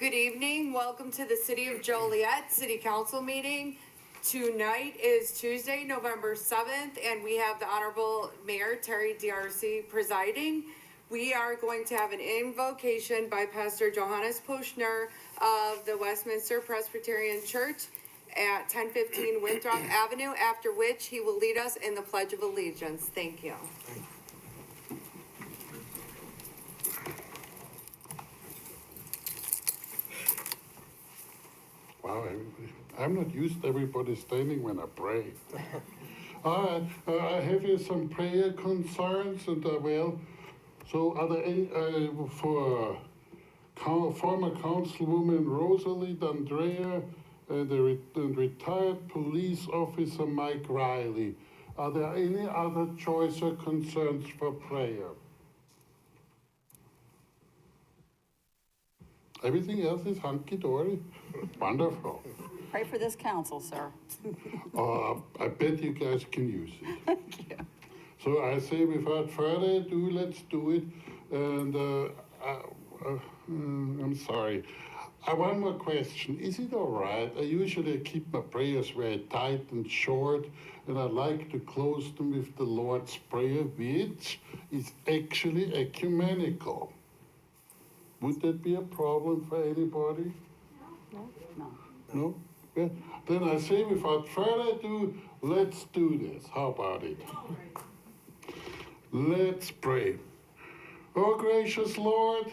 Good evening. Welcome to the City of Joliet City Council meeting. Tonight is Tuesday, November 7th, and we have the Honorable Mayor Terry D'Arcy presiding. We are going to have an invocation by Pastor Johannes Pushner of the Westminster Presbyterian Church at 1015 Winthrop Avenue, after which he will lead us in the Pledge of Allegiance. Thank you. Wow, I'm not used to everybody standing when I pray. All right, I have here some prayer concerns, and so are there any, for former Councilwoman Rosalie D'Andrea and retired police officer Mike Riley, are there any other choice or concerns for prayer? Everything else is hunky-dory? Wonderful. Pray for this council, sir. I bet you guys can use it. Thank you. So I say without further ado, let's do it. And I'm sorry. One more question. Is it all right? I usually keep my prayers very tight and short, and I like to close them with the Lord's Prayer, which is actually ecumenical. Would that be a problem for anybody? No. No? Yeah. Then I say without further ado, let's do this. How about it? Let's pray. Oh, gracious Lord,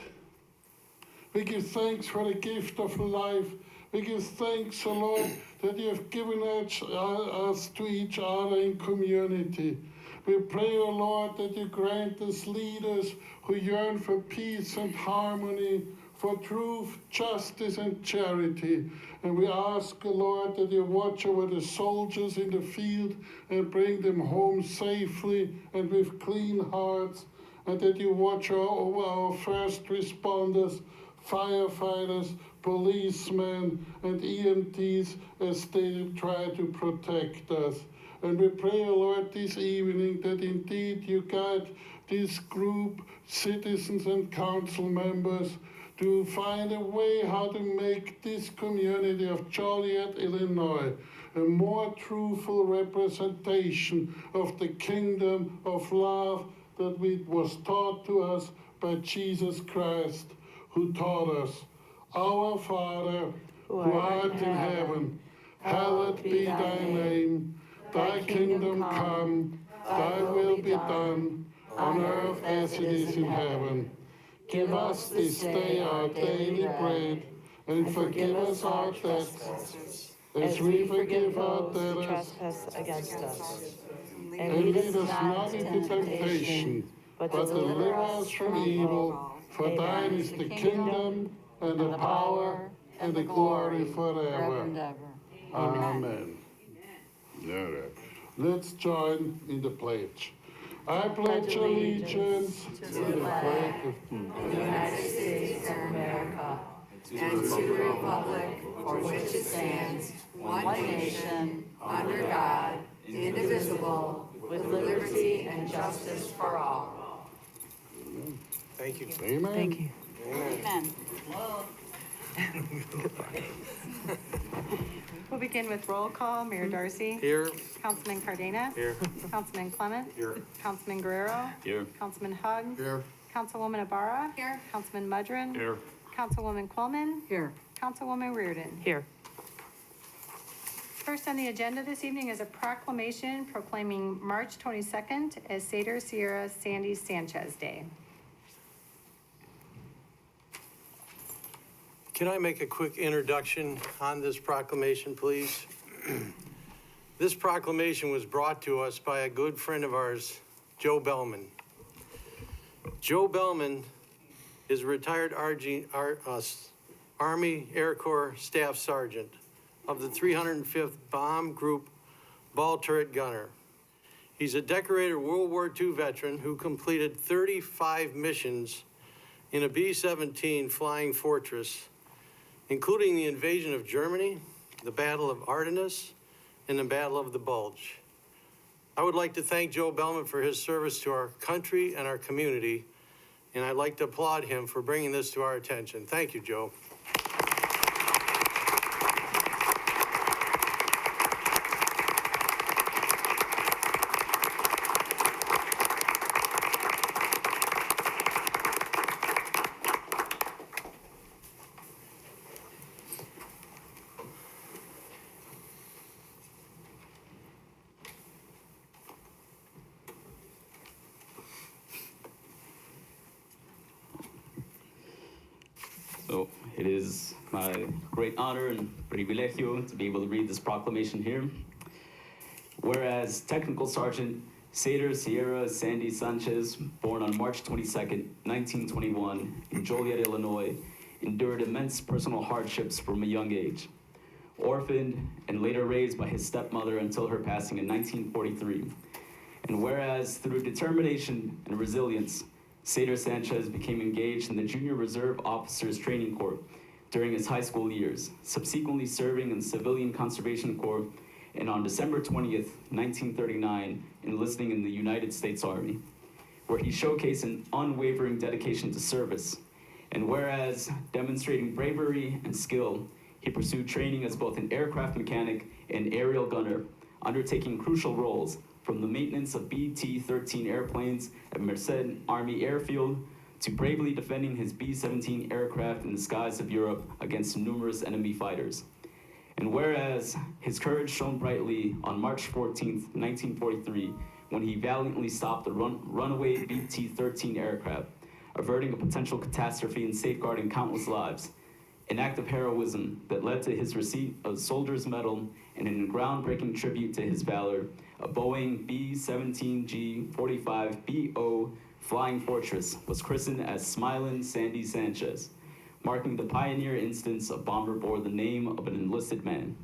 we give thanks for the gift of life. We give thanks, O Lord, that you have given us to each other in community. We pray, O Lord, that you grant us leaders who yearn for peace and harmony, for truth, justice, and charity. And we ask, O Lord, that you watch over the soldiers in the field and bring them home safely and with clean hearts, and that you watch over our first responders, firefighters, policemen, and EMTs as they try to protect us. And we pray, O Lord, this evening that indeed you guide this group, citizens and council members, to find a way how to make this community of Joliet, Illinois, a more truthful representation of the kingdom of love that was taught to us by Jesus Christ, who taught us, Our Father, who art in heaven, hallowed be thy name. Thy kingdom come, thy will be done, on earth as it is in heaven. Give us this day our daily bread, and forgive us our debts, as we forgive our debtors trespass against us. And lead us not into temptation, but deliver us from evil. For thine is the kingdom, and the power, and the glory forever. Amen. All right. Let's join in the pledge. I pledge allegiance to the flag of The United States of America, and to the republic for which it stands, one nation, under God, indivisible, with liberty and justice for all. Thank you. Amen. Thank you. Amen. We'll begin with roll call. Mayor D'Arcy. Here. Councilman Cardenas. Here. Councilman Clement. Here. Councilman Guerrero. Here. Councilman Hug. Here. Councilwoman Ibarra. Here. Councilman Mudrin. Here. Councilwoman Quillman. Here. Councilwoman Reardon. Here. First on the agenda this evening is a proclamation proclaiming March 22nd as Cedar Sierra Sandy Sanchez Day. Can I make a quick introduction on this proclamation, please? This proclamation was brought to us by a good friend of ours, Joe Bellman. Joe Bellman is a retired Army Air Corps Staff Sergeant of the 305th Bomb Group Ball Turret Gunner. He's a decorated World War II veteran who completed 35 missions in a B-17 Flying Fortress, including the invasion of Germany, the Battle of Ardennes, and the Battle of the Bulge. I would like to thank Joe Bellman for his service to our country and our community, and I'd like to applaud him for bringing this to our attention. Thank you, Joe. It is my great honor and privilegio to be able to read this proclamation here. Whereas Technical Sergeant Sader Sierra Sandy Sanchez, born on March 22nd, 1921, in Joliet, Illinois, endured immense personal hardships from a young age. Orphaned and later raised by his stepmother until her passing in 1943. And whereas through determination and resilience, Sader Sanchez became engaged in the Junior Reserve Officers Training Corps during his high school years, subsequently serving in the Civilian Conservation Corps, and on December 20th, 1939, enlisting in the United States Army, where he showcased an unwavering dedication to service. And whereas demonstrating bravery and skill, he pursued training as both an aircraft mechanic and aerial gunner, undertaking crucial roles from the maintenance of BT-13 airplanes at Merced Army Airfield to bravely defending his B-17 aircraft in the skies of Europe against numerous enemy fighters. And whereas his courage shone brightly on March 14th, 1943, when he valiantly stopped the runaway BT-13 aircraft, averting a potential catastrophe and safeguarding countless lives, an act of heroism that led to his receipt of the Soldier's Medal and a groundbreaking tribute to his valor, a Boeing B-17G-45BO Flying Fortress was christened as Smilin' Sandy Sanchez, marking the pioneer instance of bomber bore the name of an enlisted man.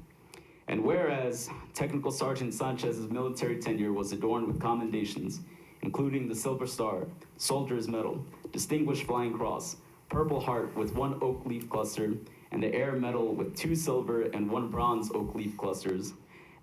And whereas Technical Sergeant Sanchez's military tenure was adorned with commendations, including the Silver Star, Soldier's Medal, Distinguished Flying Cross, Purple Heart with 1 oak leaf cluster, and the Air Medal with 2 silver and 1 bronze oak leaf clusters.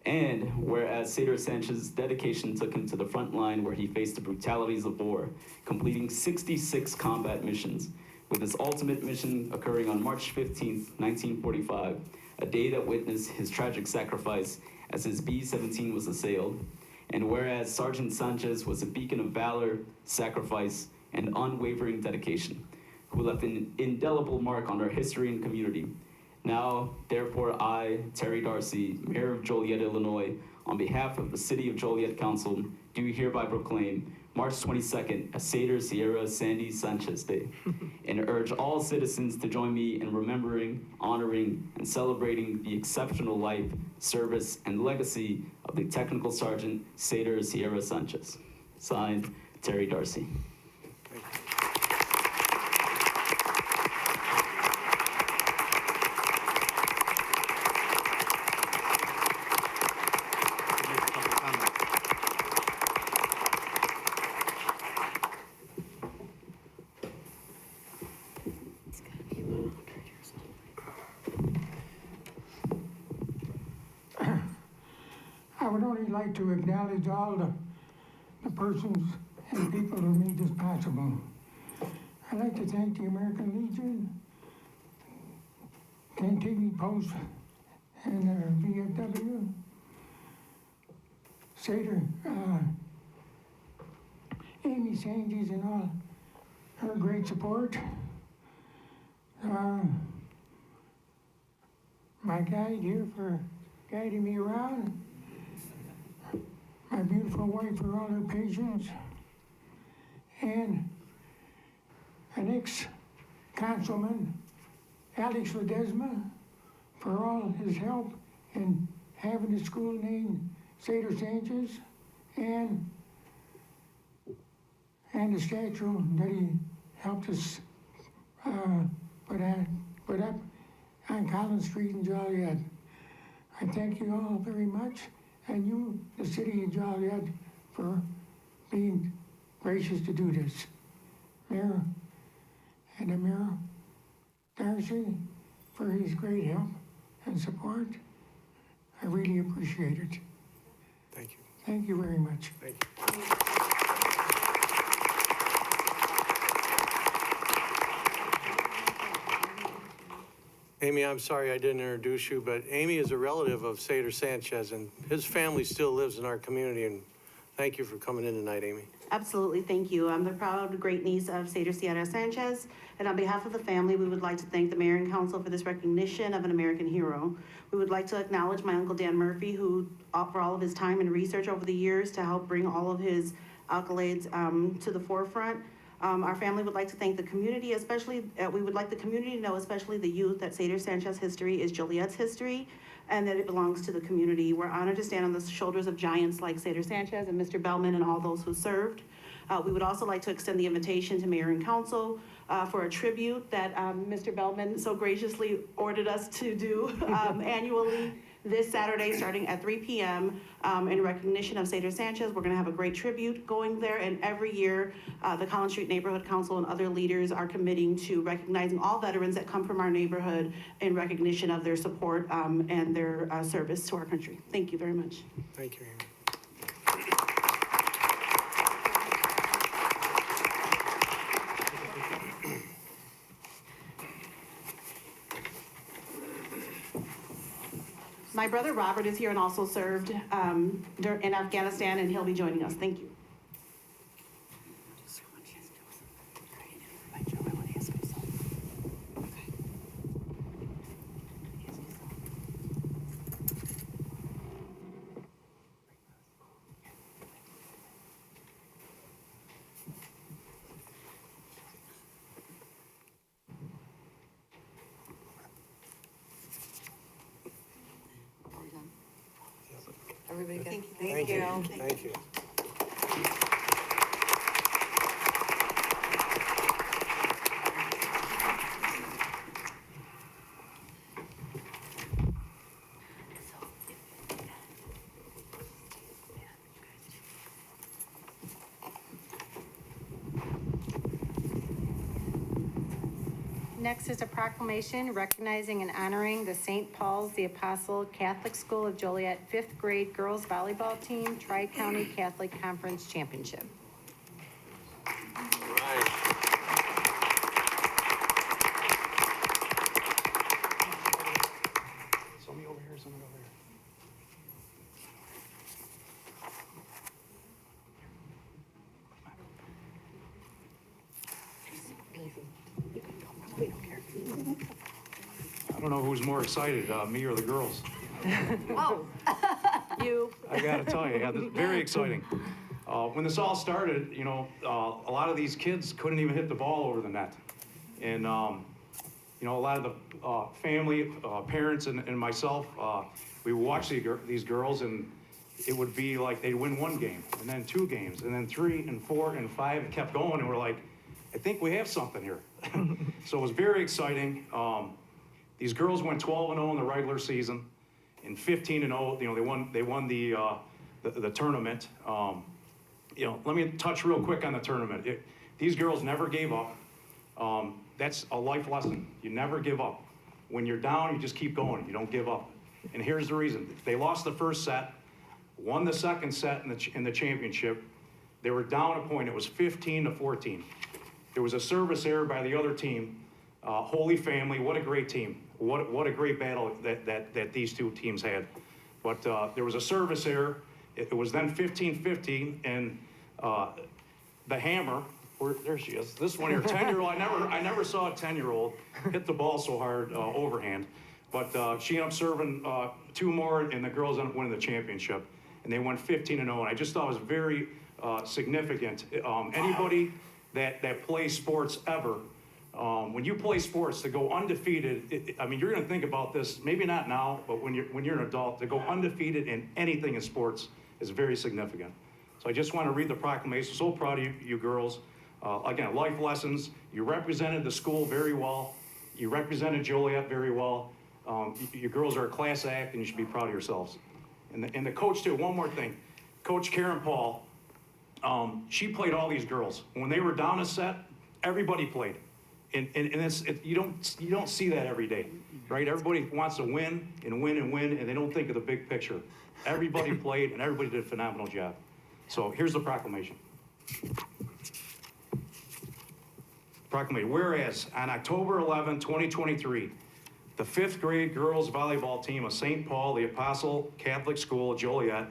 And whereas Sader Sanchez's dedication took him to the front line where he faced the brutalities of war, completing 66 combat missions, with his ultimate mission occurring on March 15th, 1945, a day that witnessed his tragic sacrifice as his B-17 was assailed. And whereas Sergeant Sanchez was a beacon of valor, sacrifice, and unwavering dedication, who left an indelible mark on our history and community. Now, therefore, I, Terry Darcy, Mayor of Joliet, Illinois, on behalf of the City of Joliet Council, do hereby proclaim March 22nd as Sader Sierra Sandy Sanchez Day, and urge all citizens to join me in remembering, honoring, and celebrating the exceptional life, service, and legacy of the Technical Sergeant Sader Sierra Sanchez. Signed, Terry Darcy. I would only like to acknowledge all the persons and people who made this possible. I'd like to thank the American Legion, TV Post, and VFW, Sader, Amy Sanchez, and all her great support. My guide here for guiding me around. My beautiful wife for all her patience, and an ex-councilman, Alex Ledesma, for all his help in having the school named Sader Sanchez, and the statue that he helped us put up on Collins Street in Joliet. I thank you all very much, and you, the City of Joliet, for being gracious to do this. Mayor and the Mayor Darcy, for his great help and support. I really appreciate it. Thank you. Thank you very much. Thank you. Amy, I'm sorry I didn't introduce you, but Amy is a relative of Sader Sanchez, and his family still lives in our community, and thank you for coming in tonight, Amy. Absolutely, thank you. I'm the proud great niece of Sader Sierra Sanchez, and on behalf of the family, we would like to thank the Mayor and Council for this recognition of an American hero. We would like to acknowledge my Uncle Dan Murphy, who, for all of his time and research over the years to help bring all of his accolades to the forefront. Our family would like to thank the community, especially, we would like the community to know, especially the youth, that Sader Sanchez history is Joliet's history and that it belongs to the community. We're honored to stand on the shoulders of giants like Sader Sanchez and Mr. Bellman and all those who served. We would also like to extend the invitation to Mayor and Council for a tribute that Mr. Bellman so graciously ordered us to do annually this Saturday, starting at 3 p.m. In recognition of Sader Sanchez. We're gonna have a great tribute going there, and every year, the Collins Street Neighborhood Council and other leaders are committing to recognizing all veterans that come from our neighborhood in recognition of their support and their service to our country. Thank you very much. Thank you, Amy. My brother Robert is here and also served in Afghanistan, and he'll be joining us. Thank you. Everybody good? Thank you. Thank you. Next is a proclamation recognizing and honoring the St. Paul's the Apostle Catholic School of Joliet fifth grade girls volleyball team Tri-County Catholic Conference Championship. Right. Somebody over here, somebody over here. I don't know who's more excited, me or the girls. Oh, you. I gotta tell you, yeah, this is very exciting. When this all started, you know, a lot of these kids couldn't even hit the ball over the net. And, you know, a lot of the family, parents and myself, we would watch these girls, and it would be like they'd win one game, and then 2 games, and then 3 and 4 and 5, and kept going, and we're like, I think we have something here. So it was very exciting. These girls went 12-0 in the regular season, and 15-0. You know, they won the tournament. You know, let me touch real quick on the tournament. These girls never gave up. That's a life lesson. You never give up. When you're down, you just keep going. You don't give up. And here's the reason: they lost the first set, won the second set in the championship. They were down a point. It was 15-14. There was a service error by the other team. Holy Family, what a great team. What a great battle that these two teams had. But there was a service error. It was then 15-15, and the Hammer, there she is. This one here, 10-year-old. I never saw a 10-year-old hit the ball so hard overhand. But she ended up serving 2 more, and the girls ended up winning the championship. And they went 15-0. And I just thought it was very significant. Anybody that plays sports ever, when you play sports, to go undefeated, I mean, you're going to think about this, maybe not now, but when you're an adult, to go undefeated in anything in sports is very significant. So I just want to read the proclamation. So proud of you girls. Again, life lessons. You represented the school very well. You represented Joliet very well. You girls are a class act, and you should be proud of yourselves. And the coach, too, one more thing. Coach Karen Paul, she played all these girls. When they were down a set, everybody played. And you don't see that every day, right? Everybody wants to win and win and win, and they don't think of the big picture. Everybody played, and everybody did a phenomenal job. So here's the proclamation. Proclamation. Whereas on October 11, 2023, the 5th grade girls volleyball team of St. Paul the Apostle Catholic School, Joliet,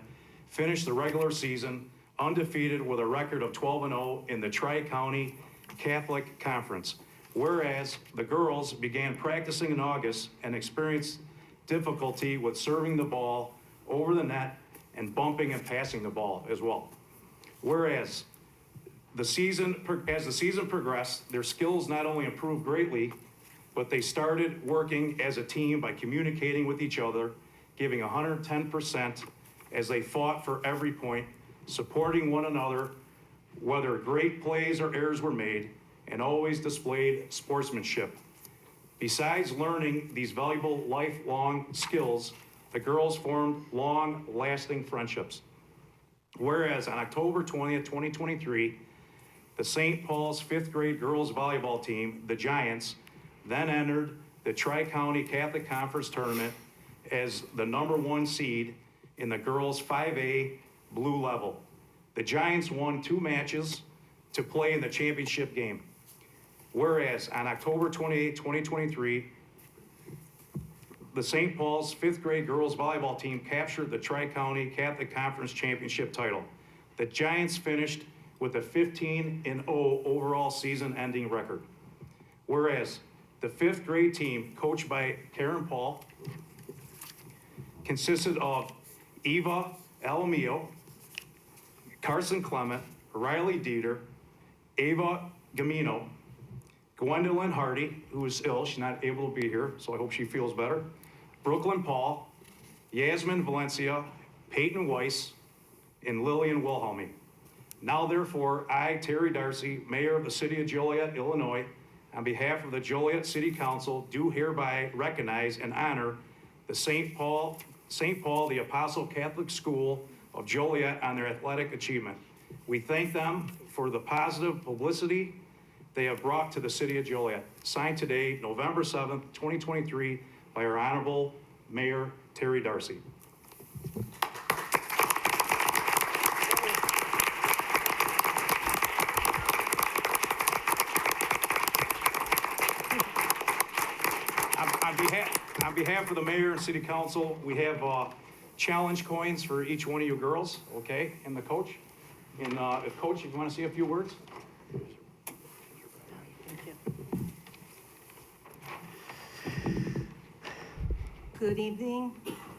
finished the regular season undefeated with a record of 12-0 in the Tri-County Catholic Conference. Whereas the girls began practicing in August and experienced difficulty with serving the ball over the net and bumping and passing the ball as well. Whereas as the season progressed, their skills not only improved greatly, but they started working as a team by communicating with each other, giving 110% as they fought for every point, supporting one another, whether great plays or errors were made, and always displayed sportsmanship. Besides learning these valuable lifelong skills, the girls formed long-lasting friendships. Whereas on October 20th, 2023, the St. Paul's fifth grade girls volleyball team, the Giants, then entered the Tri-County Catholic Conference Tournament as the #1 seed in the girls 5A blue level. The Giants won 2 matches to play in the championship game. Whereas on October 28, 2023, the St. Paul's fifth grade girls volleyball team captured the Tri-County Catholic Conference Championship title. The Giants finished with a 15-0 overall season-ending record. Whereas the fifth grade team, coached by Karen Paul, consisted of Eva Alamio, Carson Clement, Riley Dieter, Ava Gamino, Gwendolyn Hardy, who is ill, she's not able to be here, so I hope she feels better, Brooklyn Paul, Yasmin Valencia, Peyton Weiss, and Lillian Wilhelmy. Now therefore, I, Terry Darcy, Mayor of the City of Joliet, Illinois, on behalf of the Joliet City Council, do hereby recognize and honor the St. Paul the Apostle Catholic School of Joliet on their athletic achievement. We thank them for the positive publicity they have brought to the City of Joliet. Signed today, November 7th, 2023, by our Honorable Mayor Terry Darcy. On behalf of the mayor and city council, we have challenge coins for each one of you girls, okay, and the coach. And if coach, if you want to say a few words. Good evening,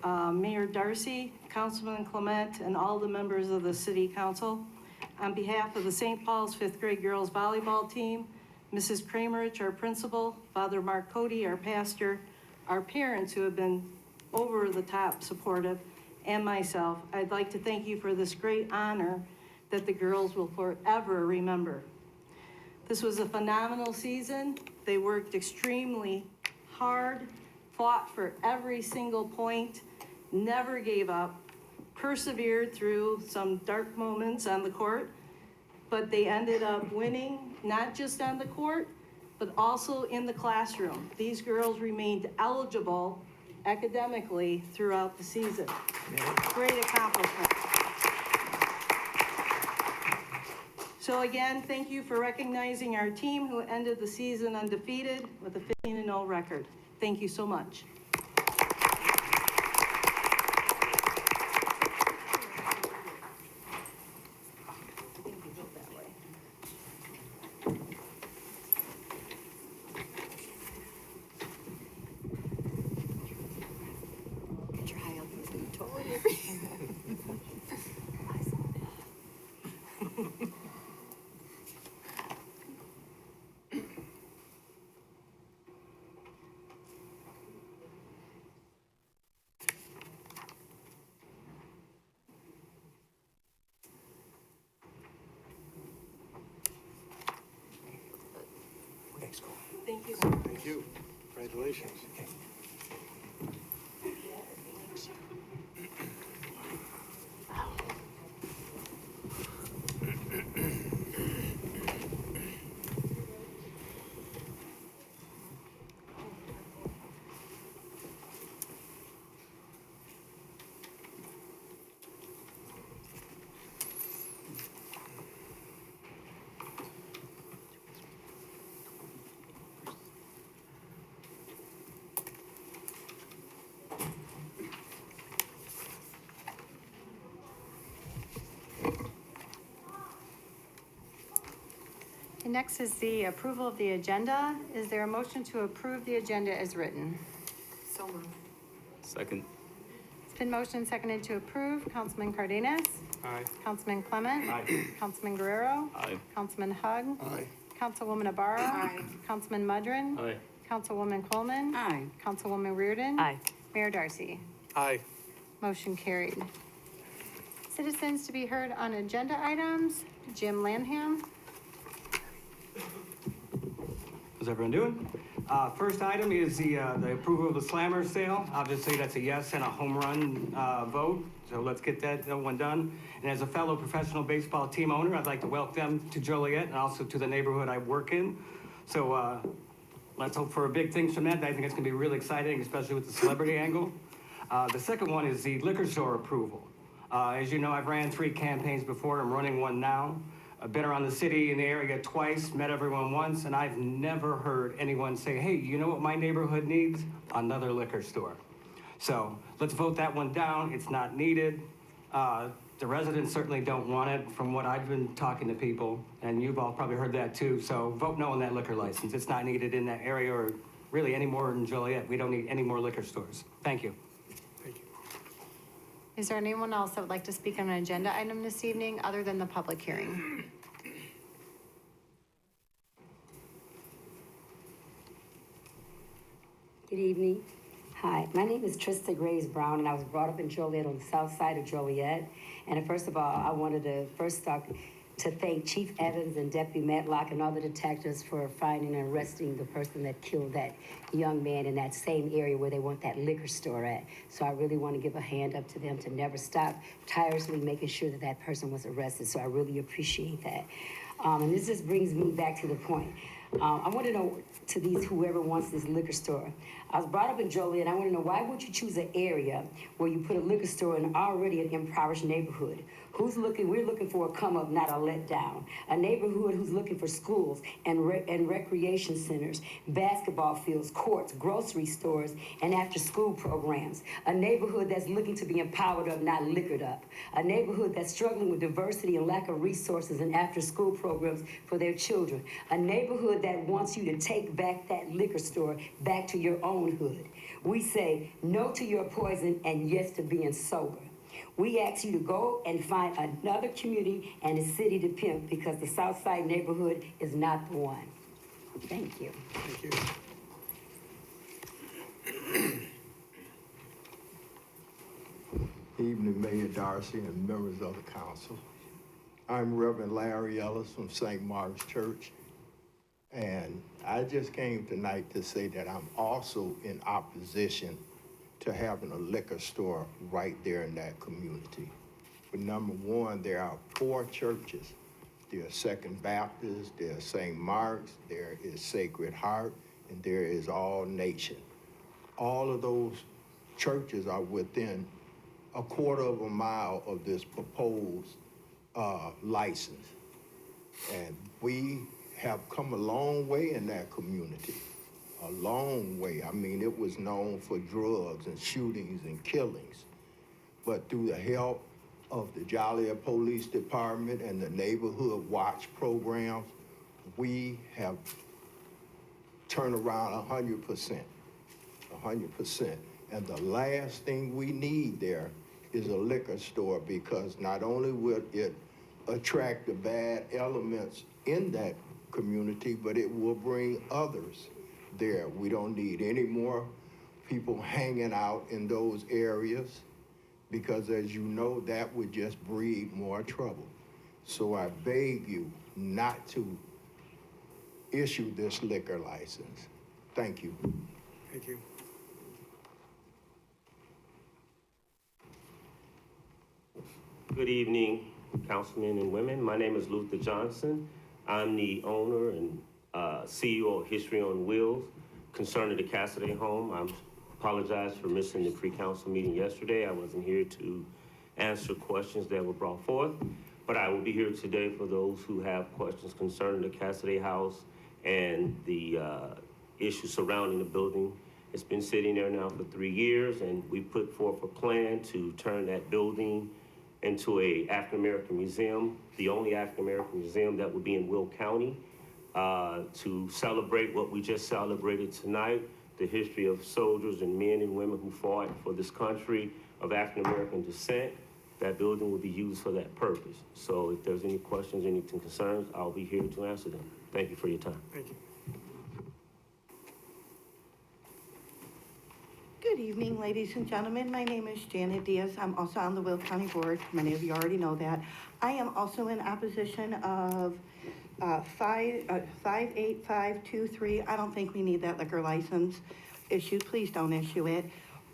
Mayor Darcy, Councilman Clement, and all the members of the City Council. On behalf of the St. Paul's fifth grade girls volleyball team, Mrs. Kramerich, our principal, Father Mark Cody, our pastor, our parents who have been over the top supportive, and myself, I'd like to thank you for this great honor that the girls will forever remember. This was a phenomenal season. They worked extremely hard, fought for every single point, never gave up, persevered through some dark moments on the court, but they ended up winning, not just on the court, but also in the classroom. These girls remained eligible academically throughout the season. Great accomplishment. So again, thank you for recognizing our team who ended the season undefeated with a 15-0 record. Thank you so much. Thank you so much. Thank you. Congratulations. And next is the approval of the agenda. Is there a motion to approve the agenda as written? So moved. Second. Been motioned and seconded to approve. Councilman Cardenas? Aye. Councilman Clement? Aye. Councilman Guerrero? Aye. Councilman Hug? Aye. Councilwoman Abara? Aye. Councilman Mudrin? Aye. Councilwoman Coleman? Aye. Councilwoman Reardon? Aye. Mayor Darcy? Aye. Motion carried. Citizens to be heard on agenda items. Jim Lanham. How's everyone doing? First item is the approval of the slammer sale. Obviously, that's a yes and a home run vote, so let's get that one done. And as a fellow professional baseball team owner, I'd like to welcome them to Joliet and also to the neighborhood I work in. So let's hope for big things from that. I think it's gonna be really exciting, especially with the celebrity angle. The second one is the liquor store approval. As you know, I've ran 3 campaigns before. I'm running one now. I've been around the city and the area twice, met everyone once, and I've never heard anyone say, hey, you know what my neighborhood needs? Another liquor store. So let's vote that one down. It's not needed. The residents certainly don't want it from what I've been talking to people, and you've all probably heard that too. So vote no on that liquor license. It's not needed in that area or really any more in Joliet. We don't need any more liquor stores. Thank you. Is there anyone else that would like to speak on an agenda item this evening other than the public hearing? Good evening. Hi, my name is Trista Graves Brown, and I was brought up in Joliet on the south side of Joliet. And first of all, I wanted to to thank Chief Evans and Deputy Matlock and all the detectives for finding and arresting the person that killed that young man in that same area where they want that liquor store at. So I really want to give a hand up to them to never stop tirelessly making sure that that person was arrested. So I really appreciate that. And this just brings me back to the point. I want to know to whoever wants this liquor store. I was brought up in Joliet, and I want to know, why would you choose an area where you put a liquor store in already an impoverished neighborhood? We're looking for a come up, not a let down. A neighborhood who's looking for schools and recreation centers, basketball fields, courts, grocery stores, and after school programs. A neighborhood that's looking to be empowered up, not liquored up. A neighborhood that's struggling with diversity and lack of resources and after school programs for their children. A neighborhood that wants you to take back that liquor store back to your own hood. We say no to your poison and yes to being sober. We ask you to go and find another community and a city to pimp, because the South Side neighborhood is not the one. Thank you. Thank you. Evening, Mayor Darcy and members of the council. I'm Reverend Larry Ellis from St. Mark's Church, and I just came tonight to say that I'm also in opposition to having a liquor store right there in that community. But number one, there are 4 churches. There's Second Baptist, there's St. Mark's, there is Sacred Heart, and there is All Nation. All of those churches are within a quarter of a mile of this proposed license. And we have come a long way in that community. A long way. I mean, it was known for drugs and shootings and killings. But through the help of the Joliet Police Department and the Neighborhood Watch programs, we have turned around 100%. 100%. And the last thing we need there is a liquor store, because not only will it attract the bad elements in that community, but it will bring others there. We don't need any more people hanging out in those areas, because as you know, that would just breed more trouble. So I beg you not to issue this liquor license. Thank you. Thank you. Good evening, councilmen and women. My name is Luther Johnson. I'm the owner and CEO of History on Wheels concerning the Cassidy home. I apologize for missing the pre-council meeting yesterday. I wasn't here to answer questions that were brought forth, but I will be here today for those who have questions concerning the Cassidy house and the issues surrounding the building. It's been sitting there now for 3 years, and we put forth a plan to turn that building into a African-American museum, the only African-American museum that would be in Will County, to celebrate what we just celebrated tonight, the history of soldiers and men and women who fought for this country of African American descent, that building will be used for that purpose. So if there's any questions, any concerns, I'll be here to answer them. Thank you for your time. Thank you. Good evening, ladies and gentlemen. My name is Janet Diaz. I'm also on the Will County Board. Many of you already know that. I am also in opposition of 58523. I don't think we need that liquor license issued. Please don't issue it.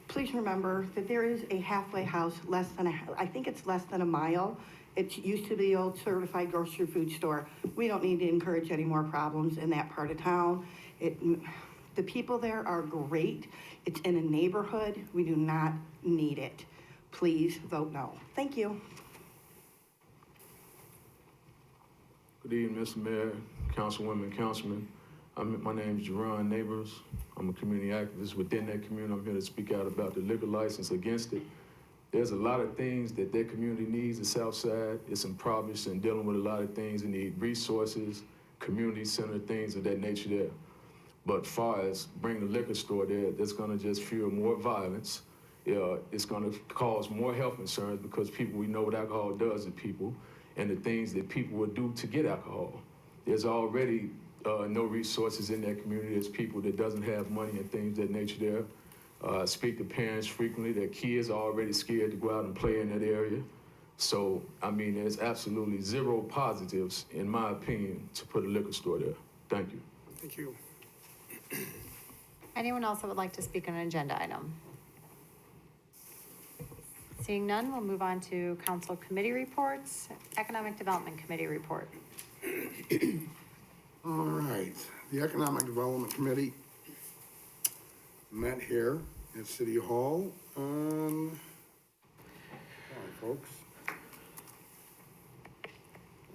Please remember that there is a halfway house I think it's less than a mile. It used to be the old certified grocery food store. We don't need to encourage any more problems in that part of town. The people there are great. It's in a neighborhood. We do not need it. Please vote no. Thank you. Good evening, Mr. Mayor, Councilwomen, Councilmen. My name is Jerron Neighbors. I'm a community activist within that community. I'm here to speak out about the liquor license against it. There's a lot of things that their community needs, the South Side. It's impoverished and dealing with a lot of things. They need resources, community center, things of that nature there. But far as bringing the liquor store there, that's gonna just fuel more violence. It's gonna cause more health concerns because we know what alcohol does to people and the things that people will do to get alcohol. There's already no resources in that community. There's people that doesn't have money and things of that nature there. I speak to parents frequently. Their kids are already scared to go out and play in that area. So, I mean, there's absolutely zero positives, in my opinion, to put a liquor store there. Thank you. Thank you. Anyone else that would like to speak on an agenda item? Seeing none, we'll move on to council committee reports. Economic Development Committee report. All right, the Economic Development Committee met here at City Hall on, folks,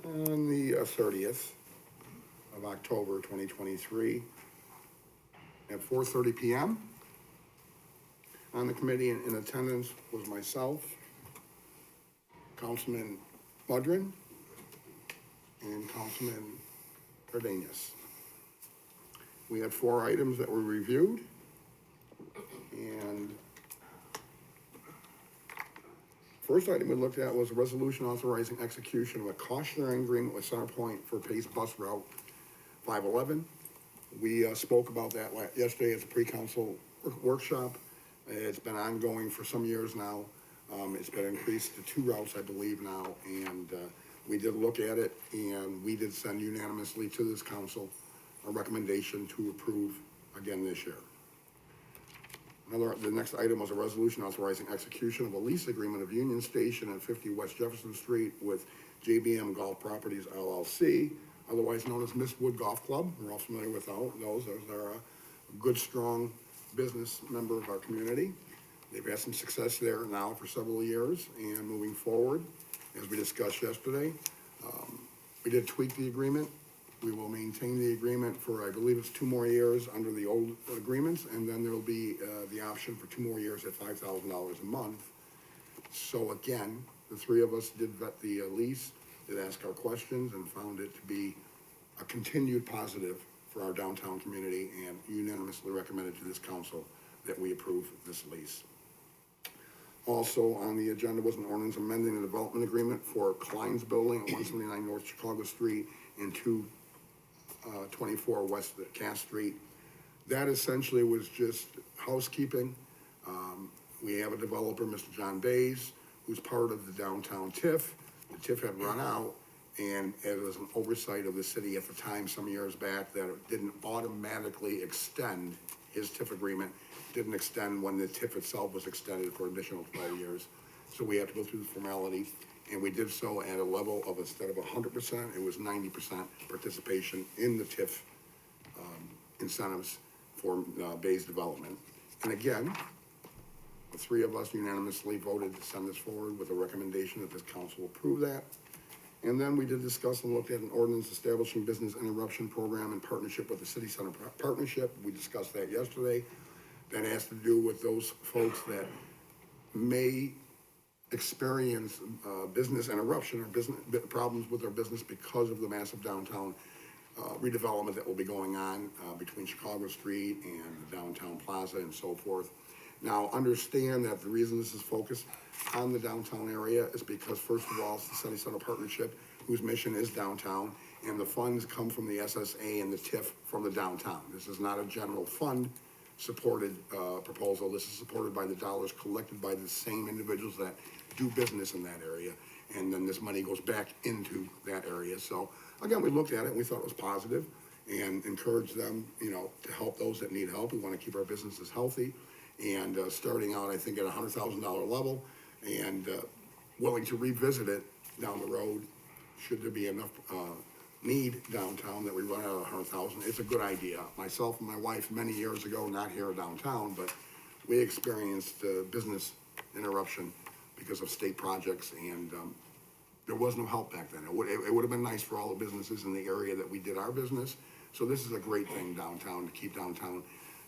on the 30th of October 2023 at 4:30 p.m. On the committee in attendance was myself, Councilman Mudrin, and Councilman Cardenas. We had 4 items that were reviewed, and first item we looked at was a resolution authorizing execution of a cost-sharing agreement with Centerpoint for Pace Bus Route 511. We spoke about that yesterday at the pre-council workshop. It's been ongoing for some years now. It's been increased to 2 routes, I believe now, and we did look at it, and we did send unanimously to this council a recommendation to approve again this year. The next item was a resolution authorizing execution of a lease agreement of Union Station at 50 West Jefferson Street with JBM Golf Properties LLC, otherwise known as Miss Wood Golf Club. We're all familiar with those. They're a good, strong business member of our community. They've had some success there now for several years, and moving forward, as we discussed yesterday, we did tweak the agreement. We will maintain the agreement for, I believe it's 2 more years under the old agreements, and then there will be the option for 2 more years at $5,000 a month. So again, the 3 of us did vet the lease, did ask our questions, and found it to be a continued positive for our downtown community, and unanimously recommended to this council that we approve this lease. Also on the agenda was an ordinance amending the development agreement for Klein's Building at 179 North Chicago Street and 224 West Cass Street. That essentially was just housekeeping. We have a developer, Mr. John Bays, who's part of the downtown TIF. The TIF had run out, and it was an oversight of the city at the time, some years back, that it didn't automatically extend his TIF agreement, didn't extend when the TIF itself was extended for additional 12 years. So we have to go through the formality, and we did so at a level of, instead of 100%, it was 90% participation in the TIF incentives for Bay's development. And again, the 3 of us unanimously voted to send this forward with a recommendation that this council approve that. And then we did discuss and looked at an ordinance establishing business interruption program in partnership with the City Center Partnership. We discussed that yesterday. That has to do with those folks that may experience business interruption or business problems with their business because of the massive downtown redevelopment that will be going on between Chicago Street and the downtown plaza and so forth. Now, understand that the reason this is focused on the downtown area is because, first of all, it's the Sunny Center Partnership, whose mission is downtown, and the funds come from the SSA and the TIF from the downtown. This is not a general fund supported proposal. This is supported by the dollars collected by the same individuals that do business in that area. And then this money goes back into that area. So again, we looked at it and we thought it was positive and encouraged them, you know, to help those that need help. We want to keep our businesses healthy. And starting out, I think, at $100,000 level, and willing to revisit it down the road, should there be enough need downtown that we run out of 100,000. It's a good idea. Myself and my wife, many years ago, not here downtown, but we experienced business interruption because of state projects, and there was no help back then. It would have been nice for all the businesses in the area that we did our business. So this is a great thing downtown, to keep downtown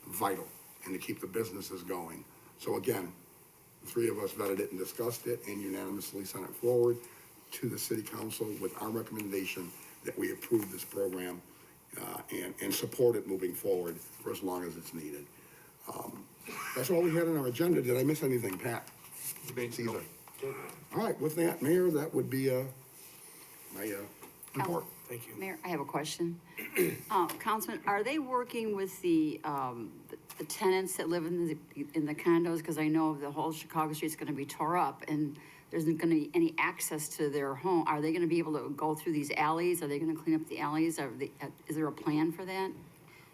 vital and to keep the businesses going. So again, the three of us vetted it and discussed it and unanimously sent it forward to the city council with our recommendation that we approve this program and support it moving forward for as long as it's needed. That's all we had on our agenda. Did I miss anything, Pat? Caesar. All right, with that, Mayor, that would be my report. Thank you. Mayor, I have a question. Councilman, are they working with the tenants that live in the condos? Because I know the whole Chicago street's gonna be tore up and there isn't gonna be any access to their home. Are they gonna be able to go through these alleys? Are they gonna clean up the alleys? Is there a plan for that?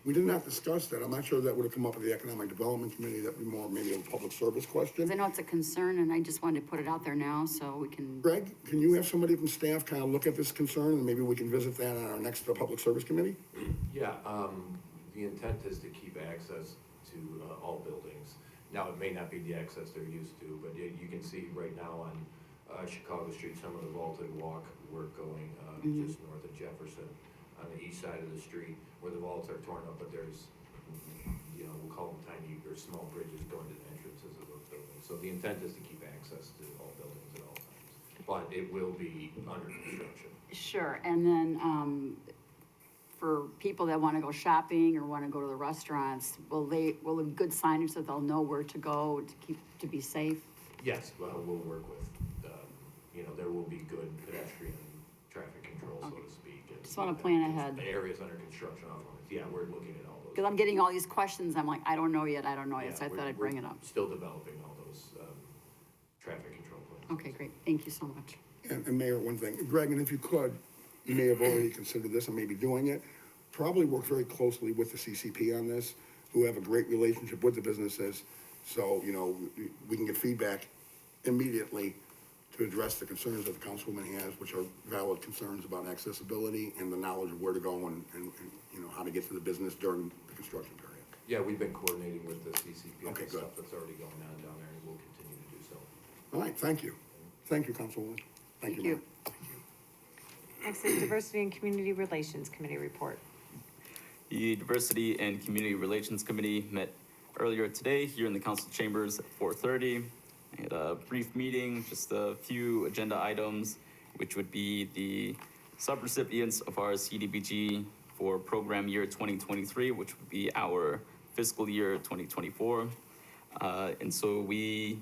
We did not discuss that. I'm not sure that would have come up with the Economic Development Committee. That'd be more maybe a public service question. Because I know it's a concern and I just wanted to put it out there now so we can. Greg, can you have somebody from staff kind of look at this concern and maybe we can visit that on our next Public Service Committee? Yeah, the intent is to keep access to all buildings. Now, it may not be the access they're used to, but you can see right now on Chicago Street, some of the vaulted walk work going just north of Jefferson on the east side of the street where the vaults are torn up, but there's, you know, we'll call them tiny or small bridges going to the entrances of those buildings. So the intent is to keep access to all buildings at all times, but it will be under construction. Sure, and then, for people that wanna go shopping or wanna go to the restaurants, will it be good signage so they'll know where to go to be safe? Yes, well, we'll work with, you know, there will be good pedestrian traffic control, so to speak. And, Just wanna plan ahead. The areas under construction off limits, yeah, we're looking at all those. Because I'm getting all these questions, I'm like, I don't know yet, so I thought I'd bring it up. Still developing all those, traffic control plans. Okay, great, thank you so much. And Mayor, one thing, Greg, and if you could, you may have already considered this and maybe doing it, probably work very closely with the CCP on this, who have a great relationship with the businesses. So, you know, we can get feedback immediately to address the concerns that the councilwoman has, which are valid concerns about accessibility and the knowledge of where to go and you know, how to get to the business during the construction period. Yeah, we've been coordinating with the CCP on Okay, the good. stuff that's already going on down there, and we'll continue to do so. All right, thank you. Thank you, Councilwoman. Thank you, Mayor. Next is Diversity and Community Relations Committee report. The Diversity and Community Relations Committee met earlier today here in the council chambers at 4:30. I had a brief meeting, just a few agenda items, which would be the subrecipients of our CDBG for program year 2023, which would be our fiscal year 2024. And so we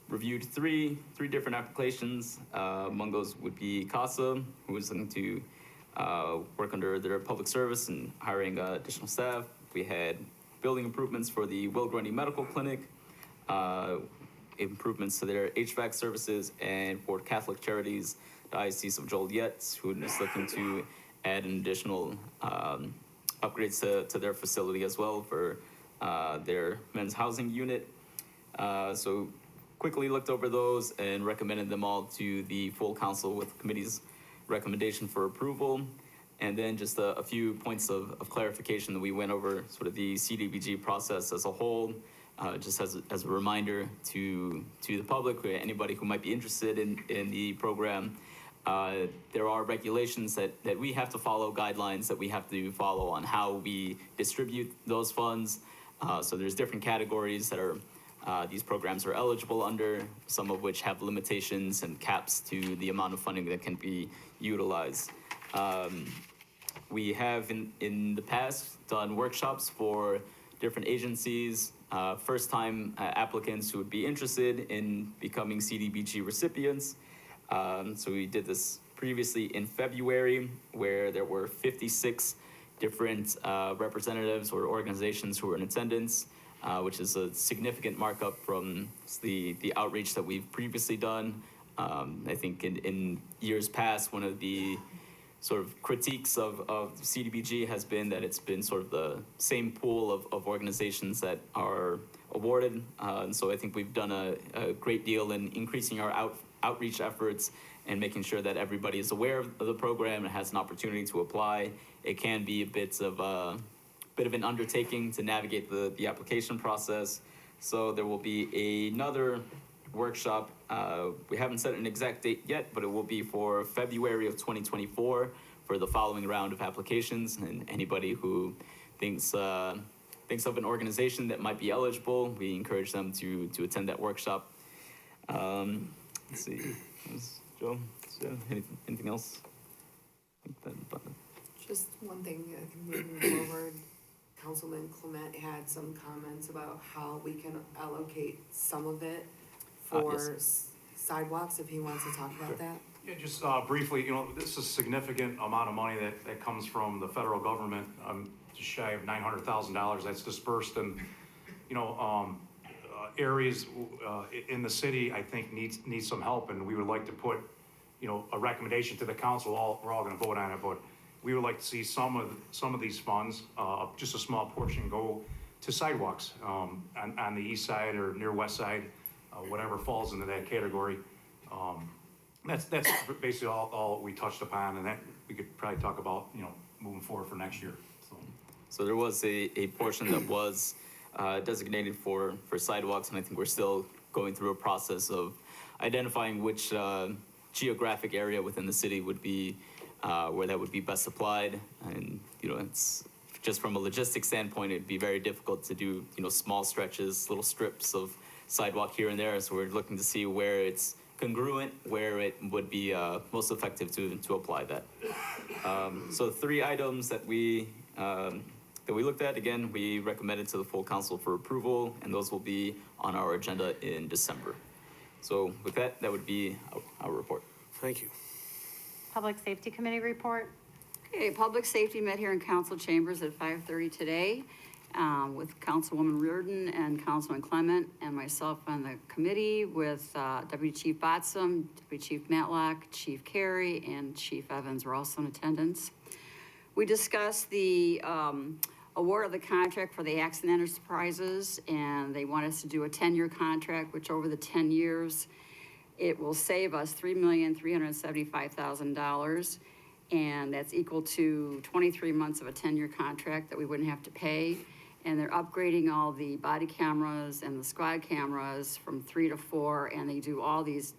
reviewed three different applications. Among those would be CASA, who is looking to work under their public service and hiring additional staff. We had building improvements for the Will Grundy Medical Clinic, improvements to their HVAC services, and for Catholic Charities, Diocese of Joliet, who is looking to add an additional upgrades to their facility as well for their men's housing unit. So quickly looked over those and recommended them all to the full council with the committee's recommendation for approval. And then just a few points of clarification that we went over sort of the CDBG process as a whole, just as a reminder to the public, anybody who might be interested in the program. There are regulations that we have to follow, guidelines that we have to follow on how we distribute those funds. So there's different categories that are these programs are eligible under, some of which have limitations and caps to the amount of funding that can be utilized. We have in the past done workshops for different agencies first-time applicants who would be interested in becoming CDBG recipients. So we did this previously in February, where there were 56 different representatives or organizations who were in attendance, which is a significant markup from the outreach that we've previously done. I think in years past, one of the sort of critiques of CDBG has been that it's been sort of the same pool of organizations that are awarded. And so I think we've done a great deal in increasing our outreach efforts and making sure that everybody is aware of the program and has an opportunity to apply. It can be a bit of an undertaking to navigate the application process. So there will be another workshop. We haven't set an exact date yet, but it will be for February of 2024 for the following round of applications. And anybody who thinks of an organization that might be eligible, we encourage them to attend that workshop. Let's see, Joe, anything else? Just one thing, I think moving forward, Councilman Clement had some comments about how we can allocate some of it for sidewalks, if he wants to talk about that. Yeah, just briefly, this is a significant amount of money that comes from the federal government, just shy of $900,000 that's dispersed, and areas in the city, I think, needs some help, and we would like to put, a recommendation to the council. We're all going to vote on it, but we would like to see some of these funds, just a small portion, go to sidewalks on the east side or near west side, whatever falls into that category. That's basically all we touched upon, and that we could probably talk about, moving forward for next year. So there was a portion that was designated for sidewalks, and I think we're still going through a process of identifying which geographic area within the city would be where that would be best applied. And it's just from a logistics standpoint, it'd be very difficult to do small stretches, little strips of sidewalk here and there. So we're looking to see where it's congruent, where it would be most effective to apply that. So 3 items that we looked at, again, we recommended to the full council for approval, and those will be on our agenda in December. So with that, that would be our report. Thank you. Public Safety Committee report. Okay, Public Safety met here in council chambers at 5:30 today with Councilwoman Reardon and Councilman Clement and myself on the committee with Deputy Chief Botsam, Deputy Chief Matlock, Chief Carey, and Chief Evans were also in attendance. We discussed the award of the contract for the Accident Enterprises, and they want us to do a 10-year contract, which over the 10 years, it will save us $3,375,000, and that's equal to 23 months of a 10-year contract that we wouldn't have to pay. And they're upgrading all the body cameras and the squad cameras from 3 to 4, and they do all these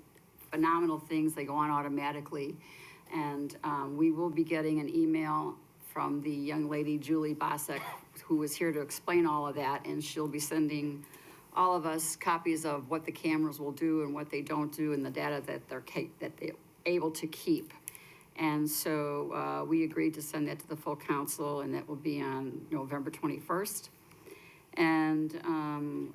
phenomenal things. They go on automatically. And we will be getting an email from the young lady, Julie Bosek, who was here to explain all of that, and she'll be sending all of us copies of what the cameras will do and what they don't do and the data that they're able to keep. And so we agreed to send that to the full council, and that will be on November 21st. And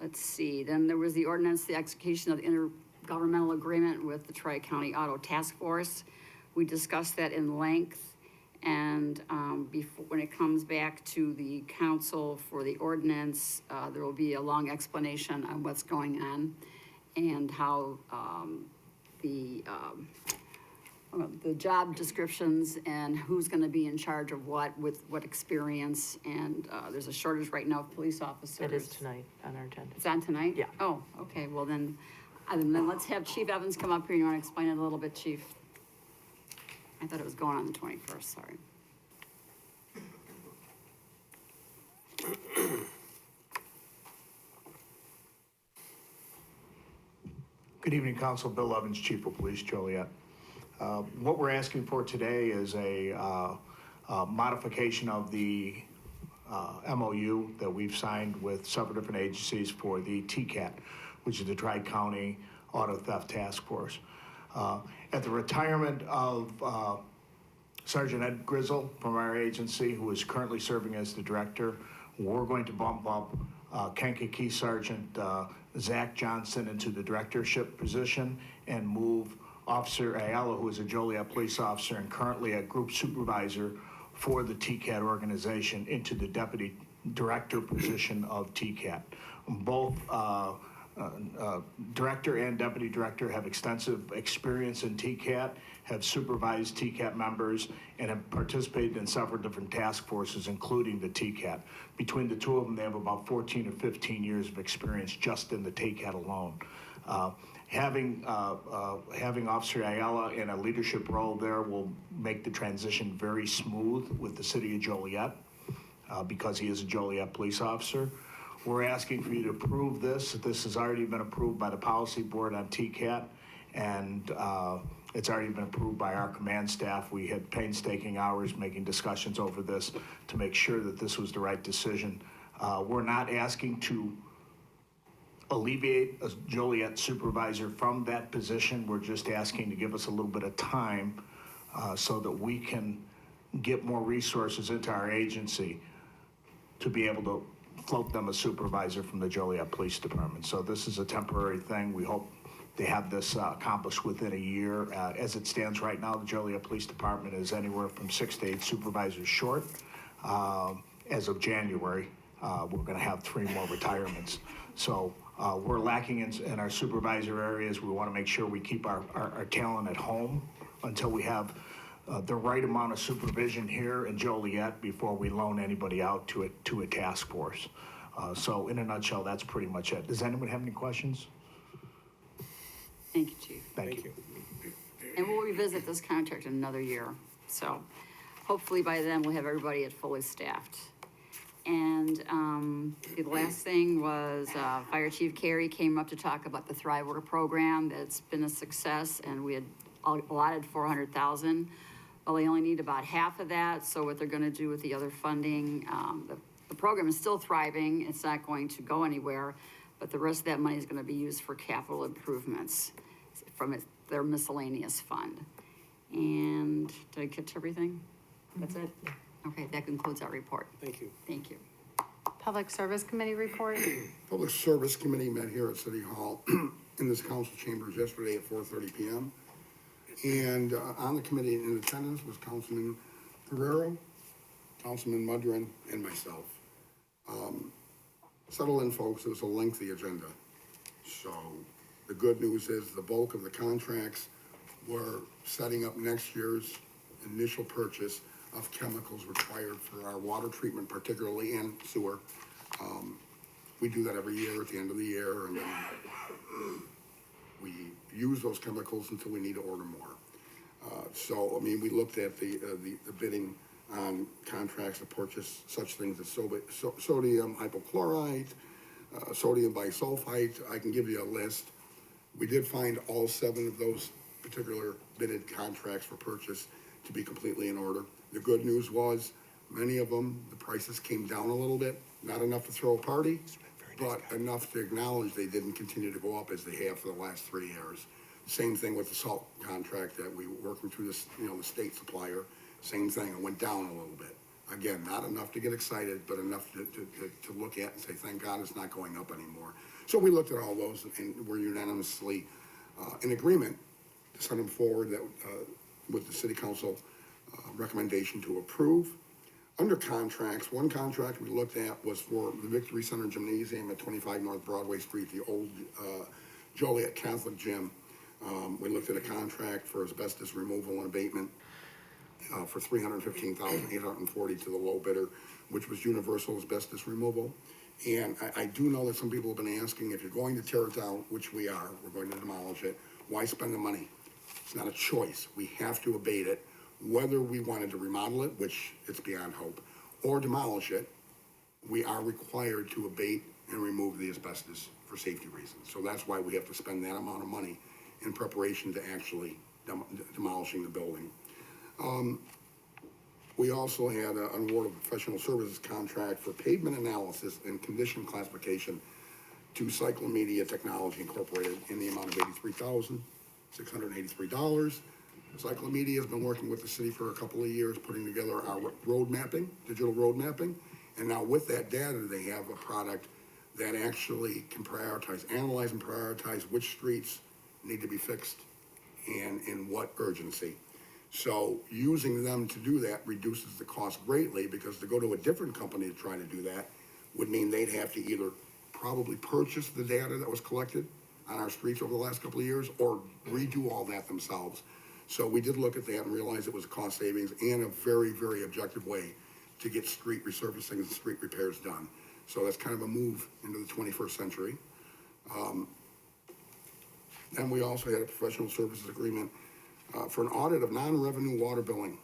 let's see, then there was the ordinance, the execution of the intergovernmental agreement with the Tri-County Auto Task Force. We discussed that in length. And when it comes back to the council for the ordinance, there will be a long explanation on what's going on and how the job descriptions and who's going to be in charge of what with what experience. And there's a shortage right now of police officers. It is tonight on our agenda. It's on tonight? Yeah. Oh, okay. Well, then let's have Chief Evans come up here. You want to explain it a little bit, Chief? I thought it was going on the 21st, sorry. Good evening, Council. Bill Evans, Chief of Police, Joliet. What we're asking for today is a modification of the MOU that we've signed with several different agencies for the TCAT, which is the Tri-County Auto Theft Task Force. At the retirement of Sergeant Ed Grizzle from our agency, who is currently serving as the director, we're going to bump up Kankakee Sergeant Zach Johnson into the directorship position and move Officer Ayala, who is a Joliet police officer and currently a group supervisor for the TCAT organization, into the deputy director position of TCAT. Both director and deputy director have extensive experience in TCAT, have supervised TCAT members, and have participated in several different task forces, including the TCAT. Between the two of them, they have about 14 or 15 years of experience just in the TCAT alone. Having Officer Ayala in a leadership role there will make the transition very smooth with the city of Joliet because he is a Joliet police officer. We're asking for you to approve this. This has already been approved by the policy board on TCAT, and it's already been approved by our command staff. We had painstaking hours making discussions over this to make sure that this was the right decision. We're not asking to alleviate a Joliet supervisor from that position. We're just asking to give us a little bit of time so that we can get more resources into our agency to be able to float them a supervisor from the Joliet Police Department. So this is a temporary thing. We hope they have this accomplished within a year. As it stands right now, the Joliet Police Department is anywhere from 6 to 8 supervisors short. As of January, we're going to have 3 more retirements. So we're lacking in our supervisor areas. We want to make sure we keep our talent at home until we have the right amount of supervision here in Joliet before we loan anybody out to a task force. So in a nutshell, that's pretty much it. Does anyone have any questions? Thank you, Chief. Thank you. And we'll revisit this contract in another year. So hopefully by then we'll have everybody at fully staffed. And the last thing was Fire Chief Carey came up to talk about the Thrive Order program. That's been a success, and we had allotted $400,000. Well, they only need about half of that. So what they're going to do with the other funding, the program is still thriving. It's not going to go anywhere, but the rest of that money is going to be used for capital improvements from their miscellaneous fund. And did I catch everything? That's it? Okay, that concludes our report. Thank you. Thank you. Public Service Committee report. Public Service Committee met here at City Hall in this council chambers yesterday at 4:30 p.m. And on the committee in attendance was Councilman Guerrero, Councilman Mudrin, and myself. Settle in, folks, it was a lengthy agenda. So the good news is the bulk of the contracts were setting up next year's initial purchase of chemicals required for our water treatment, particularly, and sewer. We do that every year at the end of the year, and we use those chemicals until we need to order more. So, I mean, we looked at the bidding on contracts to purchase such things as sodium hypochlorite, sodium bisulfite. I can give you a list. We did find all 7 of those particular bidded contracts for purchase to be completely in order. The good news was many of them, the prices came down a little bit, not enough to throw a party, but enough to acknowledge they didn't continue to go up as they have for the last 3 years. Same thing with the salt contract that we were working through this, the state supplier. Same thing, it went down a little bit. Again, not enough to get excited, but enough to look at and say, thank God it's not going up anymore. So we looked at all those and were unanimously in agreement to send them forward that, with the city council recommendation to approve. Under contracts, one contract we looked at was for the Victory Center Gymnasium at 25 North Broadway Street, the old Joliet Catholic Gym. We looked at a contract for asbestos removal and abatement for $315,840 to the low bidder, which was universal asbestos removal. And I do know that some people have been asking, if you're going to tear it down, which we are, we're going to demolish it, why spend the money? It's not a choice. We have to abate it. Whether we wanted to remodel it, which it's beyond hope, or demolish it, we are required to abate and remove the asbestos for safety reasons. So that's why we have to spend that amount of money in preparation to actually demolishing the building. We also had an award of professional services contract for pavement analysis and condition classification to Cyclomedia Technology Incorporated in the amount of $83,683. Cyclomedia has been working with the city for a couple of years, putting together our road mapping, digital road mapping. And now with that data, they have a product that actually can analyze and prioritize which streets need to be fixed and in what urgency. So using them to do that reduces the cost greatly, because to go to a different company to try to do that would mean they'd have to either probably purchase the data that was collected on our streets over the last couple of years or redo all that themselves. So we did look at that and realized it was a cost savings and a very, very objective way to get street resurfacing and street repairs done. So that's kind of a move into the 21st century. Then we also had a professional services agreement for an audit of non-revenue water billing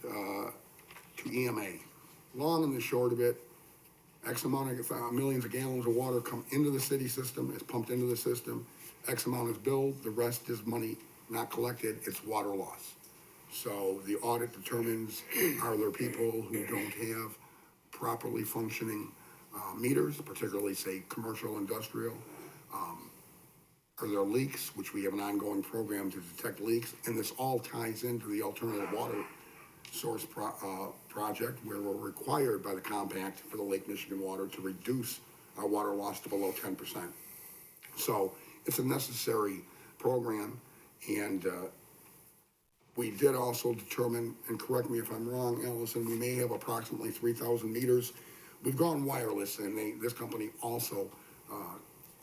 to EMA. Long and the short of it, X amount of millions of gallons of water come into the city system, is pumped into the system, X amount is billed, the rest is money not collected, it's water loss. So the audit determines, are there people who don't have properly functioning meters, particularly say commercial, industrial? Are there leaks, which we have an ongoing program to detect leaks, and this all ties into the alternative water source project, where we're required by the compact for the Lake Michigan water to reduce our water loss to below 10%. So it's a necessary program, and we did also determine, and correct me if I'm wrong, Allison, we may have approximately 3,000 meters. We've gone wireless, and this company also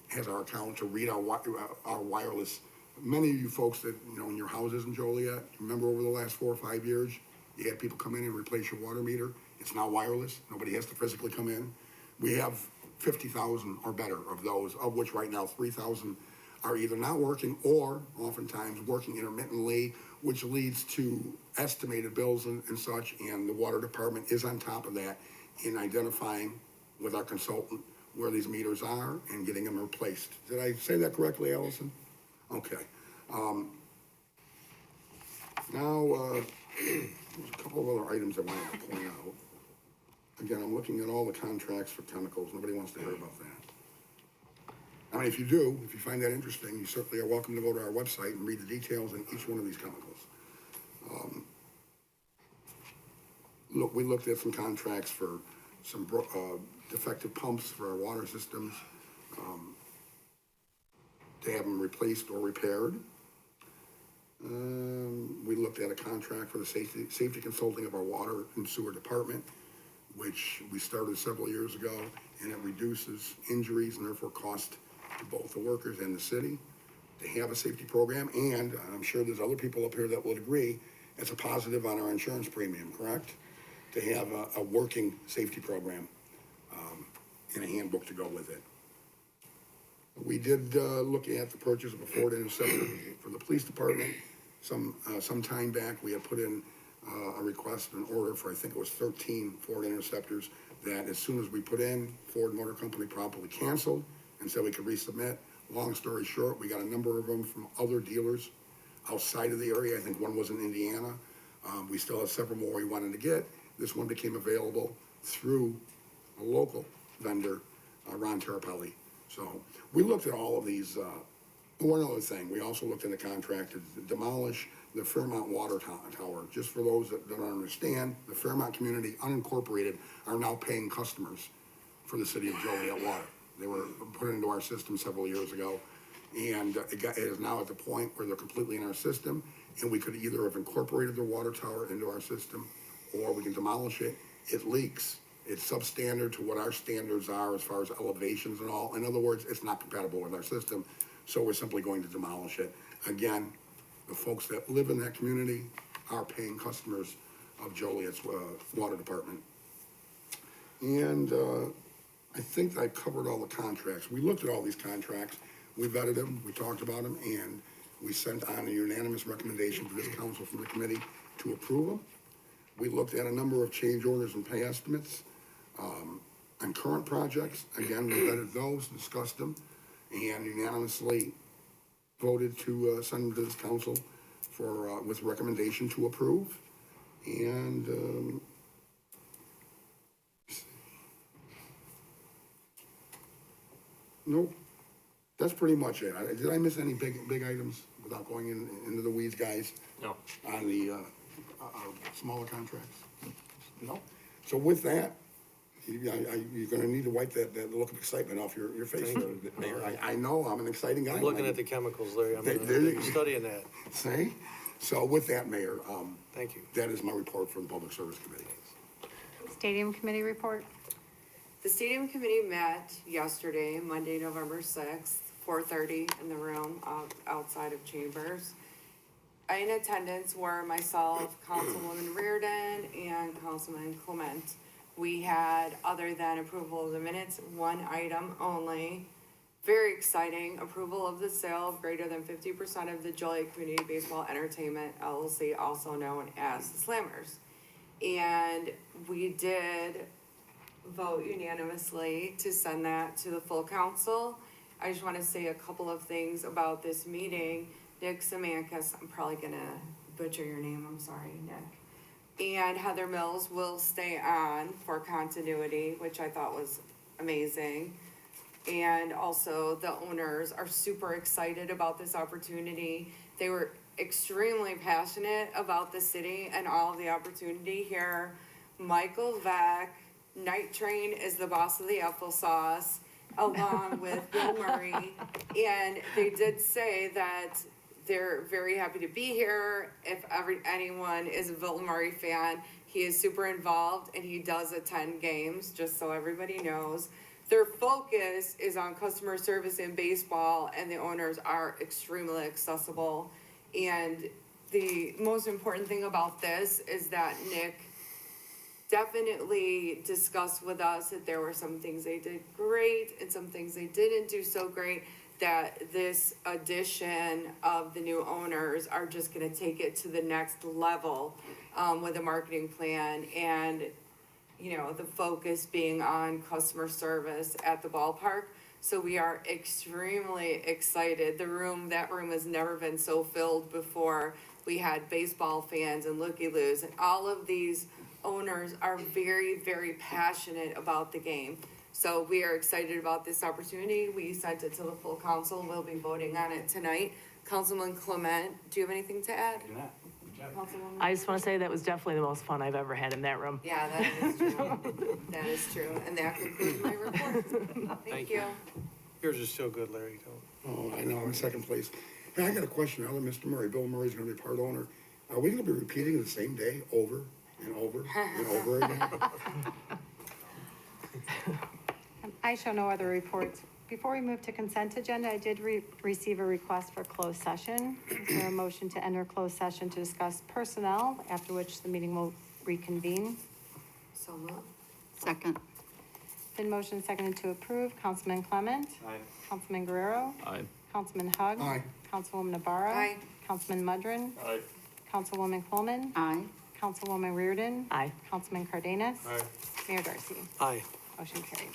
has our account to read our wireless. Many of you folks that, in your houses in Joliet, remember over the last 4 or 5 years, you had people come in and replace your water meter. It's now wireless. Nobody has to physically come in. We have 50,000 or better of those, of which right now 3,000 are either not working or oftentimes working intermittently, which leads to estimated bills and such, and the water department is on top of that in identifying with our consultant where these meters are and getting them replaced. Did I say that correctly, Allison? Okay. Now, there's a couple of other items I wanted to point out. Again, I'm looking at all the contracts for chemicals. Nobody wants to hear about that. I mean, if you do, if you find that interesting, you certainly are welcome to go to our website and read the details on each one of these chemicals. Look, we looked at some contracts for some defective pumps for our water systems, to have them replaced or repaired. We looked at a contract for the safety consulting of our water and sewer department, which we started several years ago, and it reduces injuries and therefore cost to both the workers and the city to have a safety program. And I'm sure there's other people up here that would agree, it's a positive on our insurance premium, correct? To have a working safety program and a handbook to go with it. We did look at the purchase of a Ford Interceptor for the police department. Some time back, we had put in a request, an order for, I think it was 13 Ford Interceptors, that as soon as we put in, Ford Motor Company promptly canceled and said we could resubmit. Long story short, we got a number of them from other dealers outside of the area. I think one was in Indiana. We still have several more we wanted to get. This one became available through a local vendor, Ron Terapelli. So we looked at all of these. One other thing, we also looked at a contract to demolish the Fairmont Water Tower. Just for those that don't understand, the Fairmont community, unincorporated, are now paying customers for the city of Joliet water. They were put into our system several years ago, and it is now at the point where they're completely in our system, and we could either have incorporated the water tower into our system, or we can demolish it. It leaks. It's substandard to what our standards are as far as elevations and all. In other words, it's not compatible with our system, so we're simply going to demolish it. Again, the folks that live in that community are paying customers of Joliet's water department. And I think I covered all the contracts. We looked at all these contracts, we vetted them, we talked about them, and we sent on a unanimous recommendation to this council from the committee to approve them. We looked at a number of change orders and pay estimates on current projects. Again, we vetted those, discussed them, and unanimously voted to send them to this council for with recommendation to approve. And nope, that's pretty much it. Did I miss any big items without going into the weeds, guys? No. On the smaller contracts? No. So with that, You're gonna need to wipe that look of excitement off your face, Mayor. I know, I'm an exciting guy. I'm looking at the chemicals, Larry. I'm studying that. See? So with that, Mayor, Thank you. that is my report from the Public Service Committee. Stadium Committee report. The Stadium Committee met yesterday, Monday, November 6th, 4:30 in the room outside of Chambers. In attendance were myself, Councilwoman Reardon, and Councilman Clement. We had, other than approval of the minutes, one item only. Very exciting, approval of the sale of greater than 50% of the Joliet Community Baseball Entertainment LLC, also known as the Slammers. And we did vote unanimously to send that to the full council. I just want to say a couple of things about this meeting. Nick Sanchez, I'm probably gonna butcher your name, I'm sorry, Nick. And Heather Mills will stay on for continuity, which I thought was amazing. And also the owners are super excited about this opportunity. They were extremely passionate about the city and all of the opportunity here. Michael Vack, Night Train is the boss of the applesauce, along with Bill Murray. And they did say that they're very happy to be here. If anyone is a Bill Murray fan, he is super involved and he does attend games, just so everybody knows. Their focus is on customer service in baseball, and the owners are extremely accessible. And the most important thing about this is that Nick definitely discussed with us that there were some things they did great and some things they didn't do so great, that this addition of the new owners are just gonna take it to the next level with a marketing plan, and you know, the focus being on customer service at the ballpark. So we are extremely excited. That room has never been so filled before. We had baseball fans and looky-loos, and all of these owners are very, very passionate about the game. So we are excited about this opportunity. We sent it to the full council. We'll be voting on it tonight. Councilman Clement, do you have anything to add? Councilwoman? I just want to say that was definitely the most fun I've ever had in that room. Yeah, that is true. That is true. And that concludes my report. Thank you. Yours is still good, Larry. Oh, I know, I'm in second place. Hey, I got a question now that Mr. Murray, Bill Murray's gonna be part owner. Are we gonna be repeating the same day over and over and over again? I show no other reports. Before we move to consent agenda, I did receive a request for closed session. Is there a motion to enter closed session to discuss personnel, after which the meeting will reconvene? So moved. Second. Been motion seconded to approve. Councilman Clement? Aye. Councilman Guerrero? Aye. Councilman Hug? Aye. Councilwoman Navarro? Aye. Councilman Mudrin? Aye. Councilwoman Coleman? Aye. Councilwoman Reardon? Aye. Councilman Cardenas? Aye. Mayor Darcy? Aye. Motion carried.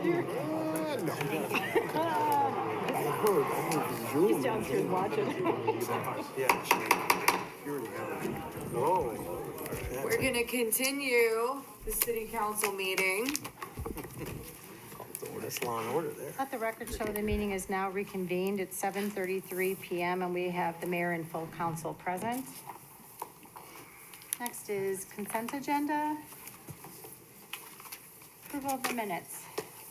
here? He's downstairs watching. We're gonna continue the city council meeting. That's law and order there. Let the record show the meeting is now reconvened at 7:33 PM, and we have the mayor and full council present. Next is consent agenda. Approval of the minutes.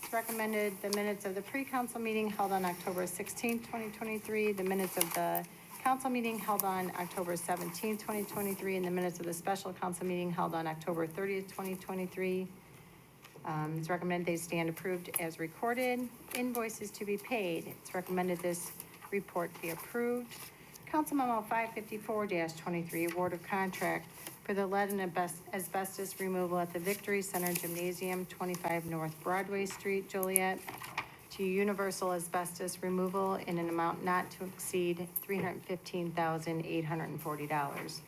It's recommended the minutes of the pre-council meeting held on October 16th, 2023, the minutes of the council meeting held on October 17th, 2023, and the minutes of the special council meeting held on October 30th, 2023. It's recommended they stand approved as recorded. Invoices to be paid. It's recommended this report be approved. Council Memo 554-23, award of contract for the lead and asbestos removal at the Victory Center Gymnasium, 25 North Broadway Street, Joliet, to Universal Asbestos Removal in an amount not to exceed $315,840.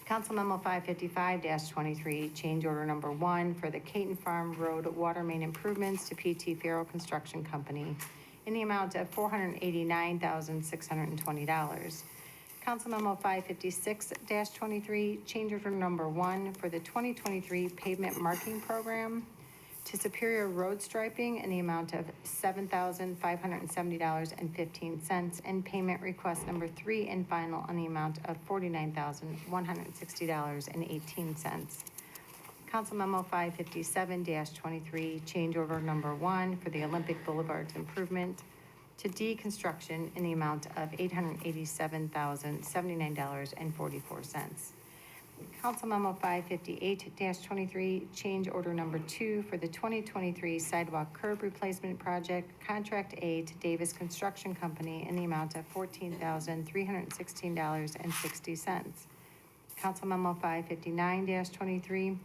Council Memo 555-23, change order number 1 for the Caton Farm Road water main improvements to PT Farrow Construction Company in the amount of $489,620. Council Memo 556-23, change order number 1 for the 2023 pavement marking program to Superior Road Striping in the amount of $7,570.15, and payment request number 3 and final on the amount of $49,160.18. Council Memo 557-23, change order number 1 for the Olympic Boulevard's improvement to deconstruction in the amount of $887,079.44. Council Memo 558-23, change order number 2 for the 2023 sidewalk curb replacement project, contract A to Davis Construction Company in the amount of $14,316.60. Council Memo 559-23,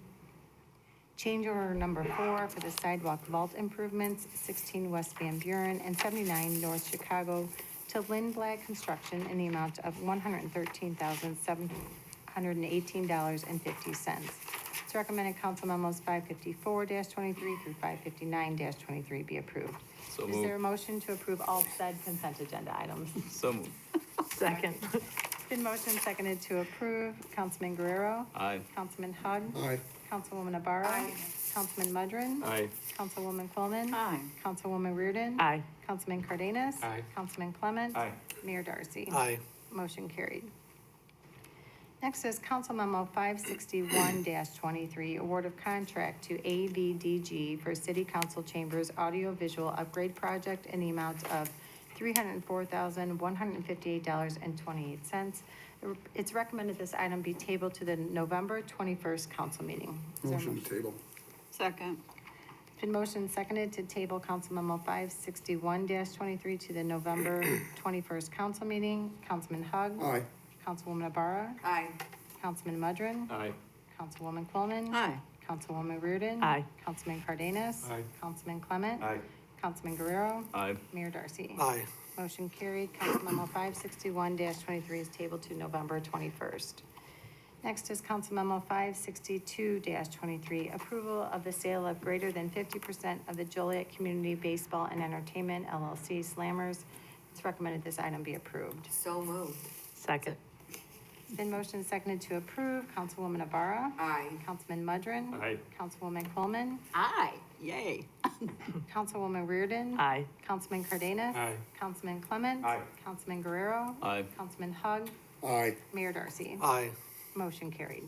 change order number 4 for the sidewalk vault improvements, 16 West Van Buren and 79 North Chicago to Lindblad Construction in the amount of $113,718.50. It's recommended Council Memos 554-23 through 559-23 be approved. So Is there a moved. motion to approve all said consent agenda items? So moved. Second. Been motion seconded to approve. Councilman Guerrero. Aye. Councilman Hug. Aye. Councilwoman Navarro. Aye. Councilman Mudrin. Aye. Councilwoman Quillman. Aye. Councilwoman Reardon. Aye. Councilman Cardenas. Aye. Councilman Clement. Aye. Mayor Darcy. Aye. Motion carried. Next is Council Memo 561-23, award of contract to AVDG for City Council Chambers Audiovisual Upgrade Project in the amount of $304,158.28. It's recommended this item be tabled to the November 21st council meeting. Is there a Motion to table. Second. It's been motioned and seconded to table Council Memo 561-23 to the November 21st council meeting. Councilman Hug. Aye. Councilwoman Ibarra. Aye. Councilman Mudrin. Aye. Councilwoman Quillman. Aye. Councilwoman Reardon. Aye. Councilman Cardenas. Aye. Councilman Clement. Aye. Councilman Guerrero. Aye. Mayor Darcy. Aye. Motion carried. Council Memo 561-23 is tabled to November 21st. Next is Council Memo 562-23, approval of the sale of greater than 50% of the Joliet Community Baseball and Entertainment LLC Slammers. It's recommended this item be approved. So moved. Second. It's been motioned and seconded to approve. Councilwoman Ibarra. Aye. Councilman Mudrin. Aye. Councilwoman Coleman. Aye. Yay. Councilwoman Reardon. Aye. Councilman Cardenas. Aye. Councilman Clement. Aye. Councilman Guerrero. Aye. Councilman Hug. Aye. Mayor Darcy. Aye. Motion carried.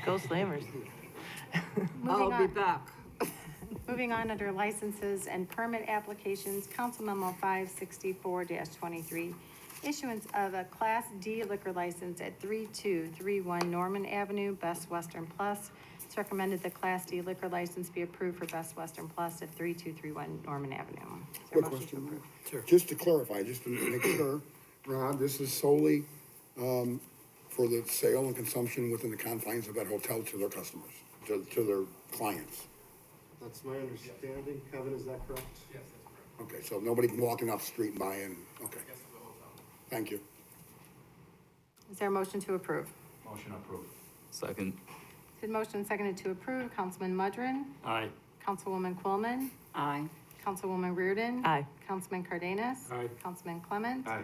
Go Slammers. I'll be on. back. Moving on under licenses and permit applications, Council Memo 564-23, issuance of a Class D liquor license at 3231 Norman Avenue, Best Western Plus. It's recommended the Class D liquor license be approved for Best Western Plus at 3231 Norman Avenue. Is there a Quick motion to question. approve? Sure. Just to clarify, just to make sure, Ron, this is solely, for the sale and consumption within the confines of that hotel to their customers, to their clients. That's my understanding. Kevin, is that correct? Yes, that's correct. Okay, so nobody can walk off the street and buy in, okay. Thank you. Is there a motion to approve? Motion approved. Second. Been motion and seconded to approve. Councilman Mudrin. Aye. Councilwoman Quillman. Aye. Councilwoman Reardon. Aye. Councilman Cardenas. Aye. Councilman Clement. Aye.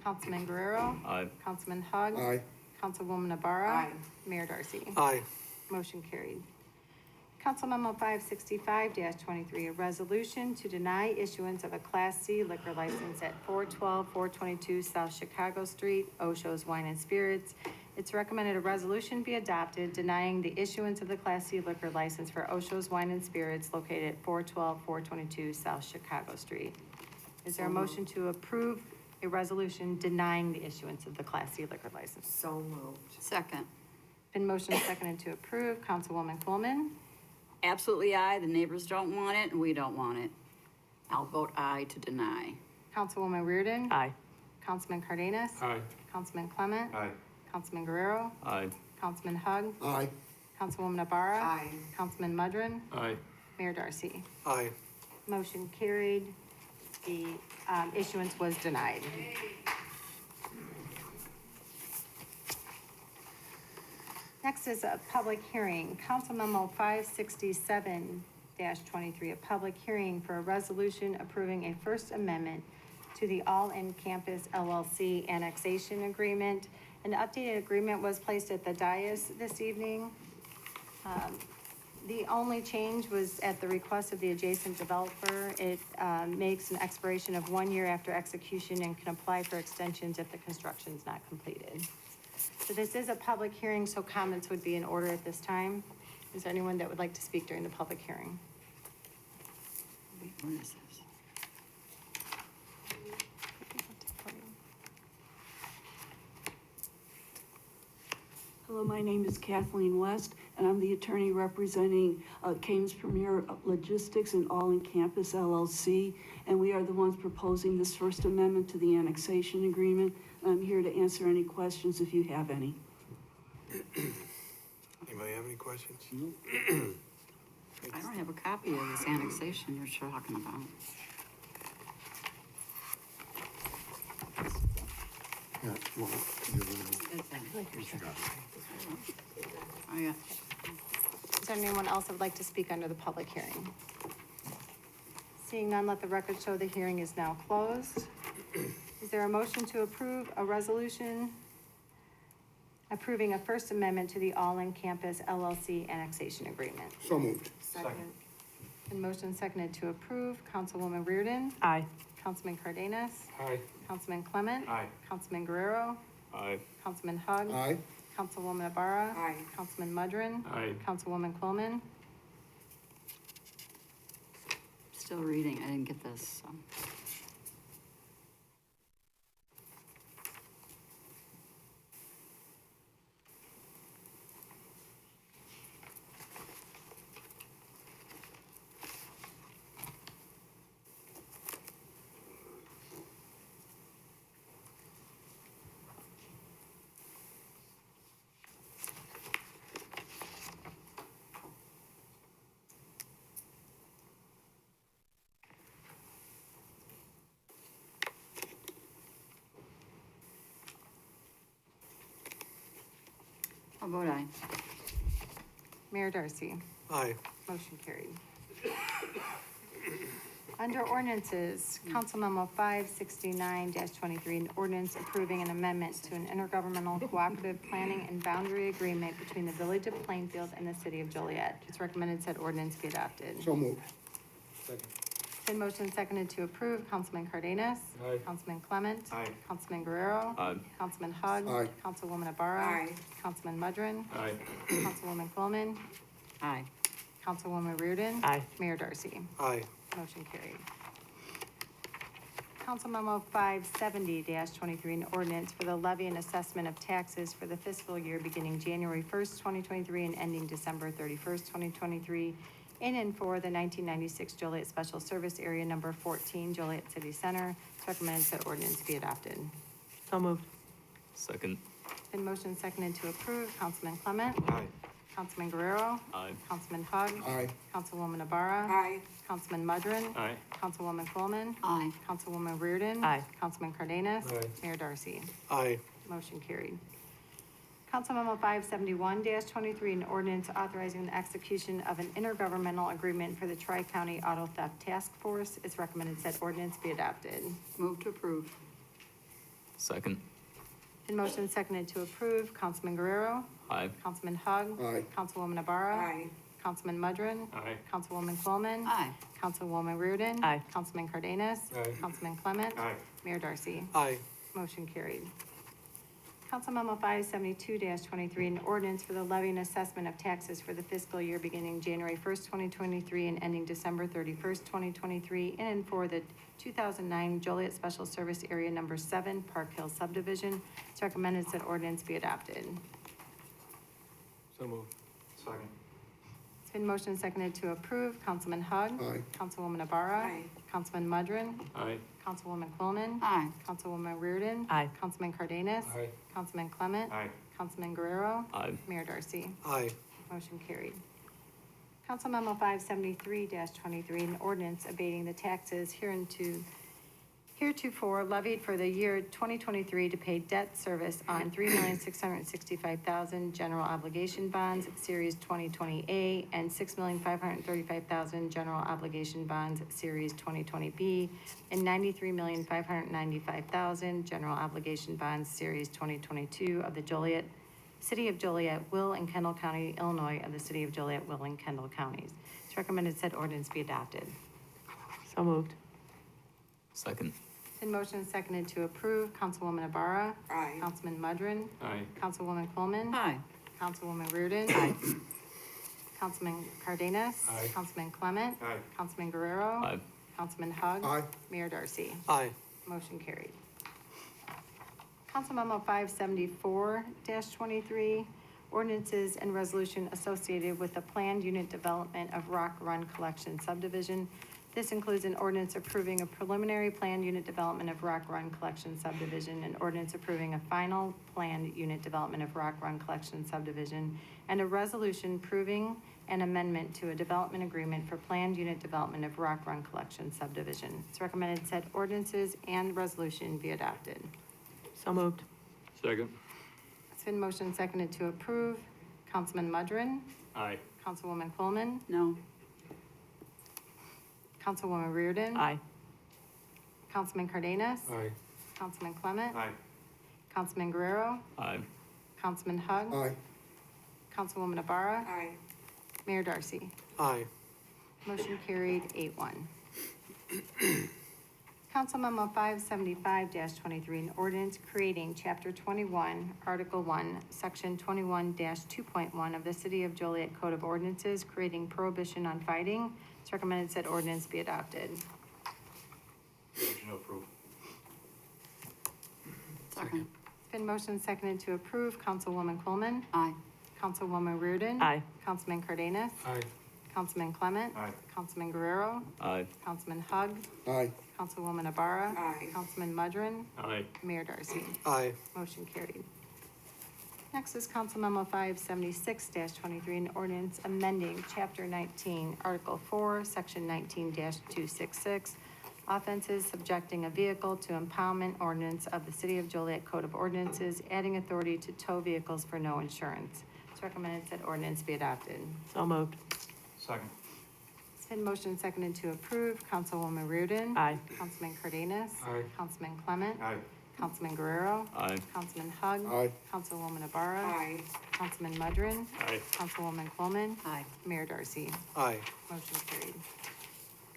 Councilman Guerrero. Aye. Councilman Hug. Aye. Councilwoman Navarro. Aye. Mayor Darcy. Aye. Motion carried. Council Memo 565-23, a resolution to deny issuance of a Class C liquor license at 422 South Chicago Street, Osho's Wine and Spirits. It's recommended a resolution be adopted denying the issuance of the Class C liquor license for Osho's Wine and Spirits located at 422 South Chicago Street. Is there a motion to approve a resolution denying the issuance of the Class C liquor license? So moved. Second. Been motion seconded to approve. Councilwoman Coleman. Absolutely aye. The neighbors don't want it and we don't want it. I'll vote aye to deny. Councilwoman Reardon. Aye. Councilman Cardenas. Aye. Councilman Clement. Aye. Councilman Guerrero. Aye. Councilman Hug. Aye. Councilwoman Navarro. Aye. Councilman Mudrin. Aye. Mayor Darcy. Aye. Motion carried. The issuance was denied. Next is a public hearing. Council Memo 567-23, a public hearing for a resolution approving a First Amendment to the All-In Campus LLC annexation agreement. An updated agreement was placed at the Diaz this evening. The only change was at the request of the adjacent developer. It makes an expiration of 1 year after execution and can apply for extensions if the construction is not completed. So this is a public hearing, so comments would be in order at this time. Is there anyone that would like to speak during the public hearing? Where is this? Hello, my name is Kathleen West, and I'm the attorney representing Kane's Premier Logistics and All in Campus LLC, and we are the ones proposing this First Amendment to the annexation agreement. I'm here to answer any questions if you have any. Anybody have any questions? I don't have a copy of this annexation you're talking about. Yeah, well, Oh, yeah. Is there anyone else that would like to speak under the public hearing? Seeing none, let the record show the hearing is now closed. Is there a motion to approve a resolution approving a First Amendment to the All-In Campus LLC annexation agreement? So moved. Second. And motion seconded to approve. Councilwoman Reardon. Aye. Councilman Cardenas. Aye. Councilman Clement. Aye. Councilman Guerrero. Aye. Councilman Hug. Aye. Councilwoman Navarro. Aye. Councilman Mudrin. Aye. Councilwoman Quillman. Still reading. I didn't get this, so. How about aye? Mayor Darcy. Aye. Motion carried. Under ordinances, Council Memo 569-23, an ordinance approving an amendment to an intergovernmental cooperative planning and boundary agreement between the Village of Plainfield and the City of Joliet. It's recommended said ordinance be adopted. So moved. Second. Been motion seconded to approve. Councilman Cardenas. Aye. Councilman Clement. Aye. Councilman Guerrero. Aye. Councilman Hug. Aye. Councilwoman Navarro. Aye. Councilman Mudrin. Aye. Councilwoman Quillman. Aye. Councilwoman Reardon. Aye. Mayor Darcy. Aye. Motion carried. Council Memo 570-23, an ordinance for the levy and assessment of taxes for the fiscal year beginning January 1st, 2023 and ending December 31st, 2023, in and for the 1996 Joliet Special Service Area Number 14, Joliet City Center. It's recommended that ordinance be adopted. So moved. Second. Been motion seconded to approve. Councilman Clement. Aye. Councilman Guerrero. Aye. Councilman Hug. Aye. Councilwoman Navarro. Aye. Councilman Mudrin. Aye. Councilwoman Coleman. Aye. Councilwoman Reardon. Aye. Councilman Cardenas. Aye. Mayor Darcy. Aye. Motion carried. Council Memo 571-23, an ordinance authorizing the execution of an intergovernmental agreement for the Tri-County Auto Theft Task Force. It's recommended said ordinance be adopted. Move to approve. Second. In motion seconded to approve, Councilman Guerrero. Aye. Councilman Hug. Aye. Councilwoman Ibarra. Aye. Councilman Mudrin. Aye. Councilwoman Coleman. Aye. Councilwoman Reardon. Aye. Councilman Cardenas. Aye. Councilman Clement. Aye. Mayor Darcy. Aye. Motion carried. Council Memo 572-23, an ordinance for the levy and assessment of taxes for the fiscal year beginning January 1st, 2023 and ending December 31st, 2023, in and for the 2009 Joliet Special Service Area Number 7 Park Hill Subdivision. It's recommended that ordinance be adopted. So moved. Second. It's been motioned and seconded to approve. Councilman Hug. Aye. Councilwoman Ibarra. Aye. Councilman Mudrin. Aye. Councilwoman Coleman. Aye. Councilwoman Reardon. Aye. Councilman Cardenas. Aye. Councilman Clement. Aye. Councilman Guerrero. Aye. Mayor Darcy. Aye. Motion carried. Council Memo 573-23, an ordinance abating the taxes heretofore levied for the year 2023 to pay debt service on $3,665,000 general obligation bonds, Series 2020A, and $6,535,000 general obligation bonds, Series 2020B, and $93,595,000 general obligation bonds, Series 2022 of the City of Joliet, Will, and Kendall County, Illinois, of the City of Joliet, Will, and Kendall counties. It's recommended said ordinance be adopted. So moved. Second. In motion and seconded to approve, Councilwoman Ibarra. Aye. Councilman Mudrin. Aye. Councilwoman Coleman. Aye. Councilwoman Reardon. Councilman Cardenas. Aye. Councilman Clement. Aye. Councilman Guerrero. Aye. Councilman Hug. Aye. Mayor Darcy. Aye. Motion carried. Council Memo 574-23, ordinances and resolution associated with the planned unit development of Rock Run Collection subdivision. This includes an ordinance approving a preliminary planned unit development of Rock Run Collection subdivision, an ordinance approving a final planned unit development of Rock Run Collection subdivision, and a resolution proving an amendment to a development agreement for planned unit development of Rock Run Collection subdivision. It's recommended said ordinances and resolution be adopted. So moved. Second. It's been motioned and seconded to approve. Councilman Mudrin. Aye. Councilwoman Coleman. No. Councilwoman Reardon. Aye. Councilman Cardenas. Aye. Councilman Clement. Aye. Councilman Guerrero. Aye. Councilman Hug. Aye. Councilwoman Ibarra. Aye. Mayor Darcy. Aye. Motion carried 8-1. Council Memo 575-23, an ordinance creating Chapter 21, Article 1, Section 21-2.1 of the City of Joliet Code of Ordinances, creating prohibition on fighting. It's recommended said ordinance be adopted. Motion to approve. Second. It's been motioned and seconded to approve. Councilwoman Coleman. Aye. Councilwoman Reardon. Aye. Councilman Cardenas. Aye. Councilman Clement. Aye. Councilman Guerrero. Aye. Councilman Hug. Aye. Councilwoman Ibarra. Aye. Councilman Mudrin. Aye. Mayor Darcy. Aye. Motion carried. Next is Council Memo 576-23, an ordinance amending Chapter 19, Article 4, Section 19-266, offenses subjecting a vehicle to impoundment ordinance of the City of Joliet Code of Ordinances, adding authority to tow vehicles for no insurance. It's recommended that ordinance be adopted. So moved. Second. It's been motioned and seconded to approve. Councilwoman Reardon. Aye. Councilman Cardenas. Aye. Councilman Clement. Aye. Councilman Guerrero. Aye. Councilman Hug. Aye. Councilwoman Ibarra. Aye. Councilman Mudrin. Aye. Councilwoman Coleman. Aye. Mayor Darcy. Aye. Motion carried.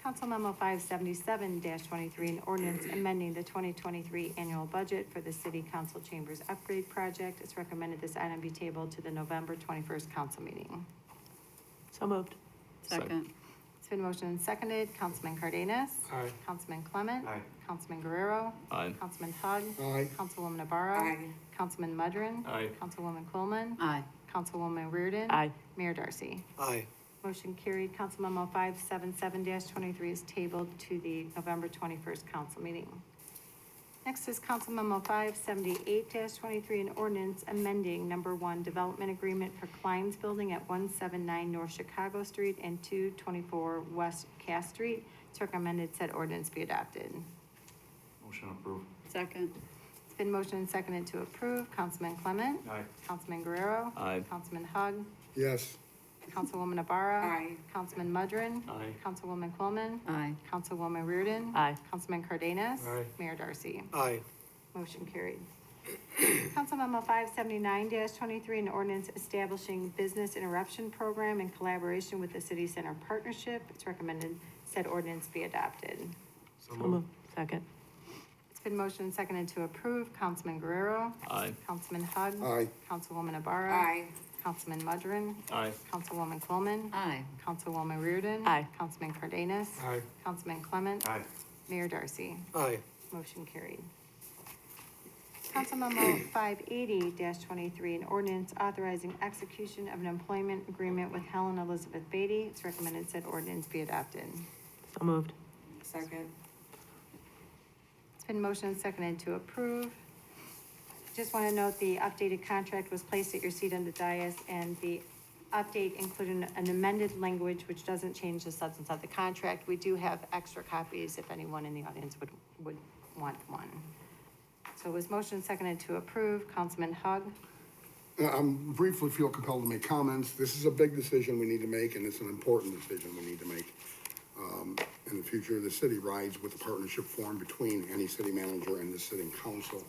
Council Memo 577-23, an ordinance amending the 2023 annual budget for the City Council Chambers Upgrade Project. It's recommended this item be tabled to the November 21st council meeting. So moved. Second. It's been motioned and seconded. Councilman Cardenas. Aye. Councilman Clement. Aye. Councilman Guerrero. Aye. Councilman Hug. Aye. Councilwoman Ibarra. Aye. Councilman Mudrin. Aye. Councilwoman Coleman. Aye. Councilwoman Reardon. Aye. Mayor Darcy. Aye. Motion carried. Council Memo 577-23 is tabled to the November 21st council meeting. Next is Council Memo 578-23, an ordinance amending number 1 development agreement for Klein's Building at 179 North Chicago Street and 224 West Cass Street. It's recommended said ordinance be adopted. Motion approved. Second. It's been motioned and seconded to approve. Councilman Clement? Aye. Councilman Guerrero? Aye. Councilman Hug? Yes. Councilwoman Ibarra? Aye. Councilman Mudrin? Aye. Councilwoman Quillman? Aye. Councilwoman Reardon? Aye. Councilman Cardenas? Aye. Mayor Darcy? Aye. Motion carried. Council Memo 579-23, an ordinance establishing business interruption program in collaboration with the City Center Partnership. It's recommended said ordinance be adopted. So moved. Second. It's been motioned and seconded to approve. Councilman Guerrero? Aye. Councilman Hug? Aye. Councilwoman Ibarra? Aye. Councilman Mudrin? Aye. Councilwoman Quillman? Aye. Councilwoman Reardon? Aye. Councilman Cardenas? Aye. Councilman Clement? Aye. Mayor Darcy? Aye. Motion carried. Council Memo 580-23, an ordinance authorizing execution of an employment agreement with Helen Elizabeth Beatty. It's recommended said ordinance be adopted. So moved. Second. It's been motioned and seconded to approve. Just want to note the updated contract was placed at your seat on the dais, and the update included an amended language which doesn't change the substance of the contract. We do have extra copies if anyone in the audience would want one. So it was motion seconded to approve. Councilman Hug? Briefly feel compelled to make comments. This is a big decision we need to make, and it's an important decision we need to make. In the future, the city rides with the partnership formed between any city manager and the sitting council.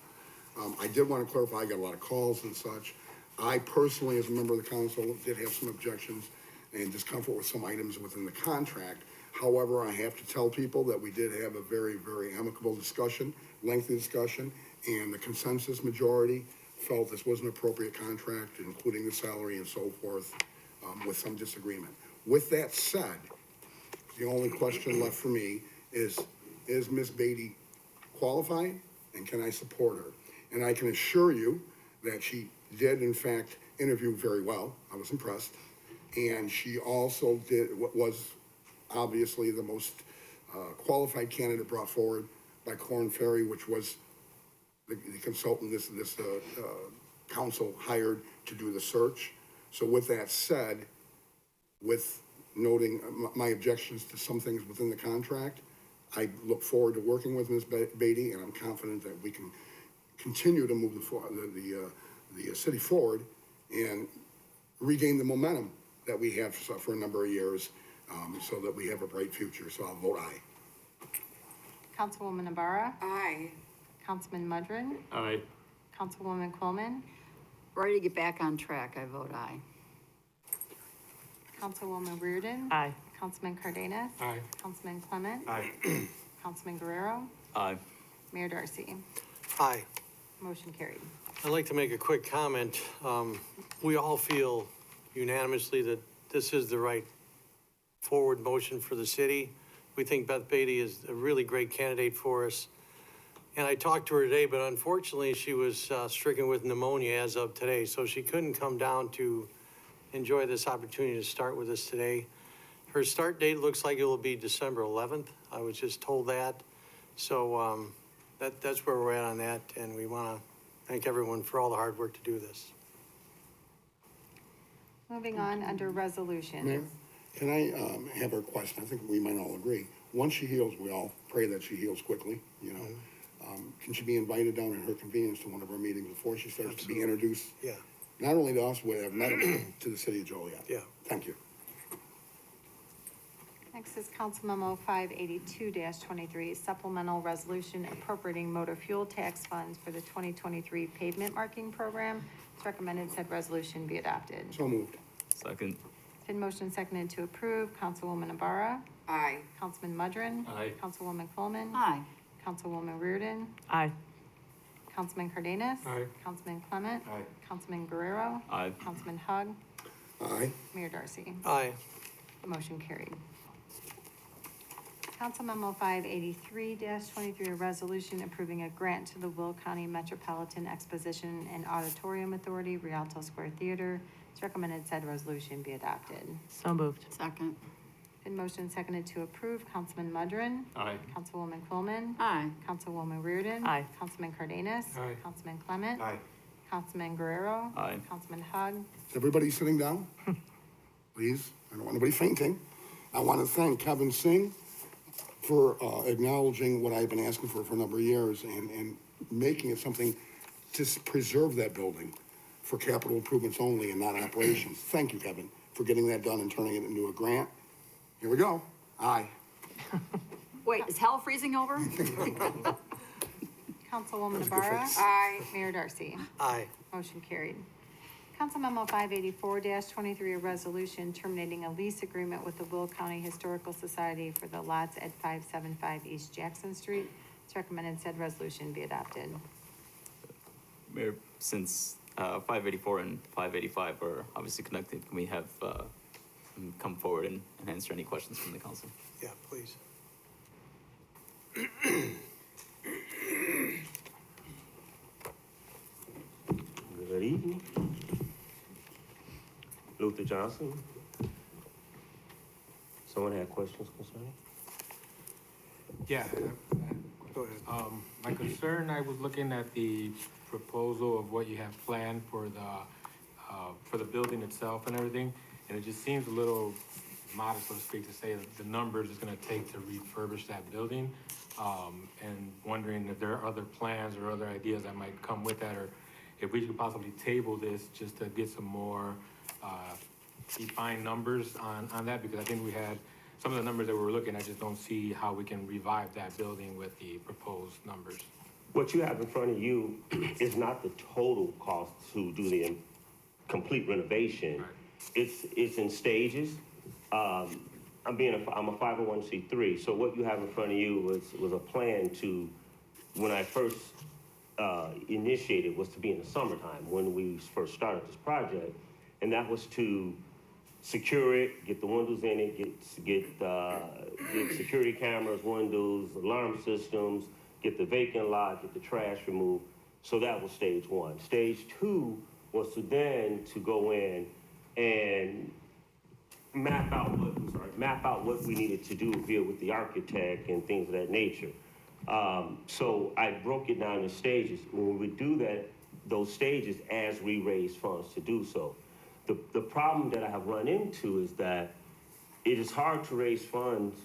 I did want to clarify, I got a lot of calls and such. I personally, as a member of the council, did have some objections and discomfort with some items within the contract. However, I have to tell people that we did have a very, very amicable discussion, lengthy discussion, and the consensus majority felt this was an appropriate contract, including the salary and so forth, with some disagreement. With that said, the only question left for me is Ms. Beatty qualified, and can I support her? And I can assure you that she did, in fact, interview very well. I was impressed. And she also was obviously the most qualified candidate brought forward by Korn Ferry, which was the consultant this council hired to do the search. So with that said, with noting my objections to some things within the contract, I look forward to working with Ms. Beatty, and I'm confident that we can continue to move the city forward and regain the momentum that we have for a number of years, so that we have a bright future. So I'll vote aye. Councilwoman Ibarra? Aye. Councilman Mudrin? Aye. Councilwoman Quillman? Ready to get back on track, I vote aye. Councilwoman Reardon? Aye. Councilman Cardenas? Aye. Councilman Clement? Aye. Councilman Guerrero? Aye. Mayor Darcy? Aye. Motion carried. I'd like to make a quick comment. We all feel unanimously that this is the right forward motion for the city. We think Beth Beatty is a really great candidate for us. And I talked to her today, but unfortunately she was stricken with pneumonia as of today, so she couldn't come down to enjoy this opportunity to start with us today. Her start date looks like it will be December 11th. I was just told that. So that's where we're at on that, and we want to thank everyone for all the hard work to do this. Moving on under resolutions. Mayor, can I have a question? I think we might all agree. Once she heals, we all pray that she heals quickly, you know. Can she be invited down at her convenience to one of our meetings before she starts to be introduced? Yeah. Not only to us, we have met her, to the city of Joliet. Yeah. Thank you. Next is Council Memo 582-23, supplemental resolution appropriating motor fuel tax funds for the 2023 pavement marking program. It's recommended said resolution be adopted. So moved. Second. It's been motioned and seconded to approve. Councilwoman Ibarra? Aye. Councilman Mudrin? Aye. Councilwoman Coleman? Aye. Councilwoman Reardon? Aye. Councilman Cardenas? Aye. Councilman Clement? Aye. Councilman Guerrero? Aye. Councilman Hug? Aye. Mayor Darcy? Aye. Motion carried. Council Memo 583-23, a resolution approving a grant to the Will County Metropolitan Exposition and Auditorium Authority, Rialto Square Theater. It's recommended said resolution be adopted. So moved. Second. Been motion and seconded to approve. Councilman Mudrin? Aye. Councilwoman Quillman? Aye. Councilwoman Reardon? Aye. Councilman Cardenas? Aye. Councilman Clement? Aye. Councilman Guerrero? Aye. Councilman Hug? Is everybody sitting down? Please, I don't want anybody fainting. I want to thank Kevin Singh for acknowledging what I've been asking for a number of years and making it something to preserve that building for capital improvements only and not operations. Thank you, Kevin, for getting that done and turning it into a grant. Here we go. Aye. Wait, is hell freezing over? Councilwoman Navarro. Aye. Mayor Darcy. Aye. Motion carried. Council Memo 584-23, a resolution terminating a lease agreement with the Will County Historical Society for the lots at 575 East Jackson Street. It's recommended said resolution be adopted. Mayor, since 584 and 585 are obviously connected, can we have come forward and answer any questions from the council? Yeah, please. Good evening. Luther Johnson. Someone had questions concerning? Yeah. Go ahead. My concern, I was looking at the proposal of what you have planned for the building itself and everything, and it just seems a little modest, so to speak, to say that the numbers it's gonna take to refurbish that building. And wondering if there are other plans or other ideas that might come with that, or if we could possibly table this just to get some more, defined numbers on that, because I think we had some of the numbers that we were looking at, just don't see how we can revive that building with the proposed numbers. What you have in front of you is not the total cost to do the complete renovation. Right. It's in stages. I'm a 501c3, so what you have in front of you was a plan to, when I first initiated, was to be in the summertime when we first started this project, and that was to secure it, get the windows in it, get security cameras, windows, alarm systems, get the vacant lot, get the trash removed. So that was stage one. Stage two was to then to go in and map out what we needed to do here with the architect and things of that nature. So I broke it down in stages. When we do that, those stages as we raise funds to do so. The problem that I have run into is that it is hard to raise funds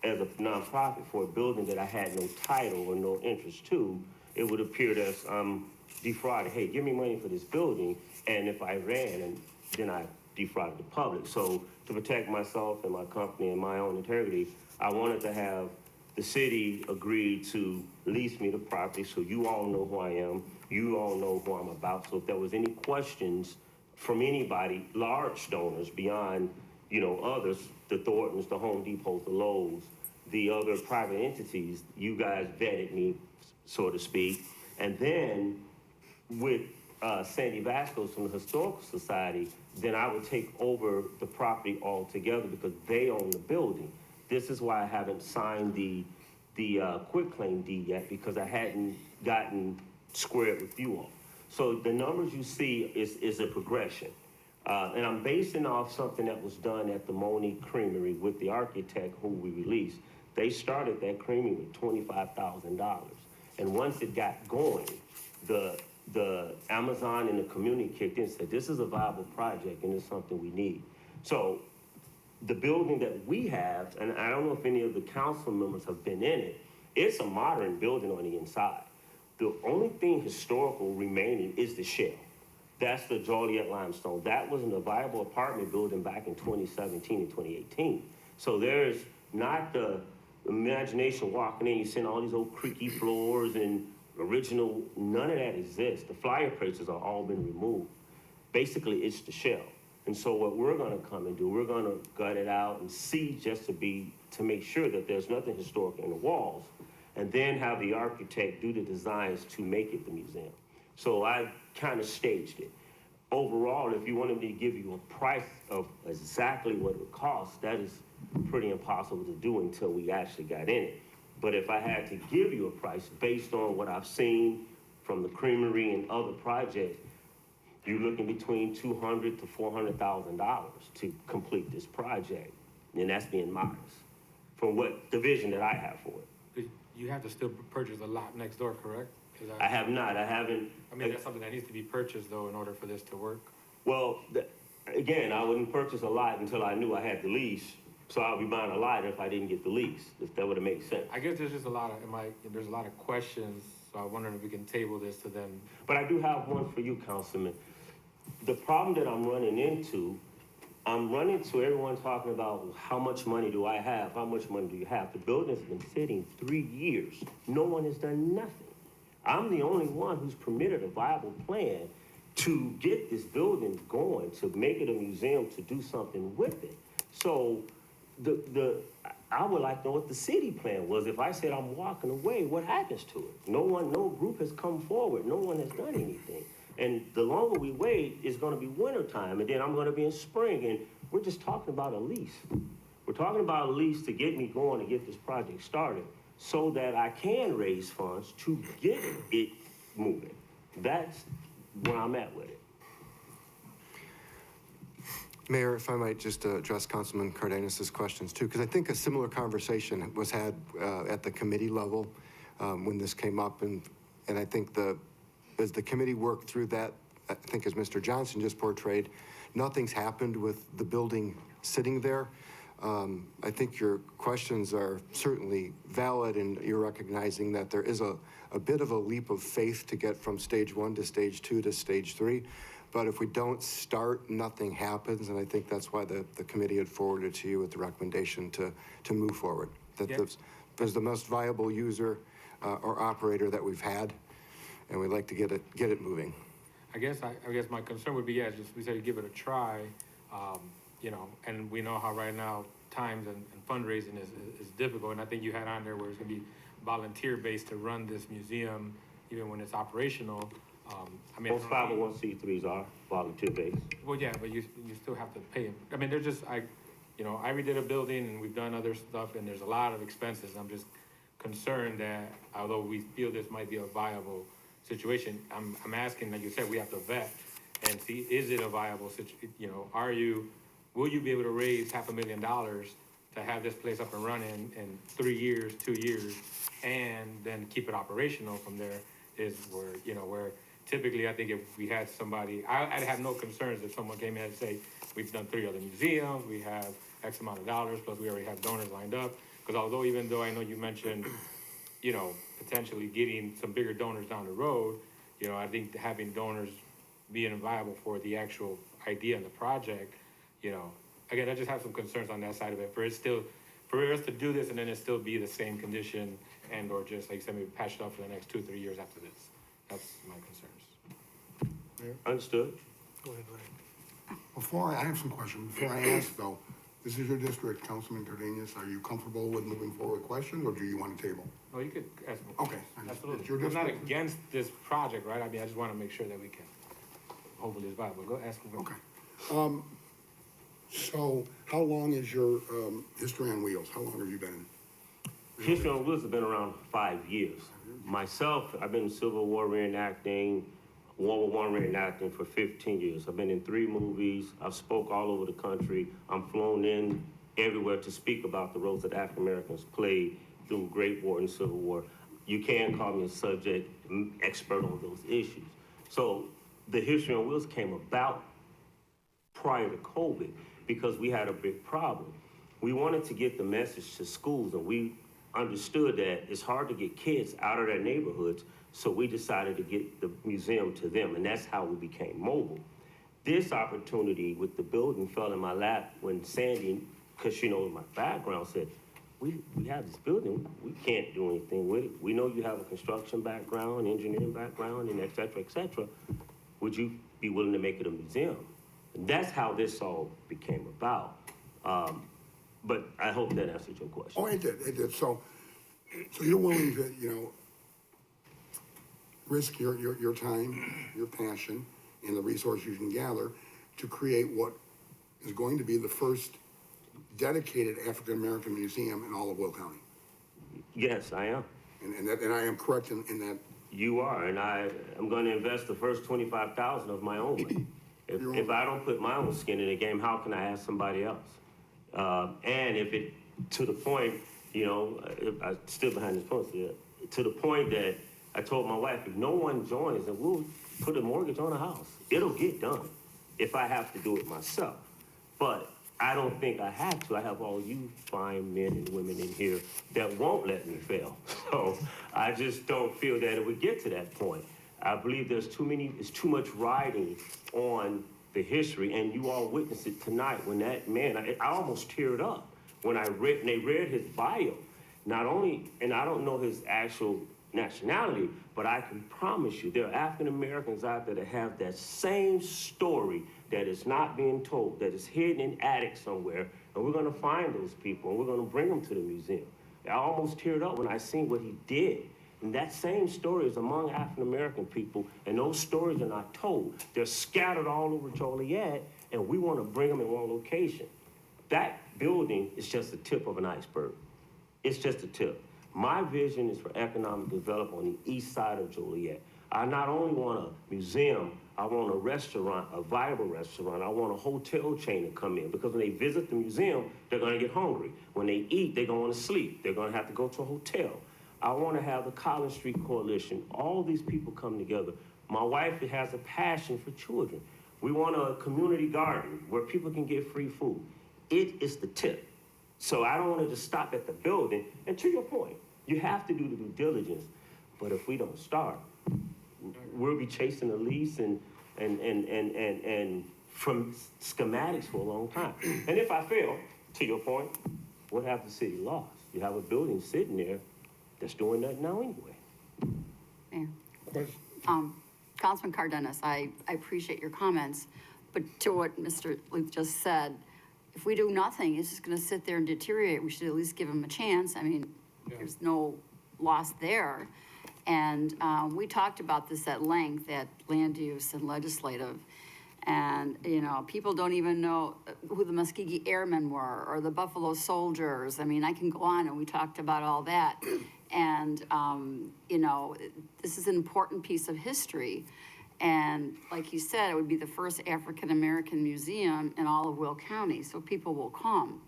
as a nonprofit for a building that I had no title or no interest to. It would appear that I'm defrauded. Hey, give me money for this building, and if I ran, and then I defrauded the public. So to protect myself and my company and my own integrity, I wanted to have the city agree to lease me the property so you all know who I am, you all know who I'm about. So if there was any questions from anybody, large donors beyond, others, the Thorntons, the Home Depots, the Lowe's, the other private entities, you guys vetted me, so to speak. And then with Sandy Vasquez from the Historical Society, then I would take over the property altogether because they own the building. This is why I haven't signed the quitclaim deed yet, because I hadn't gotten squared with you all. So the numbers you see is a progression. And I'm basing off something that was done at the Moni Creamery with the architect who we released. They started that creamery with $25,000. And once it got going, the Amazon and the community kicked in and said, this is a viable project and it's something we need. So the building that we have, and I don't know if any of the council members have been in it, it's a modern building on the inside. The only thing historical remaining is the shell. That's the Joliet limestone. That was in a viable apartment building back in 2017 and 2018. So there's not the imagination walking in, you seeing all these old creaky floors and original, none of that exists. The flyer places are all been removed. Basically, it's the shell. And so what we're gonna come and do, we're gonna gut it out and see just to make sure that there's nothing historic in the walls, and then have the architect do the designs to make it the museum. So I kind of staged it. Overall, if you wanted me to give you a price of exactly what it would cost, that is pretty impossible to do until we actually got in it. But if I had to give you a price based on what I've seen from the creamery and other projects, you're looking between $200,000 to $400,000 to complete this project. And that's being modest from what the vision that I have for it. But you have to still purchase a lot next door, correct? I have not, I haven't. I mean, that's something that needs to be purchased though in order for this to work. Well, again, I wouldn't purchase a lot until I knew I had the lease. So I'll be buying a lot if I didn't get the lease, if that would have made sense. I guess there's just a lot of, there's a lot of questions So I'm wondering if we can table this to then. But I do have one for you, Councilman. The problem that I'm running into everyone talking about how much money do I have? How much money do you have? The building's been sitting 3 years. No one has done nothing. I'm the only one who's permitted a viable plan to get this building going, to make it a museum, to do something with it. So I would like to know what the city plan was. If I said I'm walking away, what happens to it? No group has come forward. No one has done anything. And the longer we wait, it's gonna be wintertime, and then I'm gonna be in spring, and we're just talking about a lease. We're talking about a lease to get me going, to get this project started, so that I can raise funds to get it moving. That's where I'm at with it. Mayor, if I might just address Councilman Cardenas' questions too, because I think a similar conversation was had at the committee level when this came up, and I think as the committee worked through that, I think as Mr. Johnson just portrayed, nothing's happened with the building sitting there. I think your questions are certainly valid, and you're recognizing that there is a bit of a leap of faith to get from stage 1 to stage 2 to stage 3. But if we don't start, nothing happens, and I think that's why the committee had forwarded to you with the recommendation to move forward. That there's the most viable user or operator that we've had, and we'd like to get it moving. I guess my concern would be, yeah, just we said to give it a try, you know, and we know how right now times and fundraising is difficult, and I think you had on there where it's gonna be volunteer-based to run this museum, even when it's operational. I mean, most 501c3s are volunteer-based. Well, yeah, but you still have to pay them. I mean, they're just, you know, I redid a building and we've done other stuff, and there's a lot of expenses. I'm just concerned that although we feel this might be a viable situation, I'm asking, like you said, we have to vet and see, is it a viable situation? You know, will you be able to raise $500,000 to have this place up and running in 3 years, 2 years, and then keep it operational from there? Is where, you know, where typically I think if we had somebody, I'd have no concerns if someone came in and say, we've done 3 other museums, we have X amount of dollars, plus we already have donors lined up. Because even though I know you mentioned, you know, potentially getting some bigger donors down the road, you know, I think having donors being viable for the actual idea and the project, you know, again, I just have some concerns on that side of it. For us to do this and then it still be the same condition, and or just, like you said, maybe patch it up for the next 2 or 3 years after this. That's my concerns. Understood. Go ahead. I have some questions. Before I ask though, this is your district, Councilman Cardenas. Are you comfortable with moving forward with questions, or do you want a table? Oh, you could ask me. Okay. Absolutely. It's your I'm not district. against this project, right? I mean, I just want to make sure that we can, hopefully it's viable. Go ask me. Okay. So how long is your history on wheels? How long have you been in? History on Wheels has been around 5 years. Myself, I've been in Civil War reenacting, World War I reenacting for 15 years. I've been in 3 movies. I've spoke all over the country. I'm flown in everywhere to speak about the roles that African Americans played through Great War and Civil War. You can call me a subject expert on those issues. So the History on Wheels came about prior to COVID because we had a big problem. We wanted to get the message to schools, and we understood that it's hard to get kids out of their neighborhoods, so we decided to get the museum to them, and that's how we became mobile. This opportunity with the building fell in my lap when Sandy, because she knows my background, said, we have this building, we can't do anything with it. We know you have a construction background, engineering background, and et cetera, would you be willing to make it a museum? And that's how this all became about. But I hope that answered your question. Oh, it did. So you're willing to, you know, risk your time, your passion, and the resources you can gather to create what is going to be the first dedicated African-American museum in all of Will County. Yes, I am. And I am correct in that. You are, and I'm going to invest the first $25,000 of my own money. If I don't put my own skin in the game, how can I ask somebody else? And if it, to the point, you know, I'm still behind this post here, to the point that I told my wife, if no one joins, then we'll put a mortgage on a house. It'll get done if I have to do it myself. But I don't think I have to. I have all you fine men and women in here that won't let me fail. So I just don't feel that it would get to that point. I believe it's too much riding on the history, and you all witnessed it tonight when that man, I almost teared up when they read his bio. Not only, and I don't know his actual nationality, but I can promise you there are African Americans out there that have that same story that is not being told, that is hidden in attics somewhere, and we're gonna find those people and we're gonna bring them to the museum. I almost teared up when I seen what he did. And that same story is among African American people, and those stories are not told. They're scattered all over Joliet, and we wanna bring them in one location. That building is just the tip of an iceberg. It's just a tip. My vision is for economic development on the east side of Joliet. I not only want a museum, I want a restaurant, a viable restaurant. I want a hotel chain to come in, because when they visit the museum, they're gonna get hungry. When they eat, they're gonna wanna sleep. They're gonna have to go to a hotel. I wanna have the College Street Coalition. All these people come together. My wife has a passion for children. We want a community garden where people can get free food. It is the tip. So I don't want to just stop at the building. And to your point, you have to do the due diligence. But if we don't start, we'll be chasing a lease and from schematics for a long time. And if I fail, to your point, what have the city lost? You have a building sitting there that's doing that now anyway. Mayor. Councilman Cardenas, I appreciate your comments, but to what Mr. Luke just said, if we do nothing, it's just gonna sit there and deteriorate. We should at least give him a chance. I mean, there's no loss there. And we talked about this at length at land use and legislative. And, you know, people don't even know who the Muskogee Airmen were or the Buffalo Soldiers. I mean, I can go on, and we talked about all that. And, you know, this is an important piece of history. And like you said, it would be the first African-American museum in all of Will County, so people will come.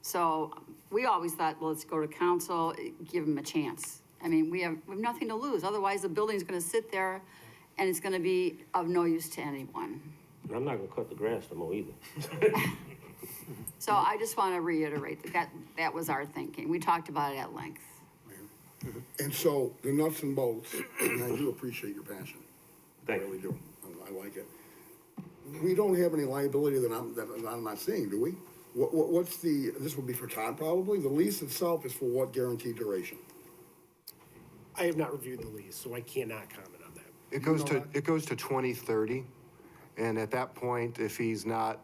So we always thought, well, let's go to council, give them a chance. I mean, we have nothing to lose. Otherwise, the building's gonna sit there and it's gonna be of no use to anyone. And I'm not gonna cut the grass no more either. So I just wanna reiterate that was our thinking. We talked about it at length. And so the nuts and bolts, and I do appreciate your passion. I really do. I like it. We don't have any liability that I'm not seeing, do we? What's this would be for Todd probably? The lease itself is for what guaranteed duration? I have not reviewed the lease, so I cannot comment on that. It goes to 2030, and at that point, if he's not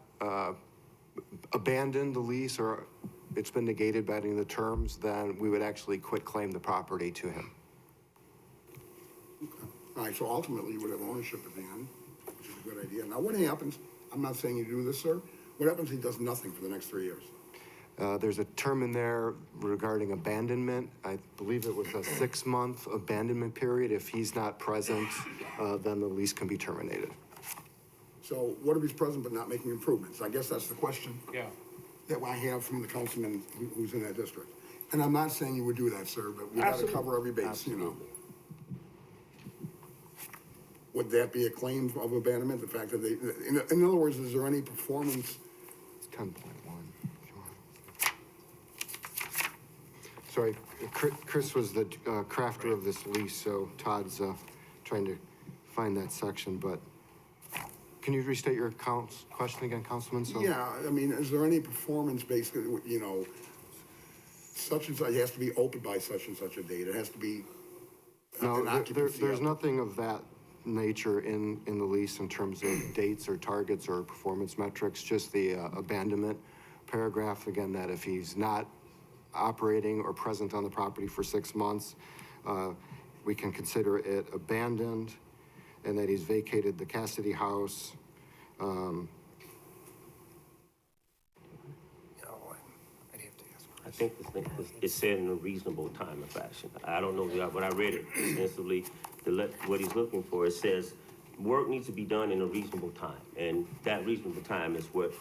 abandoned the lease or it's been negated by any of the terms, then we would actually quit claim the property to him. All right, so ultimately you would have ownership at the end, which is a good idea. Now, what happens, I'm not saying you do this, sir, what happens if he does nothing for the next 3 years? There's a term in there regarding abandonment. I believe it was a 6-month abandonment period. If he's not present, then the lease can be terminated. So what if he's present but not making improvements? I guess that's the question. Yeah. That I have from the councilman who's in that district. And I'm not saying you would do that, sir, but we gotta cover every base, you know. Would that be a claim of abandonment, the fact that they, in other words, is there any performance? It's 10.1. Sorry, Chris was the crafter of this lease, so Todd's trying to find that section, but can you restate your question again, Councilman? So, yeah, I mean, is there any performance based, you know, such and such, it has to be opened by such and such a date, it has to be an occupancy. There's nothing of that nature in the lease in terms of dates or targets or performance metrics, just the abandonment paragraph, again, that if he's not operating or present on the property for 6 months, we can consider it abandoned, and that he's vacated the Cassidy house. I think this thing is said in a reasonable time and fashion. I don't know, but I read it extensively. What he's looking for, it says work needs to be done in a reasonable time, and that reasonable time is what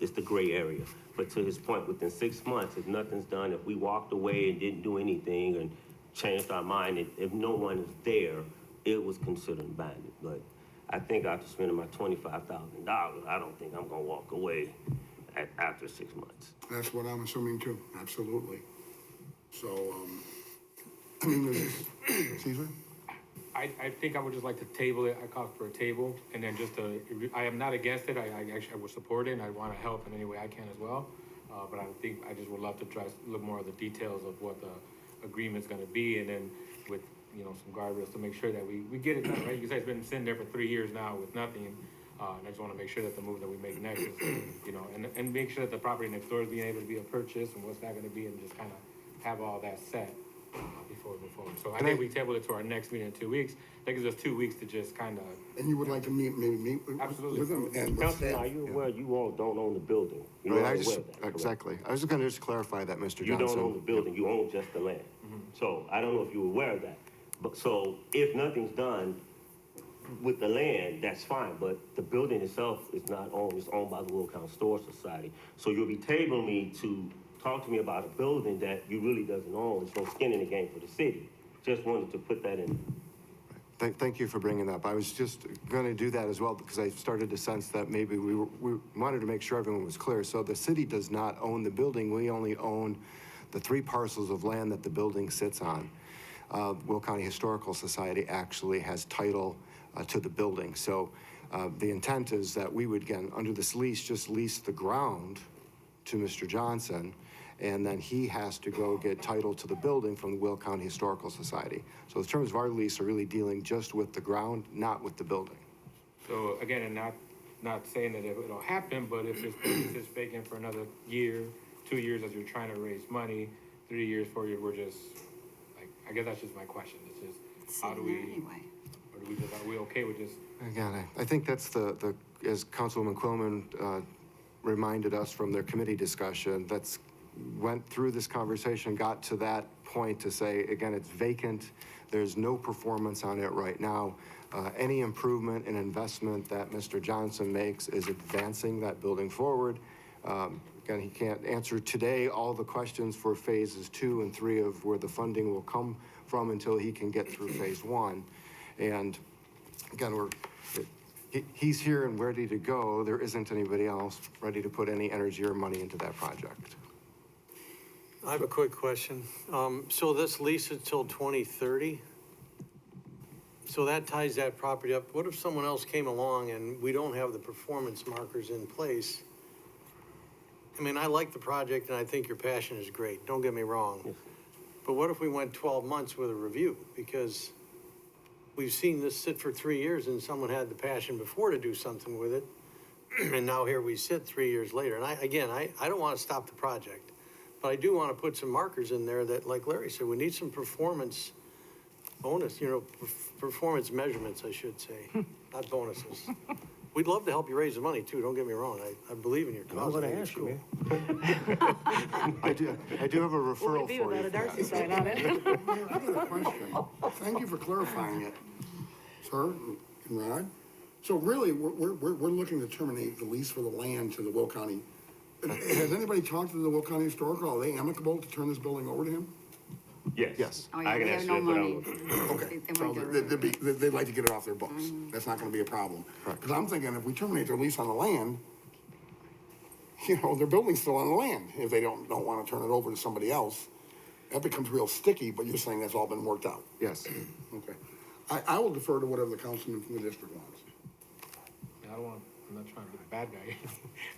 is the gray area. But to his point, within 6 months, if nothing's done, if we walked away and didn't do anything and changed our mind, if no one is there, it was considered abandoned. But I think after spending my $25,000, I don't think I'm gonna walk away. after 6 months. That's what I'm assuming too, absolutely. So, I mean, Caesar? I think I would just like to table it. I called for a table, and then just I am not against it. I would support it, and I want to help in any way I can as well. But I think I just would love to try to look more of the details of what the agreement's gonna be, and then with, some guardrails to make sure that we get it done, right? Because it's been sitting there for 3 years now with nothing. And I just wanna make sure that the move that we make next is, and make sure that the property next door is being able to be a purchase and what's that gonna be, and just kind of have all that set before we move forward. So I think we table it to our next meeting in 2 weeks. That gives us 2 weeks to just kind of. And you would like to meet Absolutely. with them and with Councilman, staff? are you aware you all don't own the building? I You mean, are I aware just, of that, correct? exactly. I was just gonna clarify that, Mr. Johnson. You don't own the building, you own just the land. So I don't know if you're aware of that. But so if nothing's done with the land, that's fine, but the building itself is not owned, it's owned by the Will County Store Society. So you'll be tabling me to talk to me about a building that you really doesn't own. It's no skin in the game for the city. Just wanted to put that in. Thank you for bringing that up. I was just going to do that as well because I started to sense that maybe we wanted to make sure everyone was clear. So the city does not own the building. We only own the 3 parcels of land that the building sits on. Will County Historical Society actually has title to the building. So the intent is that we would, again, under this lease, just lease the ground to Mr. Johnson, and then he has to go get title to the building from the Will County Historical Society. So the terms of our lease are really dealing just with the ground, not with the building. So again, and not saying that it'll happen, but if it's vacant for another year, 2 years as you're trying to raise money, 3 years, 4 years, we're just, like, I guess that's just my question. It's just, how do we, or do we just, are we okay with just? Again, I think that's the as Councilwoman Quillman reminded us from their committee discussion, that's went through this conversation, got to that point to say, again, it's vacant. There's no performance on it right now. Any improvement and investment that Mr. Johnson makes is advancing that building forward. Again, he can't answer today all the questions for phases 2 and 3 of where the funding will come from until he can get through phase 1. And again, he's here and ready to go. There isn't anybody else ready to put any energy or money into that project. I have a quick question. So this lease is till 2030? So that ties that property up. What if someone else came along and we don't have the performance markers in place? I mean, I like the project and I think your passion is great, don't get me wrong. But what if we went 12 months with a review? Because we've seen this sit for 3 years and someone had the passion before to do something with it. And now here we sit 3 years later. And I don't want to stop the project. But I do want to put some markers in there that, like Larry said, we need some performance bonus, performance measurements, I should say, not bonuses. We'd love to help you raise the money too, don't get me wrong. I believe in your cause. I'm gonna ask you, man. I do have a referral for you. Without a Darcy sign on it. I got a question. Thank you for clarifying it, sir and Rod. So really, we're looking to terminate the lease for the land to the Will County. Has anybody talked to the Will County Historical? Are they amicable to turn this building over to him? Yes. Oh, yeah, I can they have answer no that, but I money. don't. Okay, They so wanna get rid of they'd like to get it off their books. That's not gonna be a problem. Because I'm thinking if we terminate their lease on the land, their building's still on the land. If they don't want to turn it over to somebody else, that becomes real sticky, but you're saying that's all been worked out. Yes. Okay. I will defer to whatever the councilman from the district wants. I'm not trying to be the bad guy,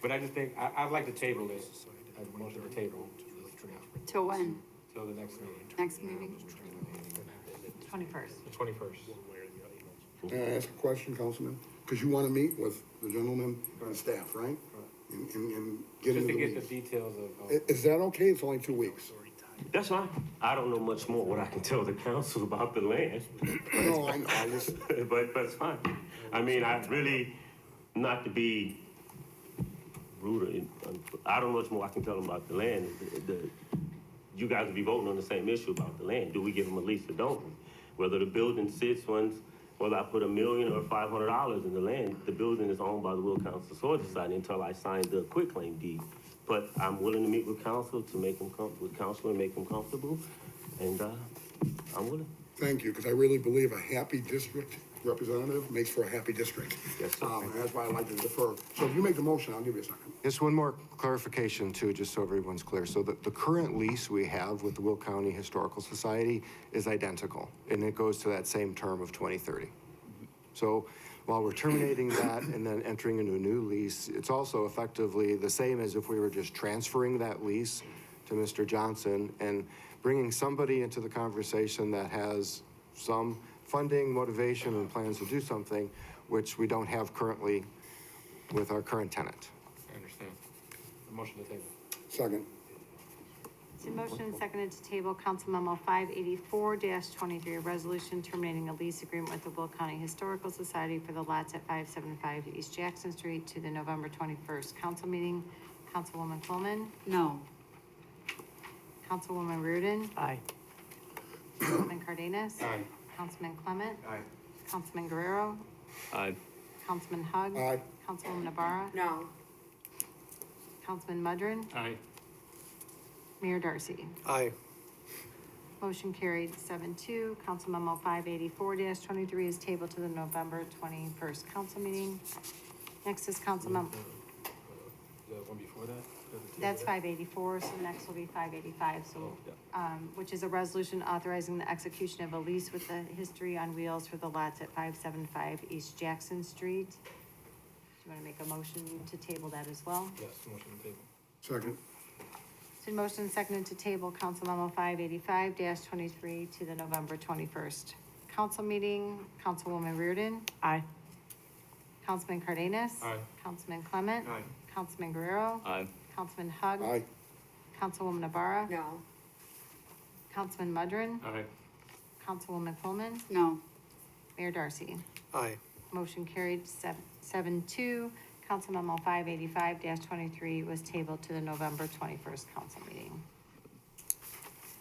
but I just think, I'd like to table this, I'd motion to table. Till when? Till the next meeting. Next meeting? 21st. The 21st. Can I ask a question, Councilman? Because you want to meet with the gentleman and the staff, right? And get Just into to the get the lease. details of. Is that okay? It's only 2 weeks. That's fine. I don't know much more what I can tell the council about the land. No, I know, I just, But that's fine. I mean, I really, not to be rude, I don't know much more I can tell them about the land. You guys will be voting on the same issue about the land. Do we give them a lease or don't we? Whether the building sits whether I put $1 million or $500 in the land, the building is owned by the Will County Historical Society until I sign the quitclaim deed. But I'm willing to meet with council to make them with council and make them comfortable, and I'm willing. thank you, because I really believe a happy district representative, makes for a happy district. Yes, sir. And that's why I like to defer. So if you make the motion, I'll give you a second. Just one more clarification too, just so everyone's clear. So the current lease we have with the Will County Historical Society is identical, and it goes to that same term of 2030. So while we're terminating that and then entering into a new lease, it's also effectively the same as if we were just transferring that lease to Mr. Johnson and bringing somebody into the conversation that has some funding, motivation, and plans to do something, which we don't have currently with our current tenant. I understand. The motion to table. Second. It's been motioned and seconded to table Council Memo 584-23, a resolution terminating a lease agreement with the Will County Historical Society for the lots at 575 East Jackson Street to the November 21st council meeting. Councilwoman Coleman? No. Councilwoman Reardon? Aye. Councilman Cardenas? Aye. Councilman Clement? Aye. Councilman Guerrero? Aye. Councilman Hug? Aye. Councilwoman Navarro? No. Councilman Mudrin? Aye. Mayor Darcy? Aye. Motion carried 7-2. Council Memo 584-23 is tabled to the November 21st council meeting. Next is Council Memo, The one before that? that's 584, so next will be 585, so, which is a resolution authorizing the execution of a lease with the History on Wheels for the lots at 575 East Jackson Street. Do you want to make a motion to table that as well? Yes, motion to table. Second. It's been motioned and seconded to table Council Memo 585-23 to the November 21st council meeting. Councilwoman Reardon? Aye. Councilman Cardenas? Aye. Councilman Clement? Aye. Councilman Guerrero? Aye. Councilman Hug? Aye. Councilwoman Navarro? No. Councilman Mudrin? Aye. Councilwoman Coleman? No. Mayor Darcy? Aye. Motion carried 7-2. Council Memo 585-23 was tabled to the November 21st council meeting.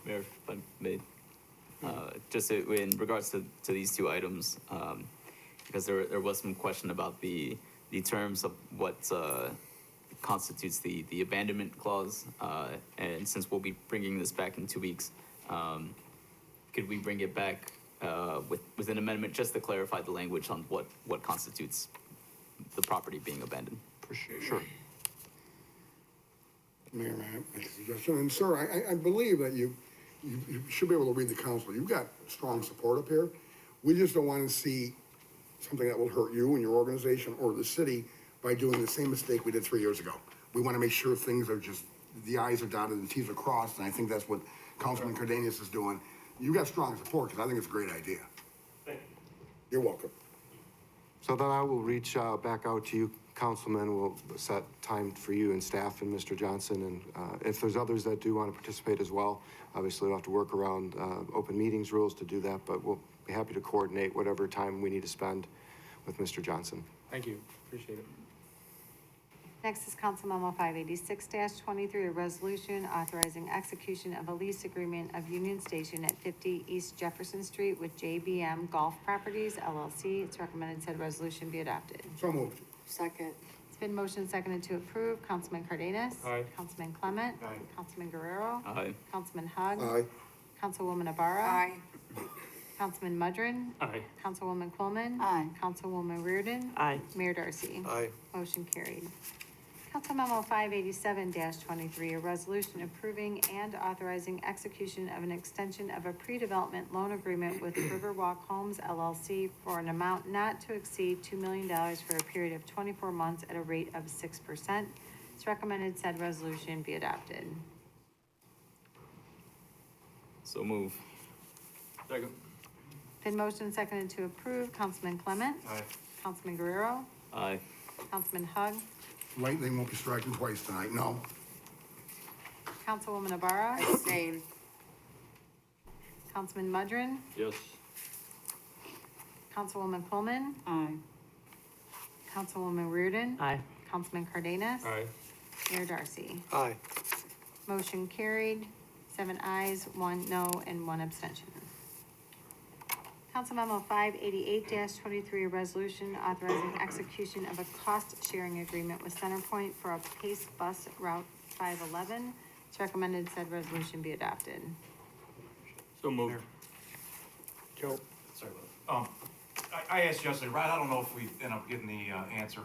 Mayor, if I may, just in regards to these two items, because there was some question about the terms of what constitutes the abandonment clause, and since we'll be bringing this back in 2 weeks, could we bring it back with an amendment just to clarify the language on what constitutes the property being abandoned? For sure. Sure. Mayor, may I make a suggestion? And sir, I believe that you should be able to read the council. You've got strong support up here. We just don't want to see something that will hurt you and your organization or the city by doing the same mistake we did 3 years ago. We want to make sure things are just, the I's are dotted and the T's are crossed, and I think that's what Councilman Cardenas is doing. You got strong support, because I think it's a great idea. Thank you. You're welcome. So then I will reach back out to you, Councilman. We'll set time for you and staff and Mr. Johnson. And if there's others that do want to participate as well, obviously we'll have to work around open meetings rules to do that, but we'll be happy to coordinate whatever time we need to spend with Mr. Johnson. Thank you, appreciate it. Next is Council Memo 586-23, a resolution authorizing execution of a lease agreement of Union Station at 50 East Jefferson Street with JBM Golf Properties LLC. It's recommended said resolution be adopted. So moved. Second. It's been motioned and seconded to approve. Councilman Cardenas? Aye. Councilman Clement? Aye. Councilman Guerrero? Aye. Councilman Hug? Aye. Councilwoman Navarro? Aye. Councilman Mudrin? Aye. Councilwoman Coleman? Aye. Councilwoman Reardon? Aye. Mayor Darcy? Aye. Motion carried. Council Memo 587-23, a resolution approving and authorizing execution of an extension of a pre-development loan agreement with Riverwalk Homes LLC for an amount not to exceed $2 million for a period of 24 months at a rate of 6%. It's recommended said resolution be adopted. So move. Second. Been motioned and seconded to approve. Councilman Clement? Aye. Councilman Guerrero? Aye. Councilman Hug? Wait, they won't be striking twice tonight, no. Councilwoman Navarro? Abstain. Councilman Mudrin? Yes. Councilwoman Coleman? Aye. Councilwoman Reardon? Aye. Councilman Cardenas? Aye. Mayor Darcy? Aye. Motion carried, 7 ayes, 1 no, and 1 abstention. Council Memo 588-23, a resolution authorizing execution of a cost-sharing agreement with Centerpoint for a PACE bus Route 511. It's recommended said resolution be adopted. So moved. Joe, Sorry, I asked yesterday, Rod, I don't know if we end up getting the answer.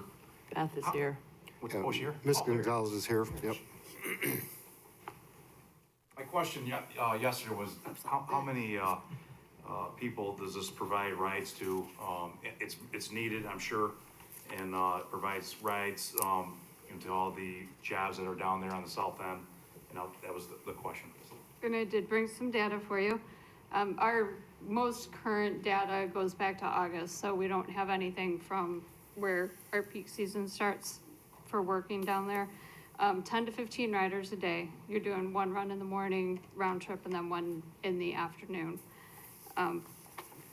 Beth is here. Oh, she here? Ms. Oh, there. Gonzalez is here, yep. My question yesterday was, how many people does this provide rides to? It's needed, I'm sure, and it provides rides into all the jobs that are down there on the south end. That was the question. And I did bring some data for you. Our most current data goes back to August, so we don't have anything from where our peak season starts for working down there. 10 to 15 riders a day. You're doing one run in the morning, round trip, and then one in the afternoon.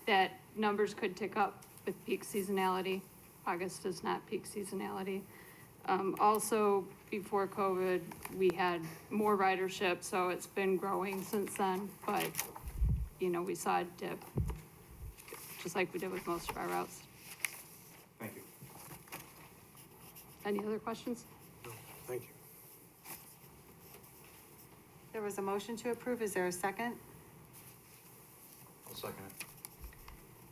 That numbers could tick up with peak seasonality. August is not peak seasonality. Also, before COVID, we had more ridership, so it's been growing since then, but, we saw a dip, just like we did with most of our routes. Thank you. Any other questions? Thank you. There was a motion to approve. Is there a second? I'll second it.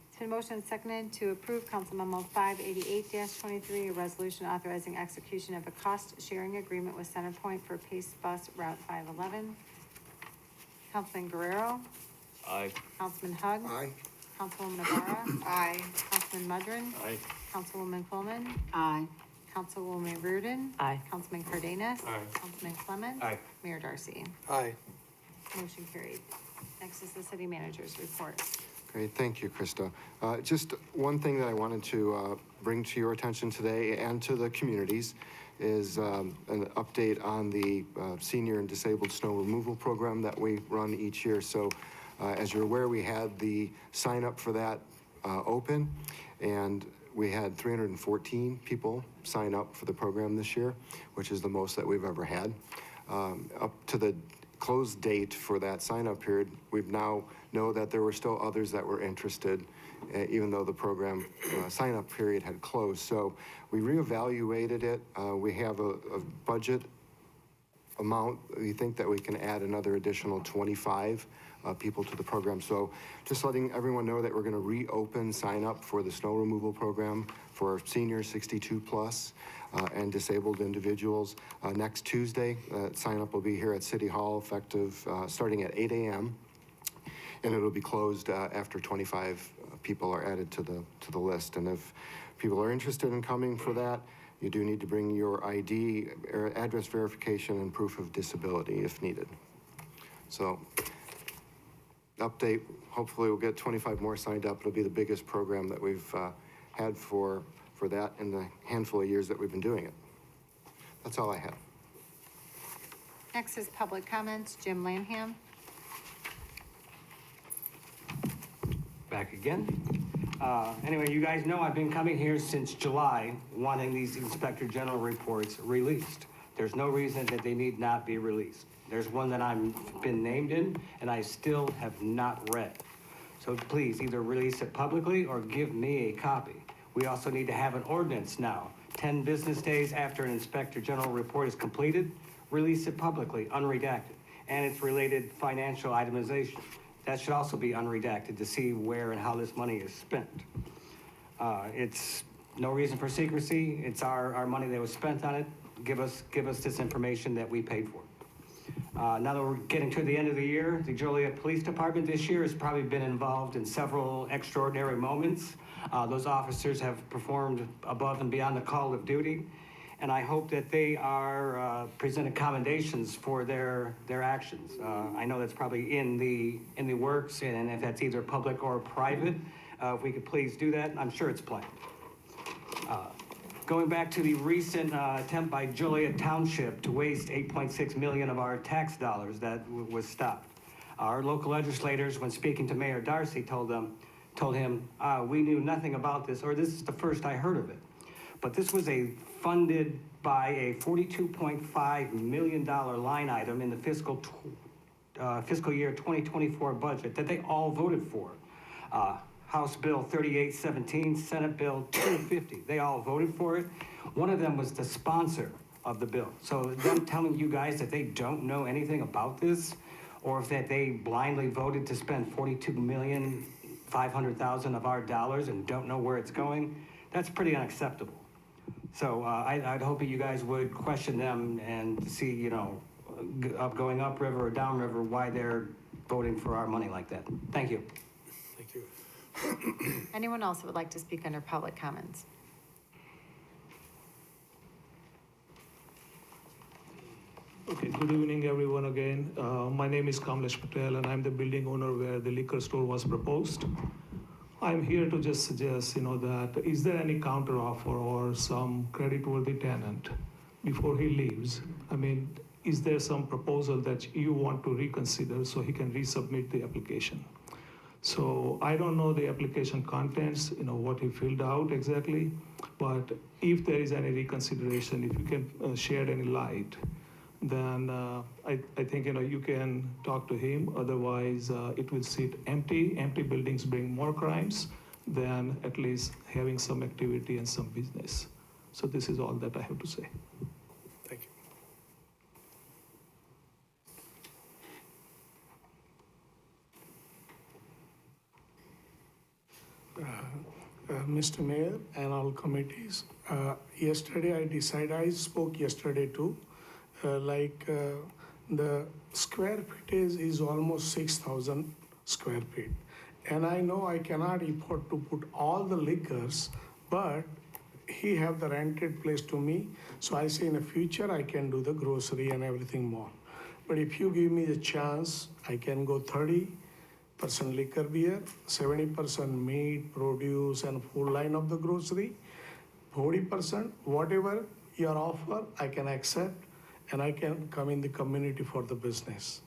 It's been motioned and seconded to approve Council Memo 588-23, a resolution authorizing execution of a cost-sharing agreement with Centerpoint for Pace Bus Route 511. Councilman Guerrero. Aye. Councilman Hug. Aye. Councilwoman Navarro. Aye. Councilman Mudrin. Aye. Councilwoman Coleman. Aye. Councilwoman Reardon. Aye. Councilman Cardenas. Aye. Councilman Clement. Aye. Mayor Darcy. Aye. Motion carried. Next is the city manager's report. Great, thank you, Krista. Just one thing that I wanted to bring to your attention today and to the communities is an update on the senior and disabled snow removal program that we run each year. So as you're aware, we had the sign up for that open, and we had 314 people sign up for the program this year, which is the most that we've ever had. Up to the close date for that sign-up period, we've now know that there were still others that were interested, even though the program sign-up period had closed. So we reevaluated it. We have a budget amount. We think that we can add another additional 25 people to the program. So just letting everyone know that we're going to reopen sign-up for the snow removal program for seniors 62 plus and disabled individuals next Tuesday. Sign-up will be here at City Hall, effective starting at 8 a.m. and it'll be closed after 25 people are added to the list. And if people are interested in coming for that, you do need to bring your ID, address verification, and proof of disability if needed. So, update, hopefully we'll get 25 more signed up. It'll be the biggest program that we've had for that in the handful of years that we've been doing it. That's all I have. Next is public comments. Jim Lanham. Back again. Anyway, you guys know I've been coming here since July wanting these Inspector General reports released. There's no reason that they need not be released. There's one that I've been named in and I still have not read. So please either release it publicly or give me a copy. We also need to have an ordinance now. 10 business days after an Inspector General report is completed, release it publicly, unredacted, and its related financial itemization. That should also be unredacted to see where and how this money is spent. It's no reason for secrecy. It's our money that was spent on it. Give us this information that we paid for. Now that we're getting to the end of the year, the Joliet Police Department this year has probably been involved in several extraordinary moments. Those officers have performed above and beyond the call of duty, and I hope that they are presented commendations for their actions. I know that's probably in the works, and if that's either public or private, if we could please do that, I'm sure it's planned. Going back to the recent attempt by Joliet Township to waste $8.6 million of our tax dollars that was stopped. Our local legislators, when speaking to Mayor Darcy, told him, we knew nothing about this, or this is the first I heard of it. But this was funded by a $42.5 million line item in the fiscal year 2024 budget that they all voted for. House Bill 3817, Senate Bill 250. They all voted for it. One of them was the sponsor of the bill. So them telling you guys that they don't know anything about this, or if that they blindly voted to spend $42 million 500,000 of our dollars and don't know where it's going, that's pretty unacceptable. So I'd hope that you guys would question them and see, you know, going upriver or downriver, why they're voting for our money like that. Thank you. Thank you. Anyone else that would like to speak under public comments? Okay, good evening, everyone again. My name is Kamlesh Patel, and I'm the building owner where the liquor store was proposed. I'm here to just suggest, that is there any counteroffer or some creditworthy tenant before he leaves? I mean, is there some proposal that you want to reconsider so he can resubmit the application? So I don't know the application contents, what he filled out exactly, but if there is any reconsideration, if you can shed any light, then I think, you can talk to him. Otherwise, it will sit empty. Empty buildings bring more crimes than at least having some activity and some business. So this is all that I have to say. Thank you. Mr. Mayor and all committees, yesterday I spoke yesterday too. The square footage is almost 6,000 square feet. And I know I cannot afford to put all the liquors, but he have the rented place to me. So I say in the future, I can do the grocery and everything more. But if you give me the chance, I can go 30% liquor beer, 70% meat, produce, and full line of the grocery, 40%, whatever your offer, I can accept. And I can come in the community for the business.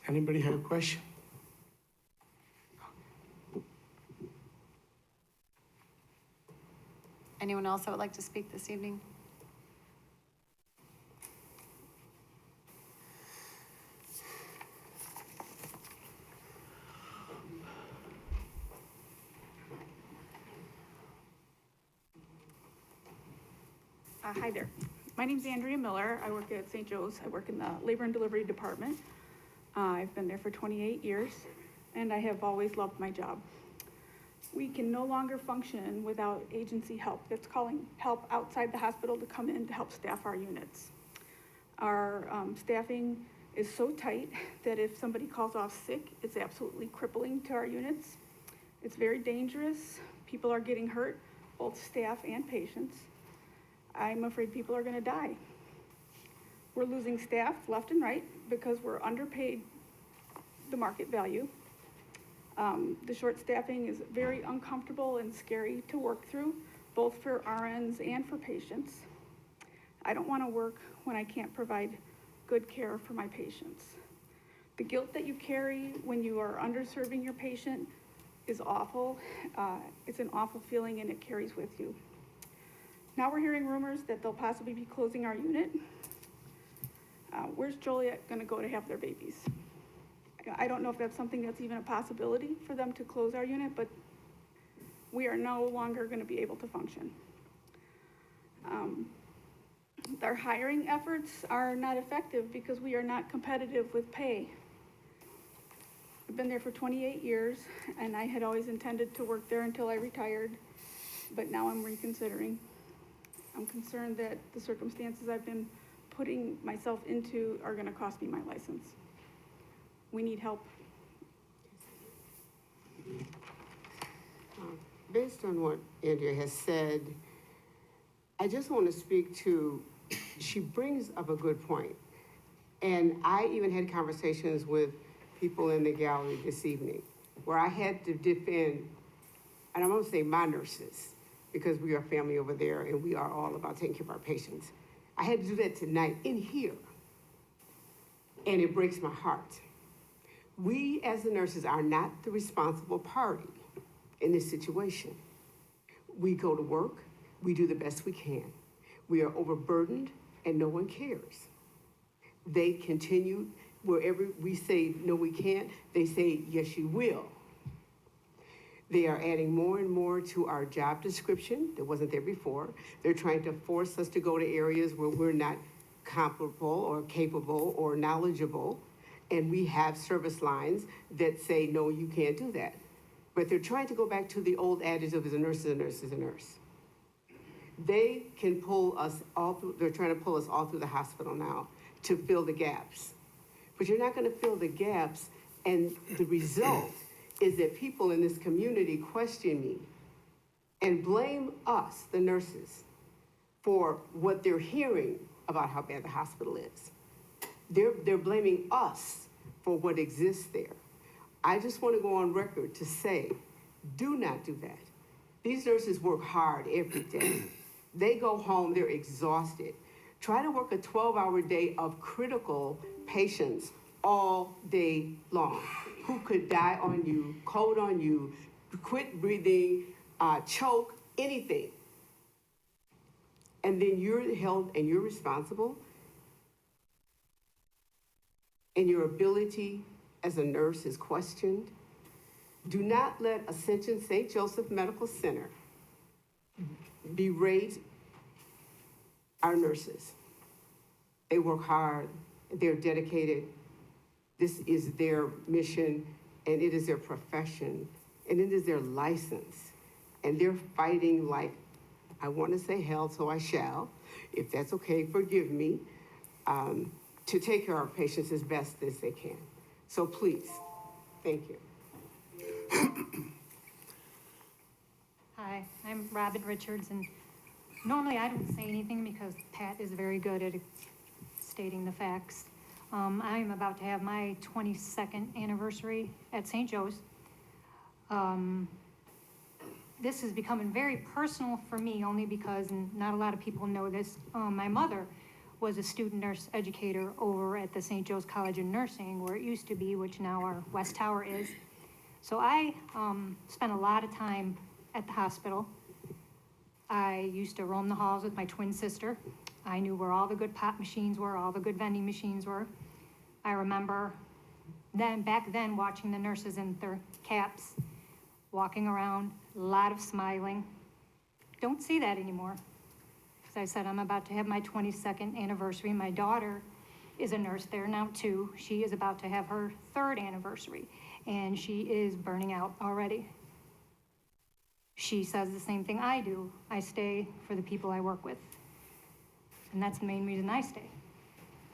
Anybody have a question? Anyone else that would like to speak this evening? Hi there. My name's Andrea Miller. I work at St. Joe's. I work in the Labor and Delivery Department. I've been there for 28 years, and I have always loved my job. We can no longer function without agency help. That's calling help outside the hospital to come in to help staff our units. Our staffing is so tight that if somebody calls off sick, it's absolutely crippling to our units. It's very dangerous. People are getting hurt, both staff and patients. I'm afraid people are gonna die. We're losing staff left and right because we're underpaid the market value. The short staffing is very uncomfortable and scary to work through, both for RNs and for patients. I don't wanna work when I can't provide good care for my patients. The guilt that you carry when you are underserving your patient is awful. It's an awful feeling and it carries with you. Now we're hearing rumors that they'll possibly be closing our unit. Where's Joliet gonna go to have their babies? I don't know if that's something that's even a possibility for them to close our unit, but we are no longer gonna be able to function. Our hiring efforts are not effective because we are not competitive with pay. I've been there for 28 years and I had always intended to work there until I retired, but now I'm reconsidering. I'm concerned that the circumstances I've been putting myself into are gonna cost me my license. We need help. Based on what Andrea has said, I just want to speak to, she brings up a good point. And I even had conversations with people in the gallery this evening where I had to defend, and I'm gonna say my nurses, because we are family over there and we are all about taking care of our patients. I had to do that tonight in here. And it breaks my heart. We as the nurses are not the responsible party in this situation. We go to work, we do the best we can. We are overburdened and no one cares. They continue, wherever we say, no, we can't, they say, yes, you will. They are adding more and more to our job description that wasn't there before. They're trying to force us to go to areas where we're not comparable or capable or knowledgeable. And we have service lines that say, no, you can't do that. But they're trying to go back to the old adage of a nurse is a nurse is a nurse. They can pull us all through, they're trying to pull us all through the hospital now to fill the gaps. But you're not gonna fill the gaps, and the result is that people in this community question me and blame us, the nurses, for what they're hearing about how bad the hospital is. They're blaming us for what exists there. I just want to go on record to say, do not do that. These nurses work hard every day. They go home, they're exhausted. Try to work a 12-hour day of critical patients all day long, who could die on you, code on you, quit breathing, choke, anything. And then you're held and you're responsible. And your ability as a nurse is questioned. Do not let Ascension St. Joseph Medical Center berate our nurses. They work hard, they're dedicated. This is their mission, and it is their profession, and it is their license. And they're fighting like, I want to say hell, so I shall. If that's okay, forgive me, to take care of our patients as best as they can. So please, thank you. Hi, I'm Robin Richards, and normally I don't say anything because Pat is very good at stating the facts. I'm about to have my 22nd anniversary at St. Joe's. This is becoming very personal for me only because, and not a lot of people know this, my mother was a student nurse educator over at the St. Joe's College of Nursing, where it used to be, which now our West Tower is. So I spent a lot of time at the hospital. I used to roam the halls with my twin sister. I knew where all the good pop machines were, all the good vending machines were. I remember back then watching the nurses in their caps, walking around, a lot of smiling. Don't see that anymore. As I said, I'm about to have my 22nd anniversary. My daughter is a nurse there now too. She is about to have her 3rd anniversary, and she is burning out already. She says the same thing I do. I stay for the people I work with. And that's the main reason I stay.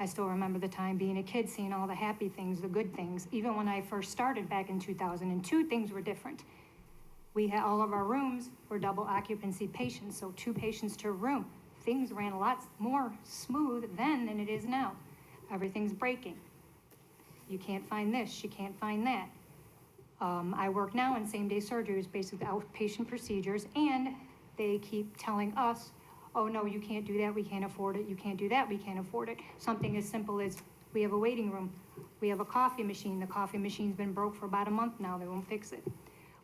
I still remember the time being a kid, seeing all the happy things, the good things. Even when I first started back in 2002, things were different. We had all of our rooms were double occupancy patients, so 2 patients to a room. Things ran a lot more smooth then than it is now. Everything's breaking. You can't find this, you can't find that. I work now in same-day surgeries, basically outpatient procedures, and they keep telling us, oh no, you can't do that, we can't afford it, you can't do that, we can't afford it. Something as simple as, we have a waiting room, we have a coffee machine, the coffee machine's been broke for about a month now, they won't fix it.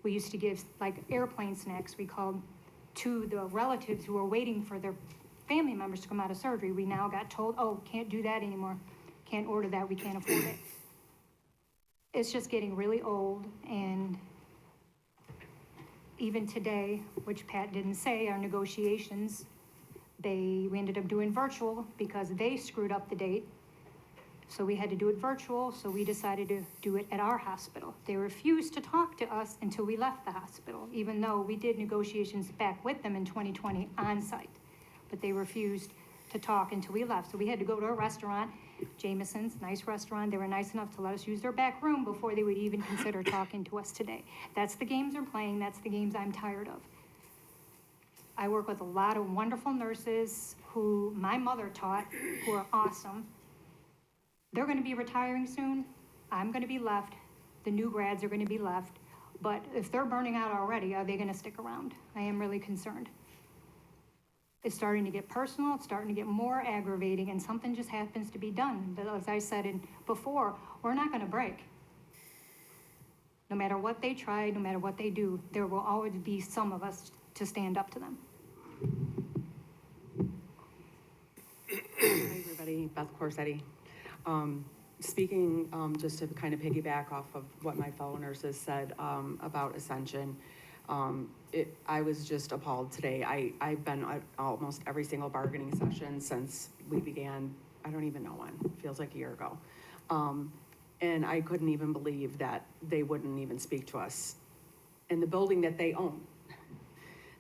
We used to give like airplane snacks, we called to the relatives who were waiting for their family members to come out of surgery. We now got told, oh, can't do that anymore, can't order that, we can't afford it. It's just getting really old, and even today, which Pat didn't say, our negotiations, we ended up doing virtual because they screwed up the date. So we had to do it virtual, so we decided to do it at our hospital. They refused to talk to us until we left the hospital, even though we did negotiations back with them in 2020 on site. But they refused to talk until we left. So we had to go to a restaurant, Jameson's, nice restaurant. They were nice enough to let us use their back room before they would even consider talking to us today. That's the games they're playing, that's the games I'm tired of. I work with a lot of wonderful nurses who my mother taught, who are awesome. They're gonna be retiring soon. I'm gonna be left. The new grads are gonna be left. But if they're burning out already, are they gonna stick around? I am really concerned. It's starting to get personal, it's starting to get more aggravating, and something just happens to be done. But as I said before, we're not gonna break. No matter what they try, no matter what they do, there will always be some of us to stand up to them. Hi, everybody, Beth Corsetti. Speaking just to kind of piggyback off of what my fellow nurses said about Ascension, I was just appalled today. I've been at almost every single bargaining session since we began, I don't even know when, feels like a year ago. And I couldn't even believe that they wouldn't even speak to us in the building that they own.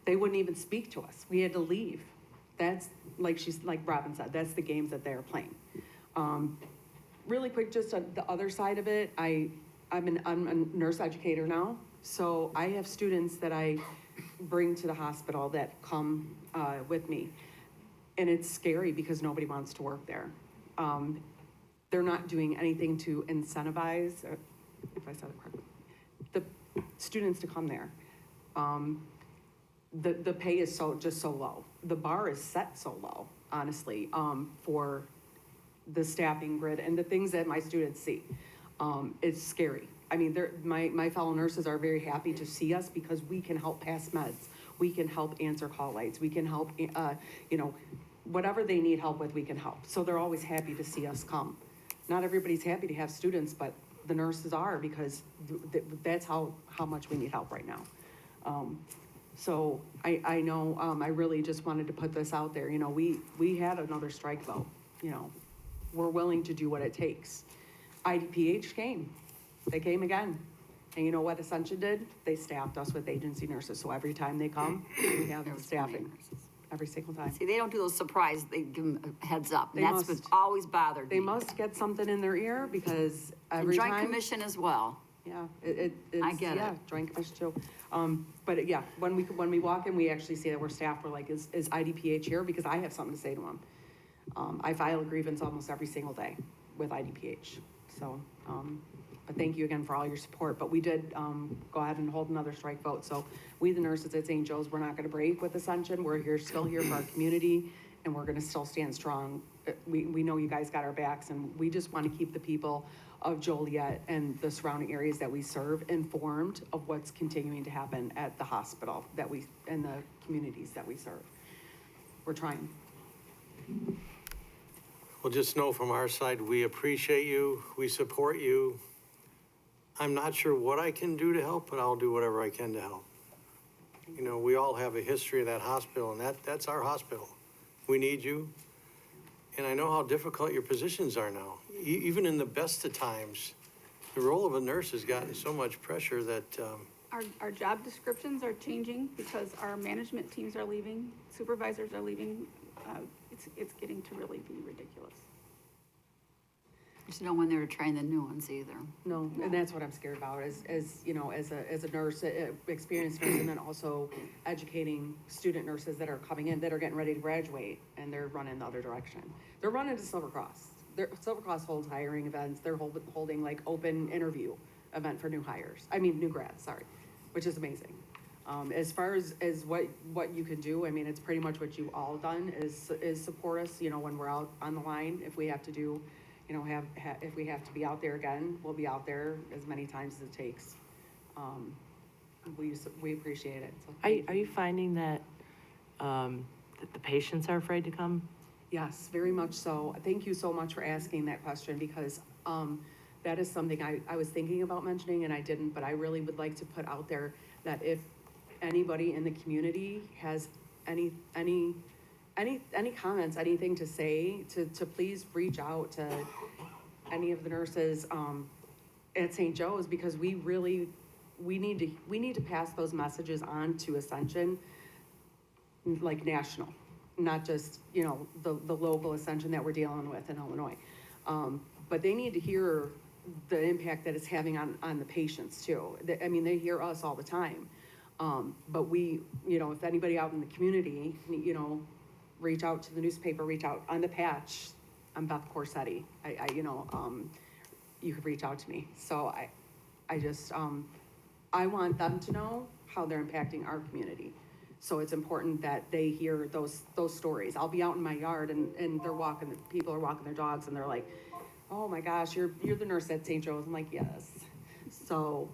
They wouldn't even speak to us. We had to leave. That's, like Robin said, that's the games that they're playing. Really quick, just on the other side of it, I'm a nurse educator now, so I have students that I bring to the hospital that come with me. And it's scary because nobody wants to work there. They're not doing anything to incentivize, if I said it correctly, the students to come there. The pay is just so low. The bar is set so low, honestly, for the staffing grid and the things that my students see. It's scary. I mean, my fellow nurses are very happy to see us because we can help pass meds. We can help answer call lights. We can help, whatever they need help with, we can help. So they're always happy to see us come. Not everybody's happy to have students, but the nurses are because that's how much we need help right now. So I know, I really just wanted to put this out there. We had another strike vote, we're willing to do what it takes. IDPH came, they came again. And you know what Ascension did? They staffed us with agency nurses. So every time they come, we have staffing every single time. See, they don't do those surprise, they give them a heads up. They That's must. what's always bothered me. They must get something in their ear because And every time. Joint Commission as well. Yeah, it's. I get it. Yeah, Joint Commission too. But yeah, when we walk in, we actually see that we're staffed. We're like, is IDPH here? Because I have something to say to them. I file a grievance almost every single day with IDPH. So, but thank you again for all your support. But we did go ahead and hold another strike vote. So we, the nurses at St. Joe's, we're not going to break with Ascension. We're still here for our community, and we're going to still stand strong. We know you guys got our backs, and we just want to keep the people of Joliet and the surrounding areas that we serve informed of what's continuing to happen at the hospital and the communities that we serve. We're trying. Well, just know from our side, we appreciate you, we support you. I'm not sure what I can do to help, but I'll do whatever I can to help. We all have a history of that hospital, and that's our hospital. We need you. And I know how difficult your positions are now. Even in the best of times, the role of a nurse has gotten so much pressure that, Our job descriptions are changing because our management teams are leaving, supervisors are leaving. It's getting to really be ridiculous. There's no one there to train the new ones either. No, and that's what I'm scared about as a nurse, experienced nurse, and then also educating student nurses that are coming in, that are getting ready to graduate, and they're running the other direction. They're running to Silver Cross. Silver Cross holds hiring events. They're holding like open interview event for new grads, sorry, which is amazing. As far as what you can do, I mean, it's pretty much what you all done is support us, when we're out on the line. If we have to do, if we have to be out there again, we'll be out there as many times as it takes. We appreciate it. So Are you finding that the patients are afraid to come? Yes, very much so. Thank you so much for asking that question because that is something I was thinking about mentioning and I didn't, but I really would like to put out there that if anybody in the community has any comments, anything to say, to please reach out to any of the nurses at St. Joe's because we need to pass those messages on to Ascension, like national, not just the local Ascension that we're dealing with in Illinois, but they need to hear the impact that it's having on the patients too. I mean, they hear us all the time. But we, if anybody out in the community, reach out to the newspaper, reach out on the patch. I'm Beth Corsetti. You could reach out to me. So I just, I want them to know how they're impacting our community. So it's important that they hear those stories. I'll be out in my yard and people are walking their dogs and they're like, oh my gosh, you're the nurse at St. Joe's. I'm like, yes. So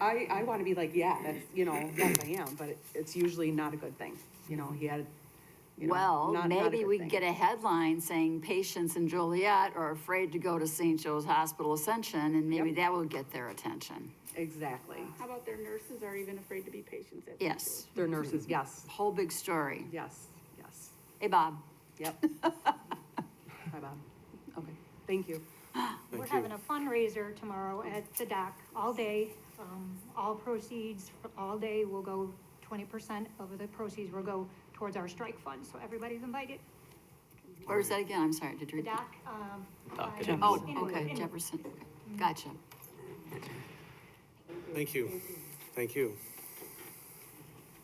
I want to be like, yeah, that's, yes, I am, but it's usually not a good thing. He had, Maybe we could get a headline saying patients in Joliet are afraid to go to St. Joe's Hospital Ascension, and maybe that will get their attention. Exactly. How about their nurses are even afraid to be patients at Yes. Their nurses, yes. Whole big story. Yes. Hey, Bob. Yep. Hi, Bob. Okay, thank you. We're having a fundraiser tomorrow at the dock all day. All proceeds, all day will go, 20% of the proceeds will go towards our strike fund, so everybody's invited. Where is that again? I'm sorry, did you The repeat? dock. Oh, Inwood, okay, Inwood. Jefferson, gotcha. Thank you. Thank you.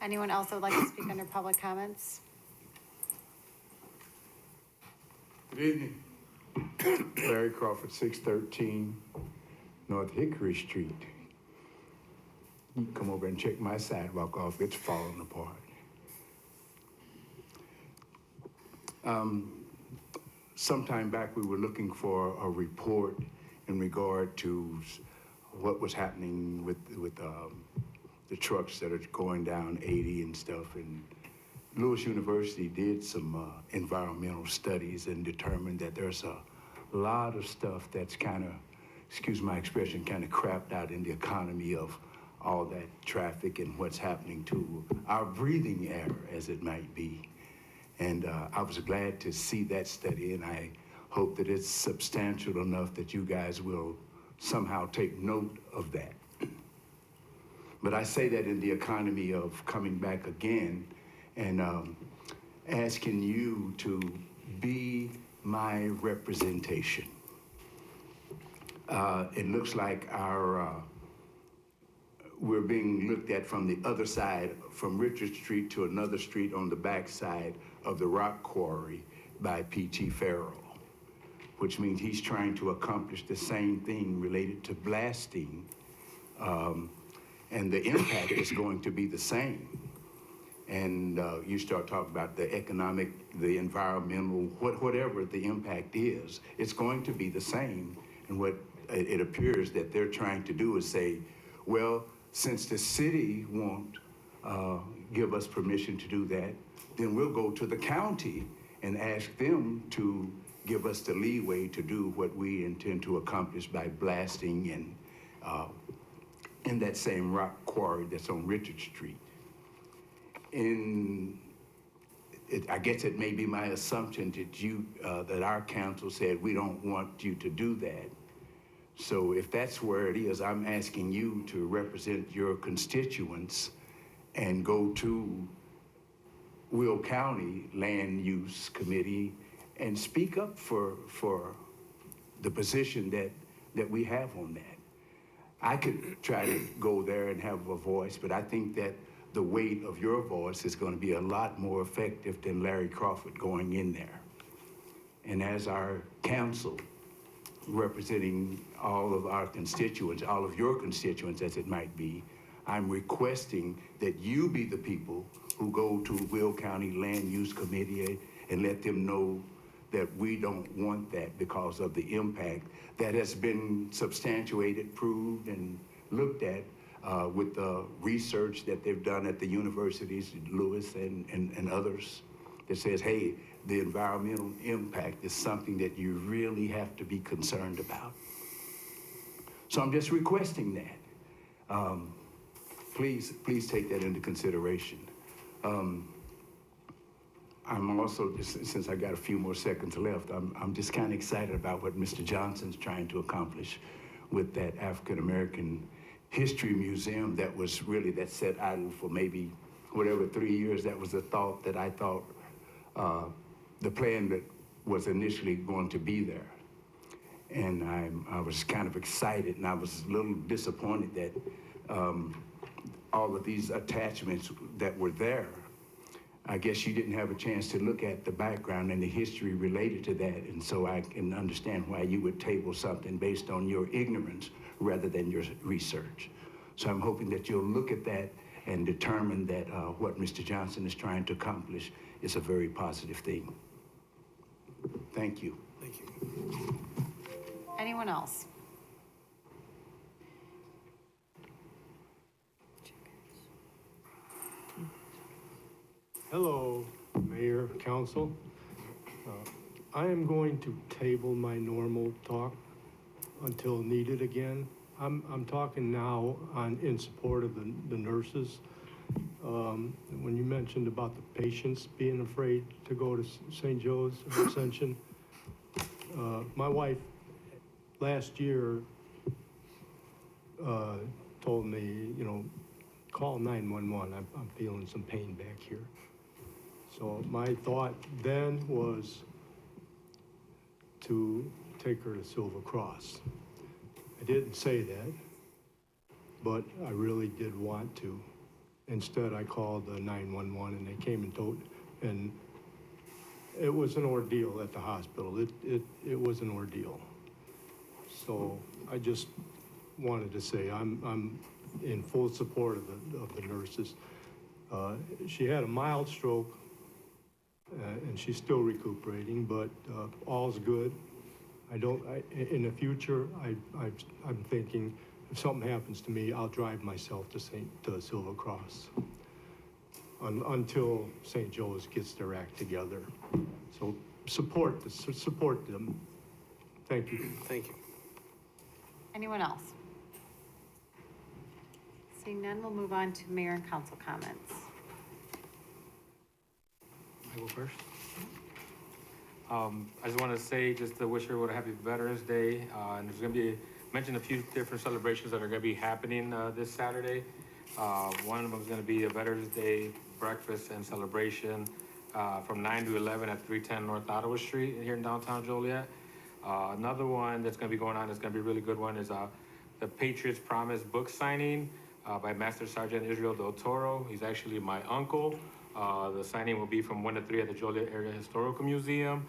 Anyone else that would like to speak under public comments? Good evening. Larry Crawford, 613 North Hickory Street. You can come over and check my sidewalk off. It's falling apart. Sometime back, we were looking for a report in regard to what was happening with the trucks that are going down 80 and stuff. And Lewis University did some environmental studies and determined that there's a lot of stuff that's kind of, excuse my expression, kind of crapped out in the economy of all that traffic and what's happening to our breathing air, as it might be. And I was glad to see that study, and I hope that it's substantial enough that you guys will somehow take note of that. But I say that in the economy of coming back again and asking you to be my representation. It looks like we're being looked at from the other side, from Richard Street to another street on the back side of the rock quarry by P.T. Farrell, which means he's trying to accomplish the same thing related to blasting, and the impact is going to be the same. And you start talking about the economic, the environmental, whatever the impact is, it's going to be the same. And what it appears that they're trying to do is say, well, since the city won't give us permission to do that, then we'll go to the county and ask them to give us the leeway to do what we intend to accomplish by blasting and in that same rock quarry that's on Richard Street. I guess it may be my assumption that that our council said we don't want you to do that. So if that's where it is, I'm asking you to represent your constituents and go to Will County Land Use Committee and speak up for the position that we have on that. I could try to go there and have a voice, but I think that the weight of your voice is going to be a lot more effective than Larry Crawford going in there. And as our council, representing all of our constituents, all of your constituents as it might be, I'm requesting that you be the people who go to Will County Land Use Committee and let them know that we don't want that because of the impact that has been substantiated, proved, and looked at with the research that they've done at the universities, Lewis and others, that says, hey, the environmental impact is something that you really have to be concerned about. So I'm just requesting that. Please take that into consideration. I'm also, since I got a few more seconds left, I'm just kind of excited about what Mr. Johnson's trying to accomplish with that African American History Museum that was really, that sat idle for maybe, whatever, 3 years. That was the thought that I thought, the plan that was initially going to be there. And I was kind of excited, and I was a little disappointed that all of these attachments that were there, I guess you didn't have a chance to look at the background and the history related to that. And so I can understand why you would table something based on your ignorance rather than your research. So I'm hoping that you'll look at that and determine that what Mr. Johnson is trying to accomplish is a very positive thing. Thank you. Thank you. Anyone else? Hello, Mayor, Council. I am going to table my normal talk until needed again. I'm talking now in support of the nurses. When you mentioned about the patients being afraid to go to St. Joe's or Ascension, my wife last year, told me, you know, call 911, I'm feeling some pain back here. So my thought then was to take her to Silver Cross. I didn't say that, but I really did want to. Instead, I called 911 and they came and told, and it was an ordeal at the hospital. It was an ordeal. So I just wanted to say I'm in full support of the nurses. She had a mild stroke, and she's still recuperating, but all's good. In the future, I'm thinking if something happens to me, I'll drive myself to Silver Cross until St. Joe's gets their act together. So support them. Thank you. Thank you. Anyone else? Seeing none, we'll move on to mayor and council comments. I go first. I just want to say, just to wish everyone a happy Veterans Day. And there's going to be, mention a few different celebrations that are going to be happening this Saturday. One of them is going to be a Veterans Day breakfast and celebration from 9 to 11 at 310 North Ottawa Street here in downtown Joliet. Another one that's going to be going on, that's going to be a really good one, is the Patriots Promise book signing by Master Sergeant Israel Del Toro. He's actually my uncle. The signing will be from 1 to 3 at the Joliet Area Historical Museum.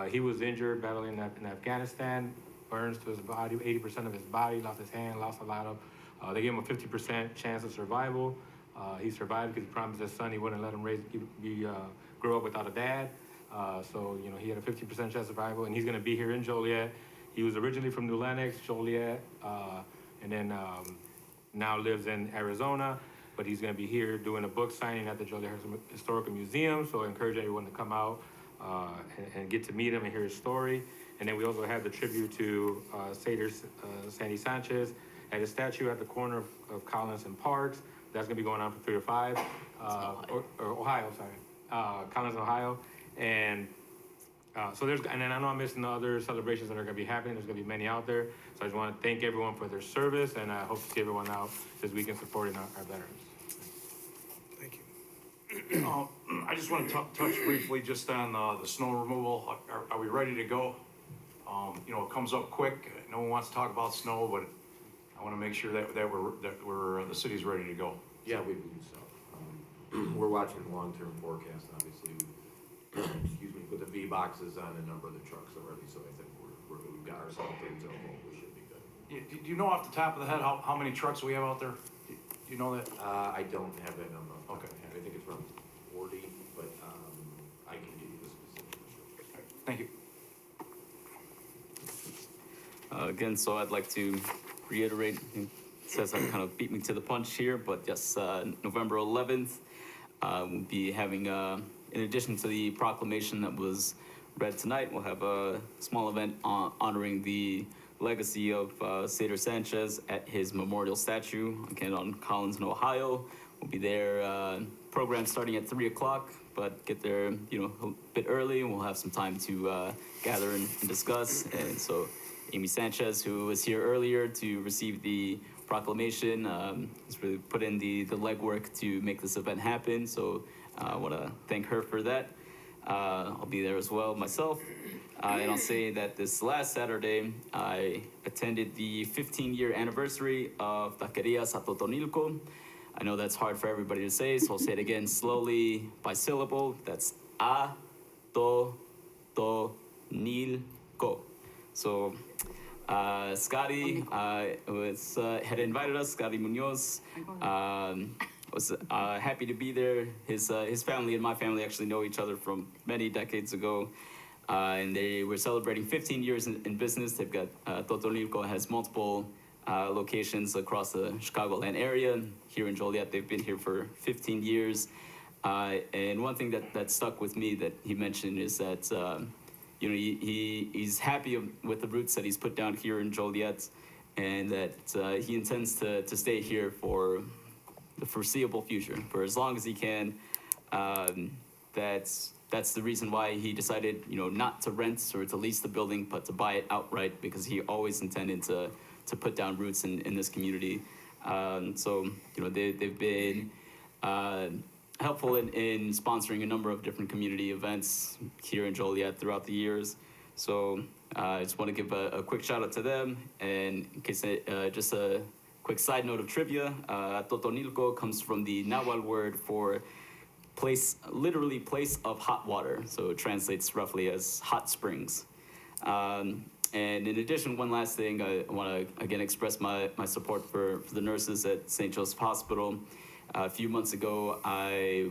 He was injured battling in Afghanistan, burns to his body, 80% of his body, lost his hand, lost a lot of, they gave him a 50% chance of survival. He survived because he promised his son he wouldn't let him grow up without a dad. So, you know, he had a 50% chance of survival, and he's gonna be here in Joliet. He was originally from New Lenox, Joliet, and then now lives in Arizona, but he's gonna be here doing a book signing at the Joliet Historical Museum, so I encourage everyone to come out and get to meet him and hear his story. And then we also have the tribute to Sandy Sanchez at his statue at the corner of Collins and Parks. That's gonna be going on from 3 to 5, or Ohio, sorry, Collins, Ohio. And so and then I know I'm missing the other celebrations that are gonna be happening. There's gonna be many out there. So I just wanna thank everyone for their service, and I hope to see everyone out this weekend supporting our veterans. Thank you. I just want to touch briefly just on the snow removal. Are we ready to go? You know, it comes up quick. No one wants to talk about snow, but I want to make sure that the city's ready to go. Yeah, we believe so. We're watching long-term forecast, obviously. Excuse me, with the V boxes on a number of the trucks already, so I think we've got ourselves into a hole. We should be good. Do you know off the top of the head how many trucks we have out there? Do you know that? I don't have that number. Okay. I think it's around 40, but I can give you the specific. Thank you. Again, so I'd like to reiterate, it says I kind of beat me to the punch here, but yes, November 11th, we'll be having, in addition to the proclamation that was read tonight, we'll have a small event honoring the legacy of Cesar Sanchez at his memorial statue, again on Collins in Ohio. We'll be there, program starting at 3 o'clock, but get there, you know, a bit early, and we'll have some time to gather and discuss. And so Amy Sanchez, who was here earlier to receive the proclamation, has really put in the legwork to make this event happen. So I want to thank her for that. I'll be there as well myself. And I'll say that this last Saturday, I attended the 15-year anniversary of Taqueria Satotonilco. I know that's hard for everybody to say, so I'll say it again slowly by syllable. That's A-to-to-nil-co. So Scotty had invited us, Scotty Munoz, was happy to be there. His family and my family actually know each other from many decades ago. And they were celebrating 15 years in business. They've got, Totonilco has multiple locations across the Chicagoland area. Here in Joliet, they've been here for 15 years. And one thing that stuck with me that he mentioned is that, you know, he's happy with the roots that he's put down here in Joliet, and that he intends to stay here for the foreseeable future, for as long as he can. That that's the reason why he decided, not to rent or to lease the building, but to buy it outright, because he always intended to put down roots in this community. So, they've been helpful in sponsoring a number of different community events here in Joliet throughout the years. So I just want to give a quick shout out to them. And in case, just a quick side note of trivia, Totonilco comes from the Nahuatl word for literally place of hot water. So it translates roughly as hot springs. And in addition, one last thing, I want to again express my support for the nurses at St. Joseph Hospital. A few months ago, I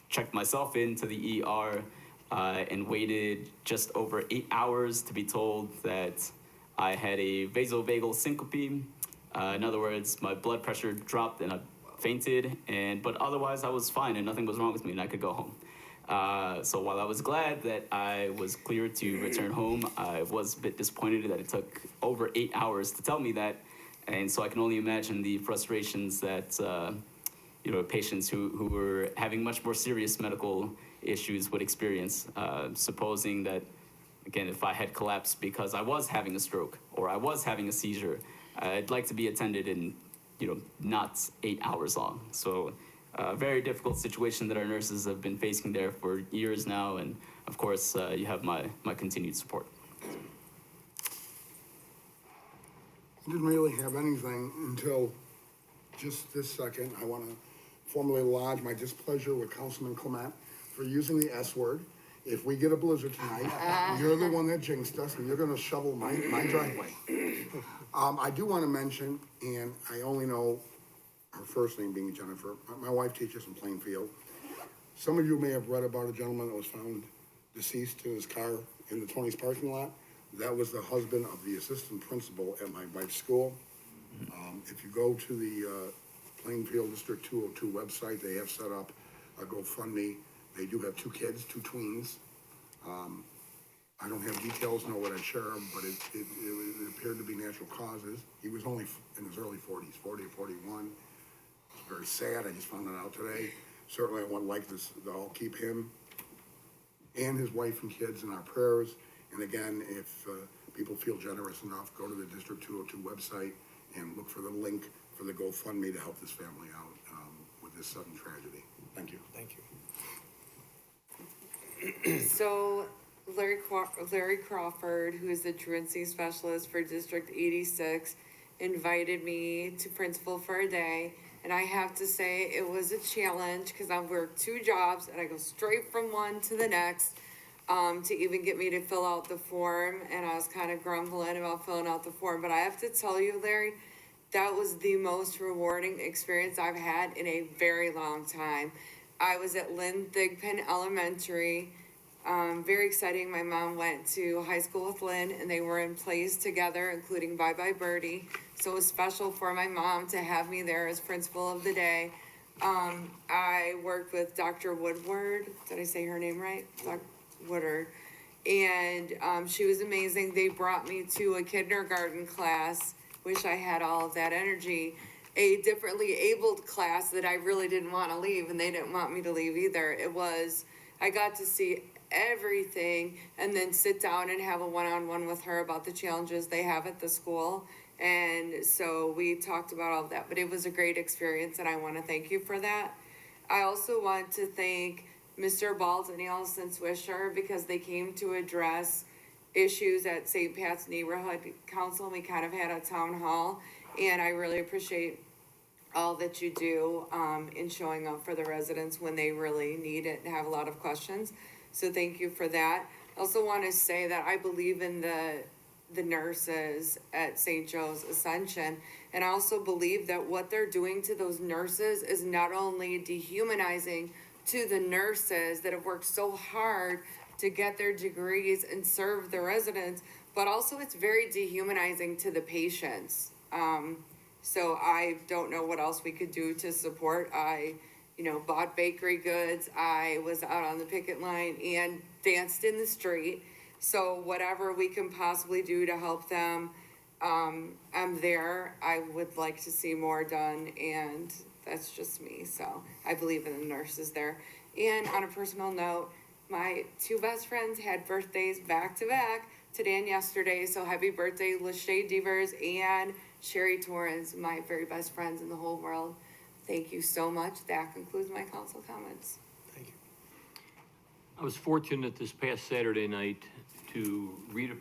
checked myself into the ER and waited just over 8 hours to be told that I had a vasovagal syncope. In other words, my blood pressure dropped and I fainted, but otherwise I was fine and nothing was wrong with me and I could go home. So while I was glad that I was cleared to return home, I was a bit disappointed that it took over 8 hours to tell me that. And so I can only imagine the frustrations that patients who were having much more serious medical issues would experience, supposing that, again, if I had collapsed because I was having a stroke or I was having a seizure, I'd like to be attended in, not 8 hours long. So a very difficult situation that our nurses have been facing there for years now. And of course, you have my continued support. I didn't really have anything until just this second. I want to formally lodge my displeasure with Councilman Clement for using the S word. If we get a blizzard tonight, you're the one that jinxed us, and you're going to shovel my driveway. I do want to mention, and I only know her first name being Jennifer. My wife teaches in Plainfield. Some of you may have read about a gentleman that was found deceased in his car in the Tony's parking lot. That was the husband of the assistant principal at my wife's school. If you go to the Plainfield District 202 website, they have set up a GoFundMe. They do have 2 kids, 2 tweens. I don't have details, nor would I share them, but it appeared to be natural causes. He was only in his early 40s, 40 or 41. It's very sad. I just found that out today. Certainly I would like this to all keep him and his wife and kids in our prayers. And again, if people feel generous enough, go to the District 202 website and look for the link for the GoFundMe to help this family out with this sudden tragedy. Thank you. Thank you. So Larry Crawford, who is the truancy specialist for District 86, invited me to principal for a day. And I have to say it was a challenge because I've worked 2 jobs and I go straight from one to the next to even get me to fill out the form. And I was kind of grumbling about filling out the form. But I have to tell you, Larry, that was the most rewarding experience I've had in a very long time. I was at Lynn Thigpen Elementary. Very exciting. My mom went to high school with Lynn and they were in plays together, including Bye Bye Birdie. So it was special for my mom to have me there as principal of the day. I worked with Dr. Woodward. Did I say her name right? Dr. Woodward. And she was amazing. They brought me to a kindergarten class. Wish I had all of that energy. A differently abled class that I really didn't want to leave, and they didn't want me to leave either. I got to see everything and then sit down and have a one-on-one with her about the challenges they have at the school. And so we talked about all of that, but it was a great experience and I want to thank you for that. I also want to thank Mr. Bald and Allison Swisher because they came to address issues at St. Pat's Neighborhood Council, and we kind of had a town hall, and I really appreciate all that you do in showing up for the residents when they really need it and have a lot of questions. So thank you for that. I also want to say that I believe in the nurses at St. Joe's Ascension, and I also believe that what they're doing to those nurses is not only dehumanizing to the nurses that have worked so hard to get their degrees and serve the residents, but also it's very dehumanizing to the patients. So I don't know what else we could do to support. I, bought bakery goods. I was out on the picket line and danced in the street. So whatever we can possibly do to help them, I'm there. I would like to see more done, and that's just me. So I believe in the nurses there. And on a personal note, My two best friends had birthdays back to back today and yesterday, so happy birthday, Lachey Devers and Sherry Torrens, my very best friends in the whole world. Thank you so much. That concludes my council comments. I was fortunate this past Saturday night to read a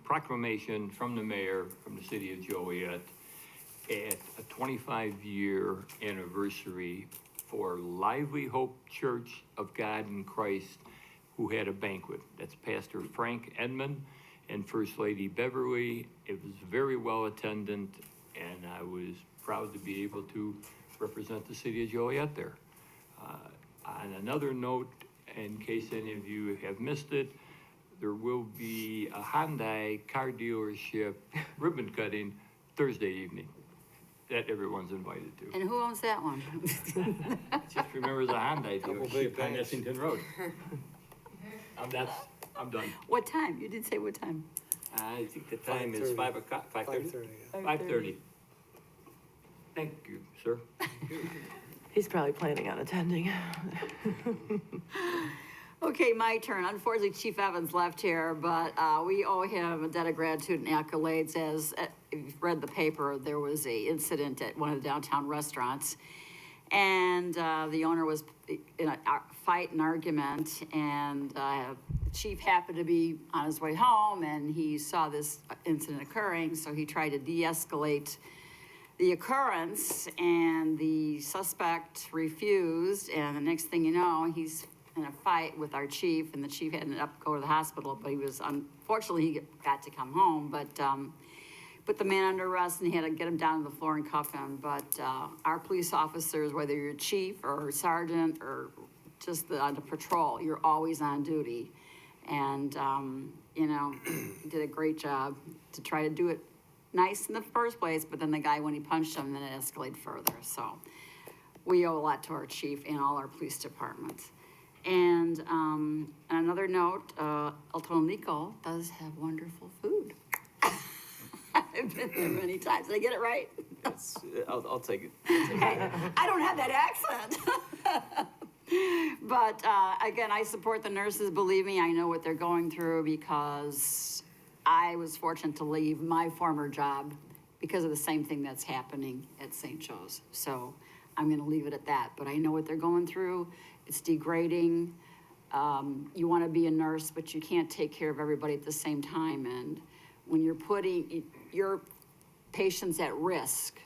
proclamation from the mayor from the city of Joliet at a 25-year anniversary for Lively Hope Church of God in Christ, who had a banquet. That's Pastor Frank Edmond and First Lady Beverly. It was very well attended, and I was proud to be able to represent the city of Joliet there. On another note, in case any of you have missed it, there will be a Hyundai car dealership ribbon cutting Thursday evening that everyone's invited to. And who owns that one? Just remember the Hyundai dealership on Essington Road. I'm done. What time? You did say what time? I think the time is 5 o'clock, 5:30? 5:30. Thank you, sir. He's probably planning on attending. Okay, my turn. Unfortunately, Chief Evans left here, but we owe him a debt of gratitude and accolades. As if you've read the paper, there was a incident at one of the downtown restaurants, and the owner was in a fight and argument, and the chief happened to be on his way home, and he saw this incident occurring, so he tried to de-escalate the occurrence, and the suspect refused, and the next thing you know, he's in a fight with our chief, and the chief ended up going to the hospital, but he was, unfortunately, he got to come home, but put the man under arrest, and he had to get him down to the floor and cuff him. But our police officers, whether you're a chief or a sergeant or just on the patrol, you're always on duty. And, you know, he did a great job to try to do it nice in the first place, but then the guy, when he punched him, then it escalated further. So we owe a lot to our chief and all our police departments. And on another note, El Tonico does have wonderful food. I've been there many times. Did I get it right? Yes, I'll take it. I don't have that accent. But again, I support the nurses. Believe me, I know what they're going through because I was fortunate to leave my former job because of the same thing that's happening at St. Joe's. So I'm going to leave it at that. But I know what they're going through. It's degrading. You want to be a nurse, but you can't take care of everybody at the same time. And when you're putting your patients at risk,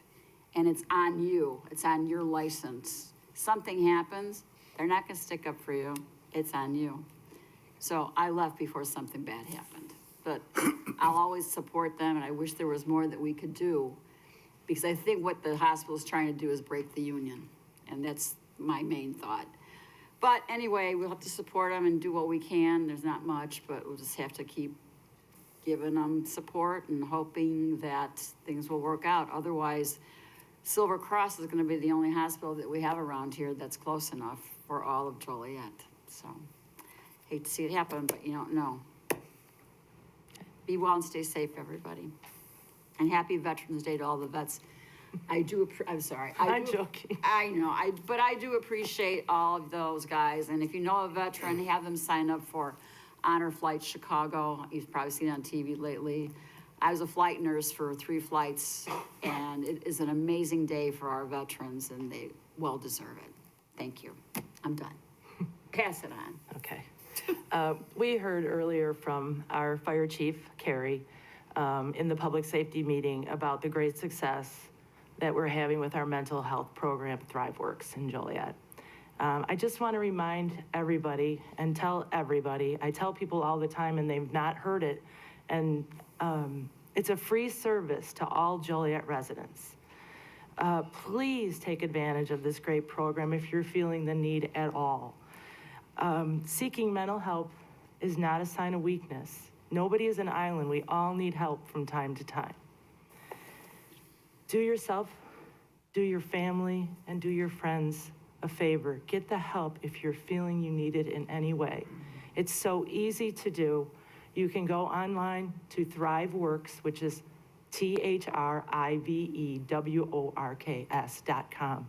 and it's on you, it's on your license, something happens, they're not going to stick up for you. It's on you. So I left before something bad happened. But I'll always support them, and I wish there was more that we could do, because I think what the hospital is trying to do is break the union, and that's my main thought. But anyway, we'll have to support them and do what we can. There's not much, but we'll just have to keep giving them support and hoping that things will work out. Otherwise, Silver Cross is going to be the only hospital that we have around here that's close enough for all of Joliet. So, hate to see it happen, but you don't know. Be well and stay safe, everybody. And happy Veterans Day to all the vets. I'm sorry. I'm joking. I know, but I do appreciate all of those guys. And if you know a veteran, have them sign up for Honor Flight Chicago. You've probably seen it on TV lately. I was a flight nurse for 3 flights, and it is an amazing day for our veterans, and they well deserve it. Thank you. I'm done. Pass it on. Okay. We heard earlier from our fire chief, Carrie, in the public safety meeting about the great success that we're having with our mental health program, ThriveWorks in Joliet. I just want to remind everybody and tell everybody, I tell people all the time and they've not heard it, and it's a free service to all Joliet residents. Please take advantage of this great program if you're feeling the need at all. Seeking mental help is not a sign of weakness. Nobody is an island. We all need help from time to time. Do yourself, do your family, and do your friends a favor. Get the help if you're feeling you need it in any way. It's so easy to do. You can go online to ThriveWorks, which is ThriveWorks.com.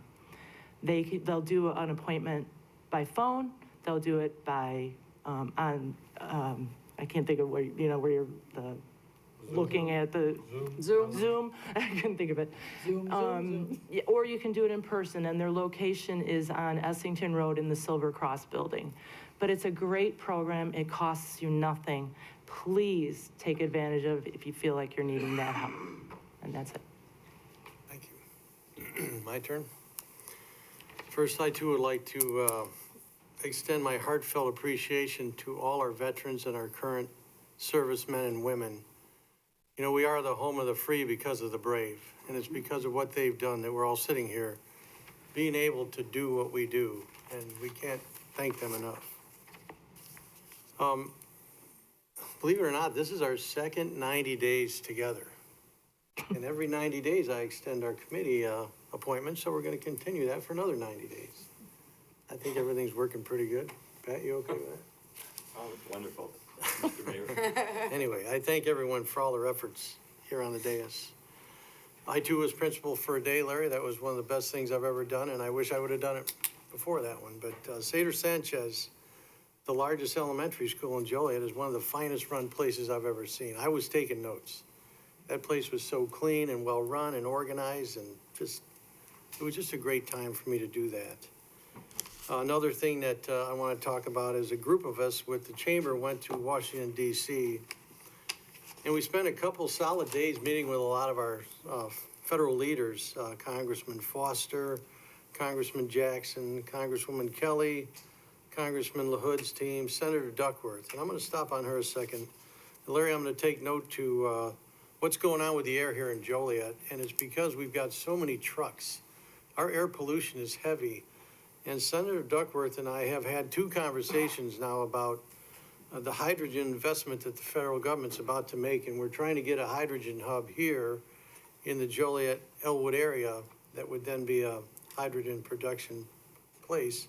They'll do an appointment by phone. They'll do it by I can't think of where, you know, where you're, looking at the. Zoom, I couldn't think of it. Yeah, or you can do it in person, and their location is on Essington Road in the Silver Cross Building. But it's a great program, it costs you nothing. Please take advantage of it if you feel like you're needing that help, and that's it. Thank you. My turn. First, I too would like to extend my heartfelt appreciation to all our veterans and our current servicemen and women. You know, we are the home of the free because of the brave, and it's because of what they've done that we're all sitting here being able to do what we do, and we can't thank them enough. Believe it or not, this is our second 90 days together. And every 90 days, I extend our committee appointments, so we're going to continue that for another 90 days. I think everything's working pretty good. Pat, you okay with that? Oh, it's wonderful, Mr. Mayor. Anyway, I thank everyone for all their efforts here on the dais. I too was principal for a day, Larry. That was one of the best things I've ever done, and I wish I would have done it before that one. But Sanchez, the largest elementary school in Joliet, is one of the finest run places I've ever seen. I was taking notes. That place was so clean and well run and organized, and it was just a great time for me to do that. Another thing that I want to talk about is a group of us with the chamber went to Washington, D.C., and we spent a couple solid days meeting with a lot of our federal leaders, Congressman Foster, Congressman Jackson, Congresswoman Kelly, Congressman LaHood's team, Senator Duckworth. And I'm going to stop on her a second. And Larry, I'm going to take note to what's going on with the air here in Joliet, and it's because we've got so many trucks. Our air pollution is heavy. And Senator Duckworth and I have had 2 conversations now about the hydrogen investment that the federal government's about to make, and we're trying to get a hydrogen hub here in the Joliet-Elwood area that would then be a hydrogen production place.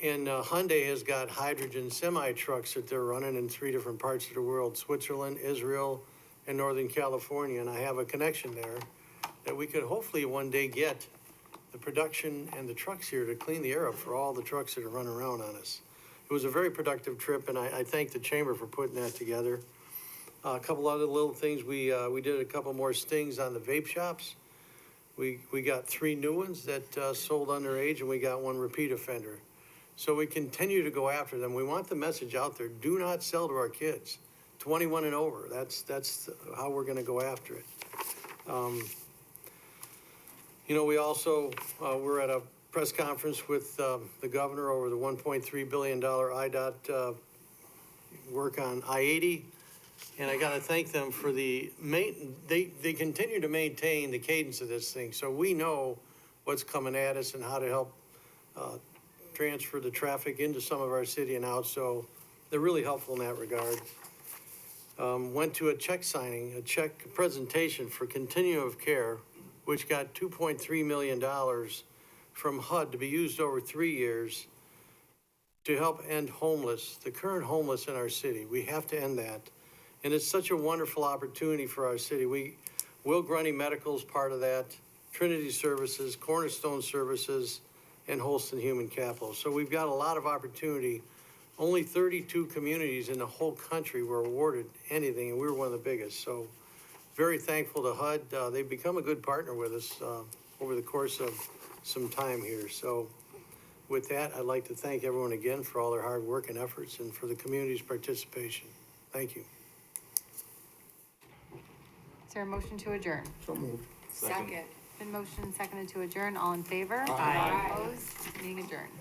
And Hyundai has got hydrogen semi-trucks that they're running in 3 different parts of the world, Switzerland, Israel, and Northern California, and I have a connection there that we could hopefully one day get the production and the trucks here to clean the air up for all the trucks that are running around on us. It was a very productive trip, and I thank the chamber for putting that together. A couple other little things, we did a couple more stings on the vape shops. We got 3 new ones that sold underage, and we got 1 repeat offender. So we continue to go after them. We want the message out there, do not sell to our kids, 21 and over. That's how we're gonna go after it. You know, we also, we're at a press conference with the governor over the $1.3 billion IDOT work on I-80. And I gotta thank them for they continue to maintain the cadence of this thing. So we know what's coming at us and how to help transfer the traffic into some of our city and out. So they're really helpful in that regard. Went to a check signing, a check presentation for Continuum of Care, which got $2.3 million from HUD to be used over 3 years to help end the current homeless in our city. We have to end that. And it's such a wonderful opportunity for our city. Will Grundy Medical is part of that, Trinity Services, Cornerstone Services, and Holston Human Capital. So we've got a lot of opportunity. Only 32 communities in the whole country were awarded anything, and we were one of the biggest. So very thankful to HUD. They've become a good partner with us over the course of some time here. So with that, I'd like to thank everyone again for all their hard work and efforts and for the community's participation. Thank you. Is there a motion to adjourn? So moved. Second. Been motioned and seconded to adjourn. All in favor? Aye. Opposed? Meeting adjourned.